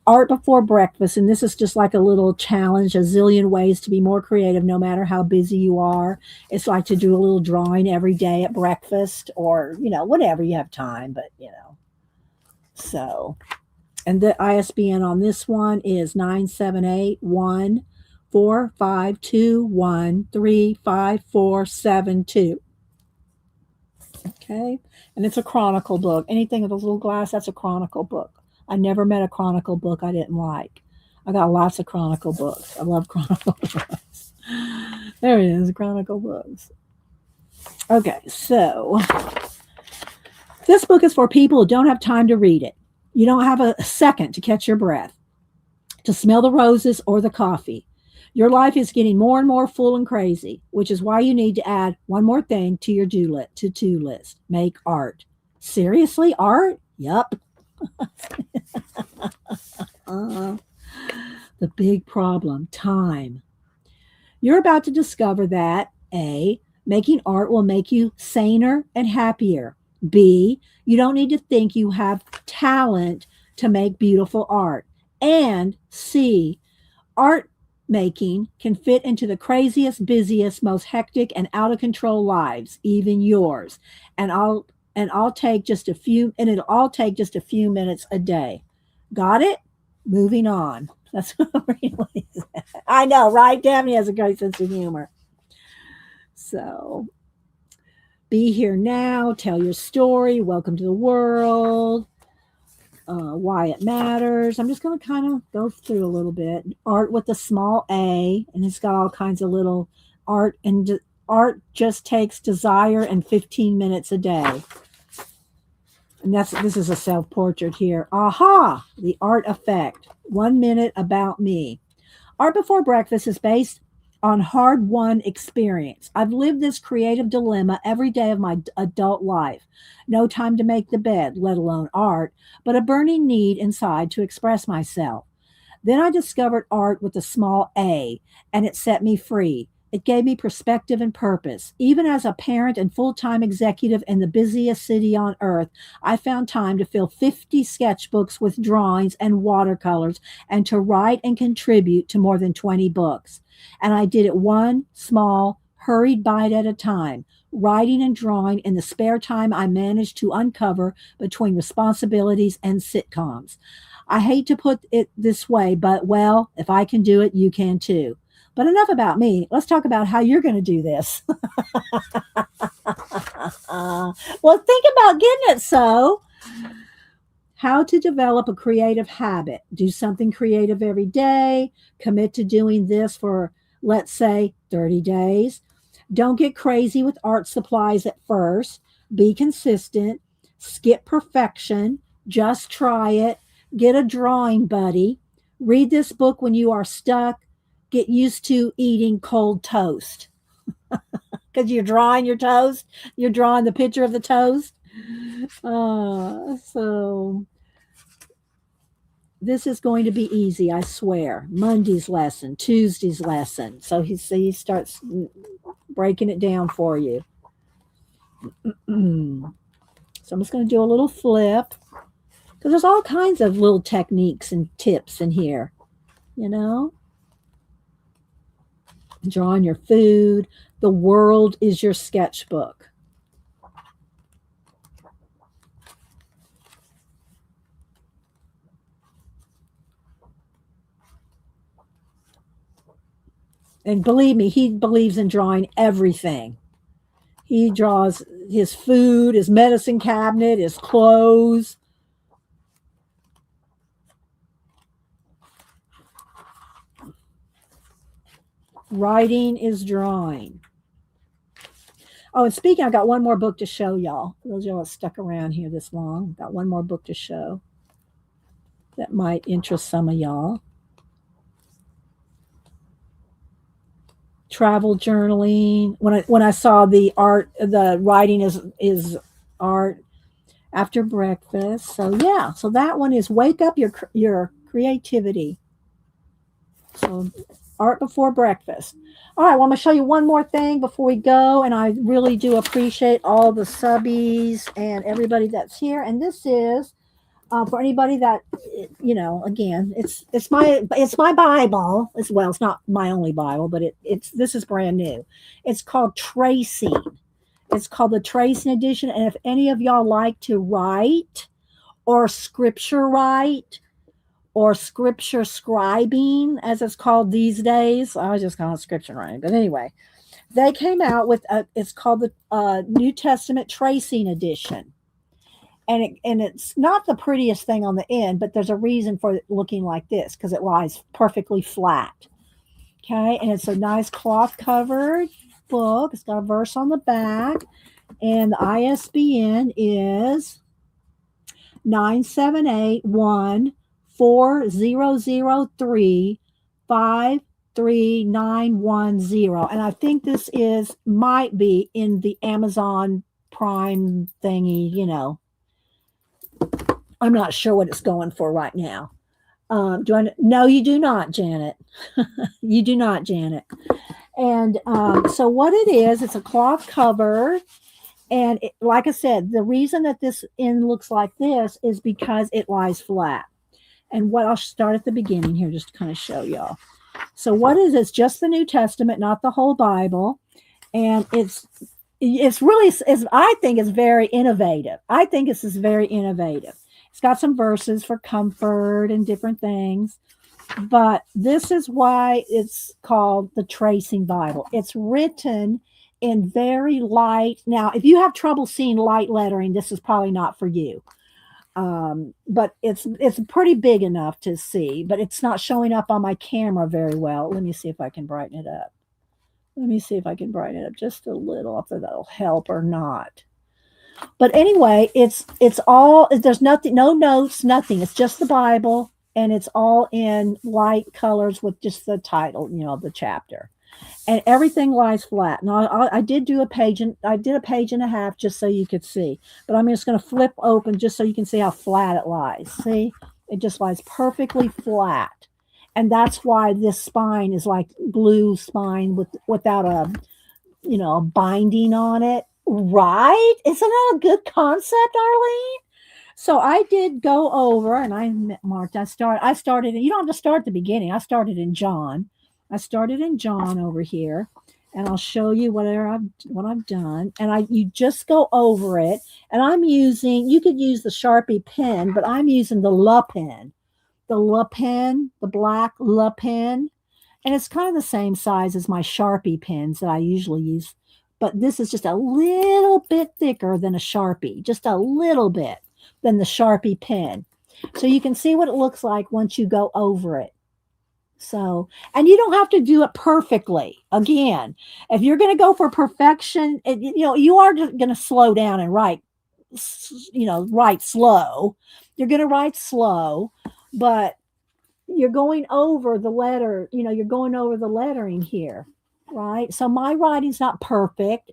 Art Before Breakfast, and this is just like a little challenge, a zillion ways to be more creative no matter how busy you are. It's like to do a little drawing every day at breakfast or, whatever you have time, but, So, and the ISBN on this one is 978-1-4521-35472. Okay. And it's a chronicle book. Anything with a little glass, that's a chronicle book. I never met a chronicle book I didn't like. I got lots of chronicle books. I love chronicle books. There it is, chronicle books. Okay, so this book is for people who don't have time to read it. You don't have a second to catch your breath, to smell the roses or the coffee. Your life is getting more and more full and crazy, which is why you need to add one more thing to your to-do list. Make art. Seriously, art? Yup. Uh, the big problem, time. You're about to discover that A, making art will make you saner and happier. B, you don't need to think you have talent to make beautiful art. And C, art making can fit into the craziest, busiest, most hectic and out of control lives, even yours. And I'll take just a few and it'll all take just a few minutes a day. Got it? Moving on. That's what really I know, right? Daphne has a great sense of humor. So be here now, tell your story, welcome to the world, why it matters. I'm just going to kind of go through a little bit. Art with a small a, and it's got all kinds of little art, and art just takes desire and 15 minutes a day. And this is a self-portrait here. Aha, the art effect. 1 minute about me. Art Before Breakfast is based on hard-won experience. I've lived this creative dilemma every day of my adult life. No time to make the bed, let alone art, but a burning need inside to express myself. Then I discovered art with a small a, and it set me free. It gave me perspective and purpose. Even as a parent and full-time executive in the busiest city on earth, I found time to fill 50 sketchbooks with drawings and watercolors and to write and contribute to more than 20 books. And I did it one small, hurried bite at a time, writing and drawing in the spare time I managed to uncover between responsibilities and sitcoms. I hate to put it this way, but well, if I can do it, you can too. But enough about me. Let's talk about how you're going to do this. Well, think about getting it so. How to develop a creative habit. Do something creative every day. Commit to doing this for, let's say, 30 days. Don't get crazy with art supplies at first. Be consistent. Skip perfection. Just try it. Get a drawing buddy. Read this book when you are stuck. Get used to eating cold toast because you're drawing your toast. You're drawing the picture of the toast. So this is going to be easy, I swear. Monday's lesson, Tuesday's lesson. So he starts breaking it down for you. So I'm just going to do a little flip because there's all kinds of little techniques and tips in here, you know. Drawing your food. The world is your sketchbook. And believe me, he believes in drawing everything. He draws his food, his medicine cabinet, his clothes. Writing is drawing. Oh, and speaking, I got one more book to show y'all. For those of y'all stuck around here this long, got one more book to show that might interest some of y'all. Travel journaling. When I saw the art, the writing is art after breakfast. So yeah, so that one is wake up your creativity. So art before breakfast. All right, well, I'm going to show you one more thing before we go, and I really do appreciate all the subbies and everybody that's here. And this is for anybody that again, it's my Bible as well. It's not my only Bible, but it's this is brand new. It's called Tracing. It's called the Tracing Edition. And if any of y'all like to write or scripture write or scripture scribing, as it's called these days, I was just calling it scripture writing. But anyway, They came out with it's called the New Testament Tracing Edition, and it's not the prettiest thing on the end, but there's a reason for it looking like this because it lies perfectly flat. Okay, and it's a nice cloth covered book. It's got a verse on the back, and the ISBN is 978-1-4003-53910. And I think this is might be in the Amazon Prime thingy, I'm not sure what it's going for right now. Do I? No, you do not, Janet. You do not, Janet. And so what it is, it's a cloth cover. And like I said, the reason that this end looks like this is because it lies flat. And what I'll start at the beginning here just to kind of show y'all. So what is it's just the New Testament, not the whole Bible. And it's really, I think it's very innovative. I think this is very innovative. It's got some verses for comfort and different things. But this is why it's called the Tracing Bible. It's written in very light. Now, if you have trouble seeing light lettering, this is probably not for you. But it's pretty big enough to see, but it's not showing up on my camera very well. Let me see if I can brighten it up. Let me see if I can brighten it up just a little, if that'll help or not. But anyway, it's all, there's nothing, no notes, nothing. It's just the Bible, and it's all in light colors with just the title, the chapter. And everything lies flat. Now I did do a page, and I did a page and a half just so you could see. But I'm just going to flip open just so you can see how flat it lies. See, it just lies perfectly flat, and that's why this spine is like blue spine without a binding on it. Right? Isn't that a good concept, Arlene? So I did go over, and I marked. I started. You don't have to start at the beginning. I started in John. I started in John over here, and I'll show you what I've done. And you just go over it. And I'm using. You could use the Sharpie pen, but I'm using the La pen, the black La pen, and it's kind of the same size as my Sharpie pens that I usually use. But this is just a little bit thicker than a Sharpie, just a little bit than the Sharpie pen. So you can see what it looks like once you go over it. So, and you don't have to do it perfectly. Again, if you're going to go for perfection, you are just going to slow down and write slow. You're going to write slow, but you're going over the letter, you're going over the lettering here. Right. So my writing's not perfect,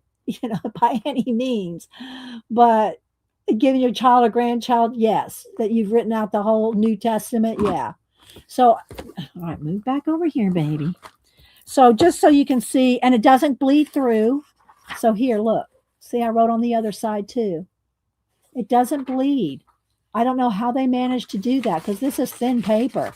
by any means, but giving your child or grandchild, yes, that you've written out the whole New Testament. Yeah. So, all right, move back over here, baby. So just so you can see, and it doesn't bleed through. So here, look, see, I wrote on the other side too. It doesn't bleed. I don't know how they managed to do that because this is thin paper.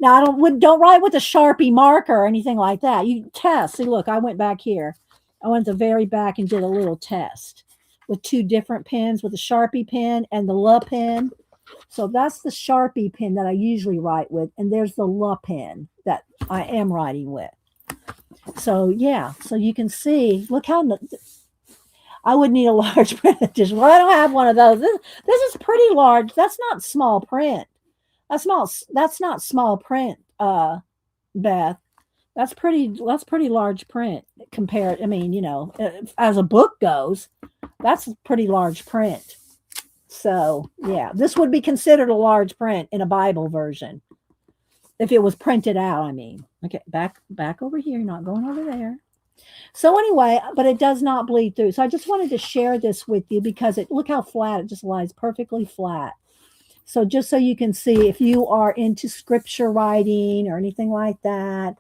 Now, I don't write with a Sharpie marker or anything like that. You test. See, look, I went back here. I went to the very back and did a little test with two different pens, with the Sharpie pen and the La pen. So that's the Sharpie pen that I usually write with, and there's the La pen that I am writing with. So, yeah, so you can see, look how I would need a large print edition. Well, I don't have one of those. This is pretty large. That's not small print. That's not small print, Beth. That's pretty large print compared. I mean, as a book goes, that's pretty large print. So yeah, this would be considered a large print in a Bible version if it was printed out. I mean, okay, back over here. You're not going over there. So anyway, but it does not bleed through. So I just wanted to share this with you because look how flat it just lies, perfectly flat. So just so you can see, if you are into scripture writing or anything like that,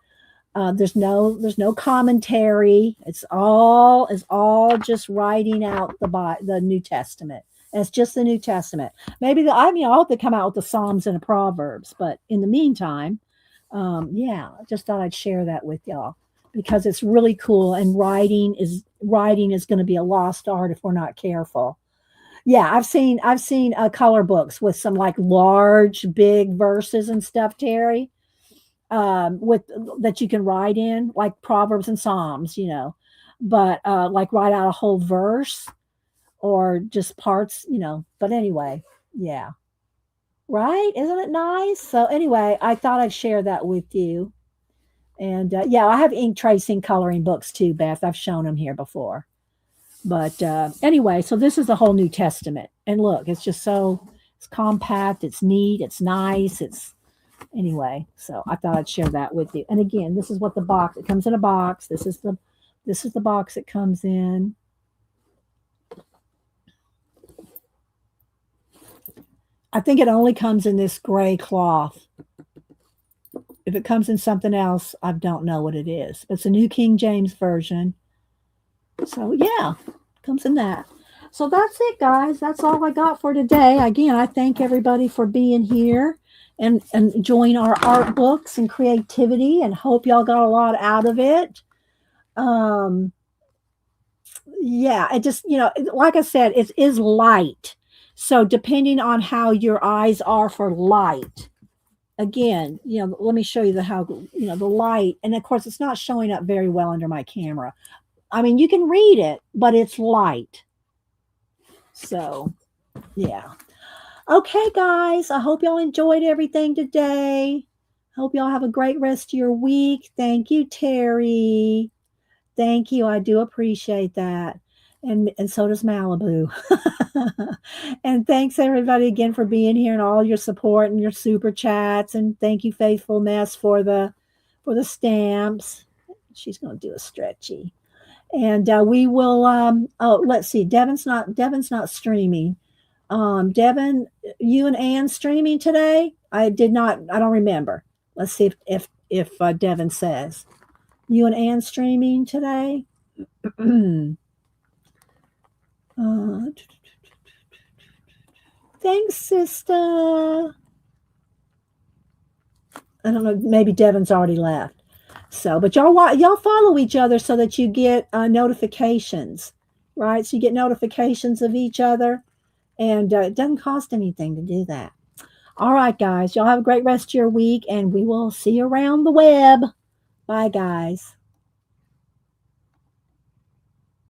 there's no commentary. It's all just writing out the New Testament. And it's just the New Testament. Maybe I hope they come out with the Psalms and the Proverbs. But in the meantime, I just thought I'd share that with y'all because it's really cool. And writing is going to be a lost art if we're not careful. Yeah, I've seen color books with some like large, big verses and stuff, Terry, with that you can write in, like Proverbs and Psalms, but like write out a whole verse or just parts, But anyway, yeah. Right? Isn't it nice? So anyway, I thought I'd share that with you. And yeah, I have ink tracing coloring books too, Beth. I've shown them here before. But anyway, so this is the whole New Testament. And look, it's just it's compact, it's neat, it's nice, it's anyway. So I thought I'd share that with you. And again, this is what the box. It comes in a box. This is the box it comes in. I think it only comes in this gray cloth. If it comes in something else, I don't know what it is. It's a New King James Version. So yeah, comes in that. So that's it, guys. That's all I got for today. Again, I thank everybody for being here and enjoying our art books and creativity, and hope y'all got a lot out of it. Yeah, it just, like I said, it is light. So depending on how your eyes are for light, again, let me show you the light. And of course, it's not showing up very well under my camera. I mean, you can read it, but it's light. So, yeah. Okay, guys, I hope y'all enjoyed everything today. Hope y'all have a great rest of your week. Thank you, Terry. Thank you. I do appreciate that. And so does Malibu. And thanks everybody again for being here and all your support and your super chats. And thank you, Faithfulness, for the stamps. She's going to do a stretchy. And we will let's see. Devin's not streaming. Devin, you and Ann streaming today? I don't remember. Let's see if Devin says. You and Ann streaming today? Thanks, sister. I don't know. Maybe Devin's already left. So, but y'all follow each other so that you get notifications, right? So you get notifications of each other, and it doesn't cost anything to do that. All right, guys. Y'all have a great rest of your week, and we will see you around the web. Bye, guys.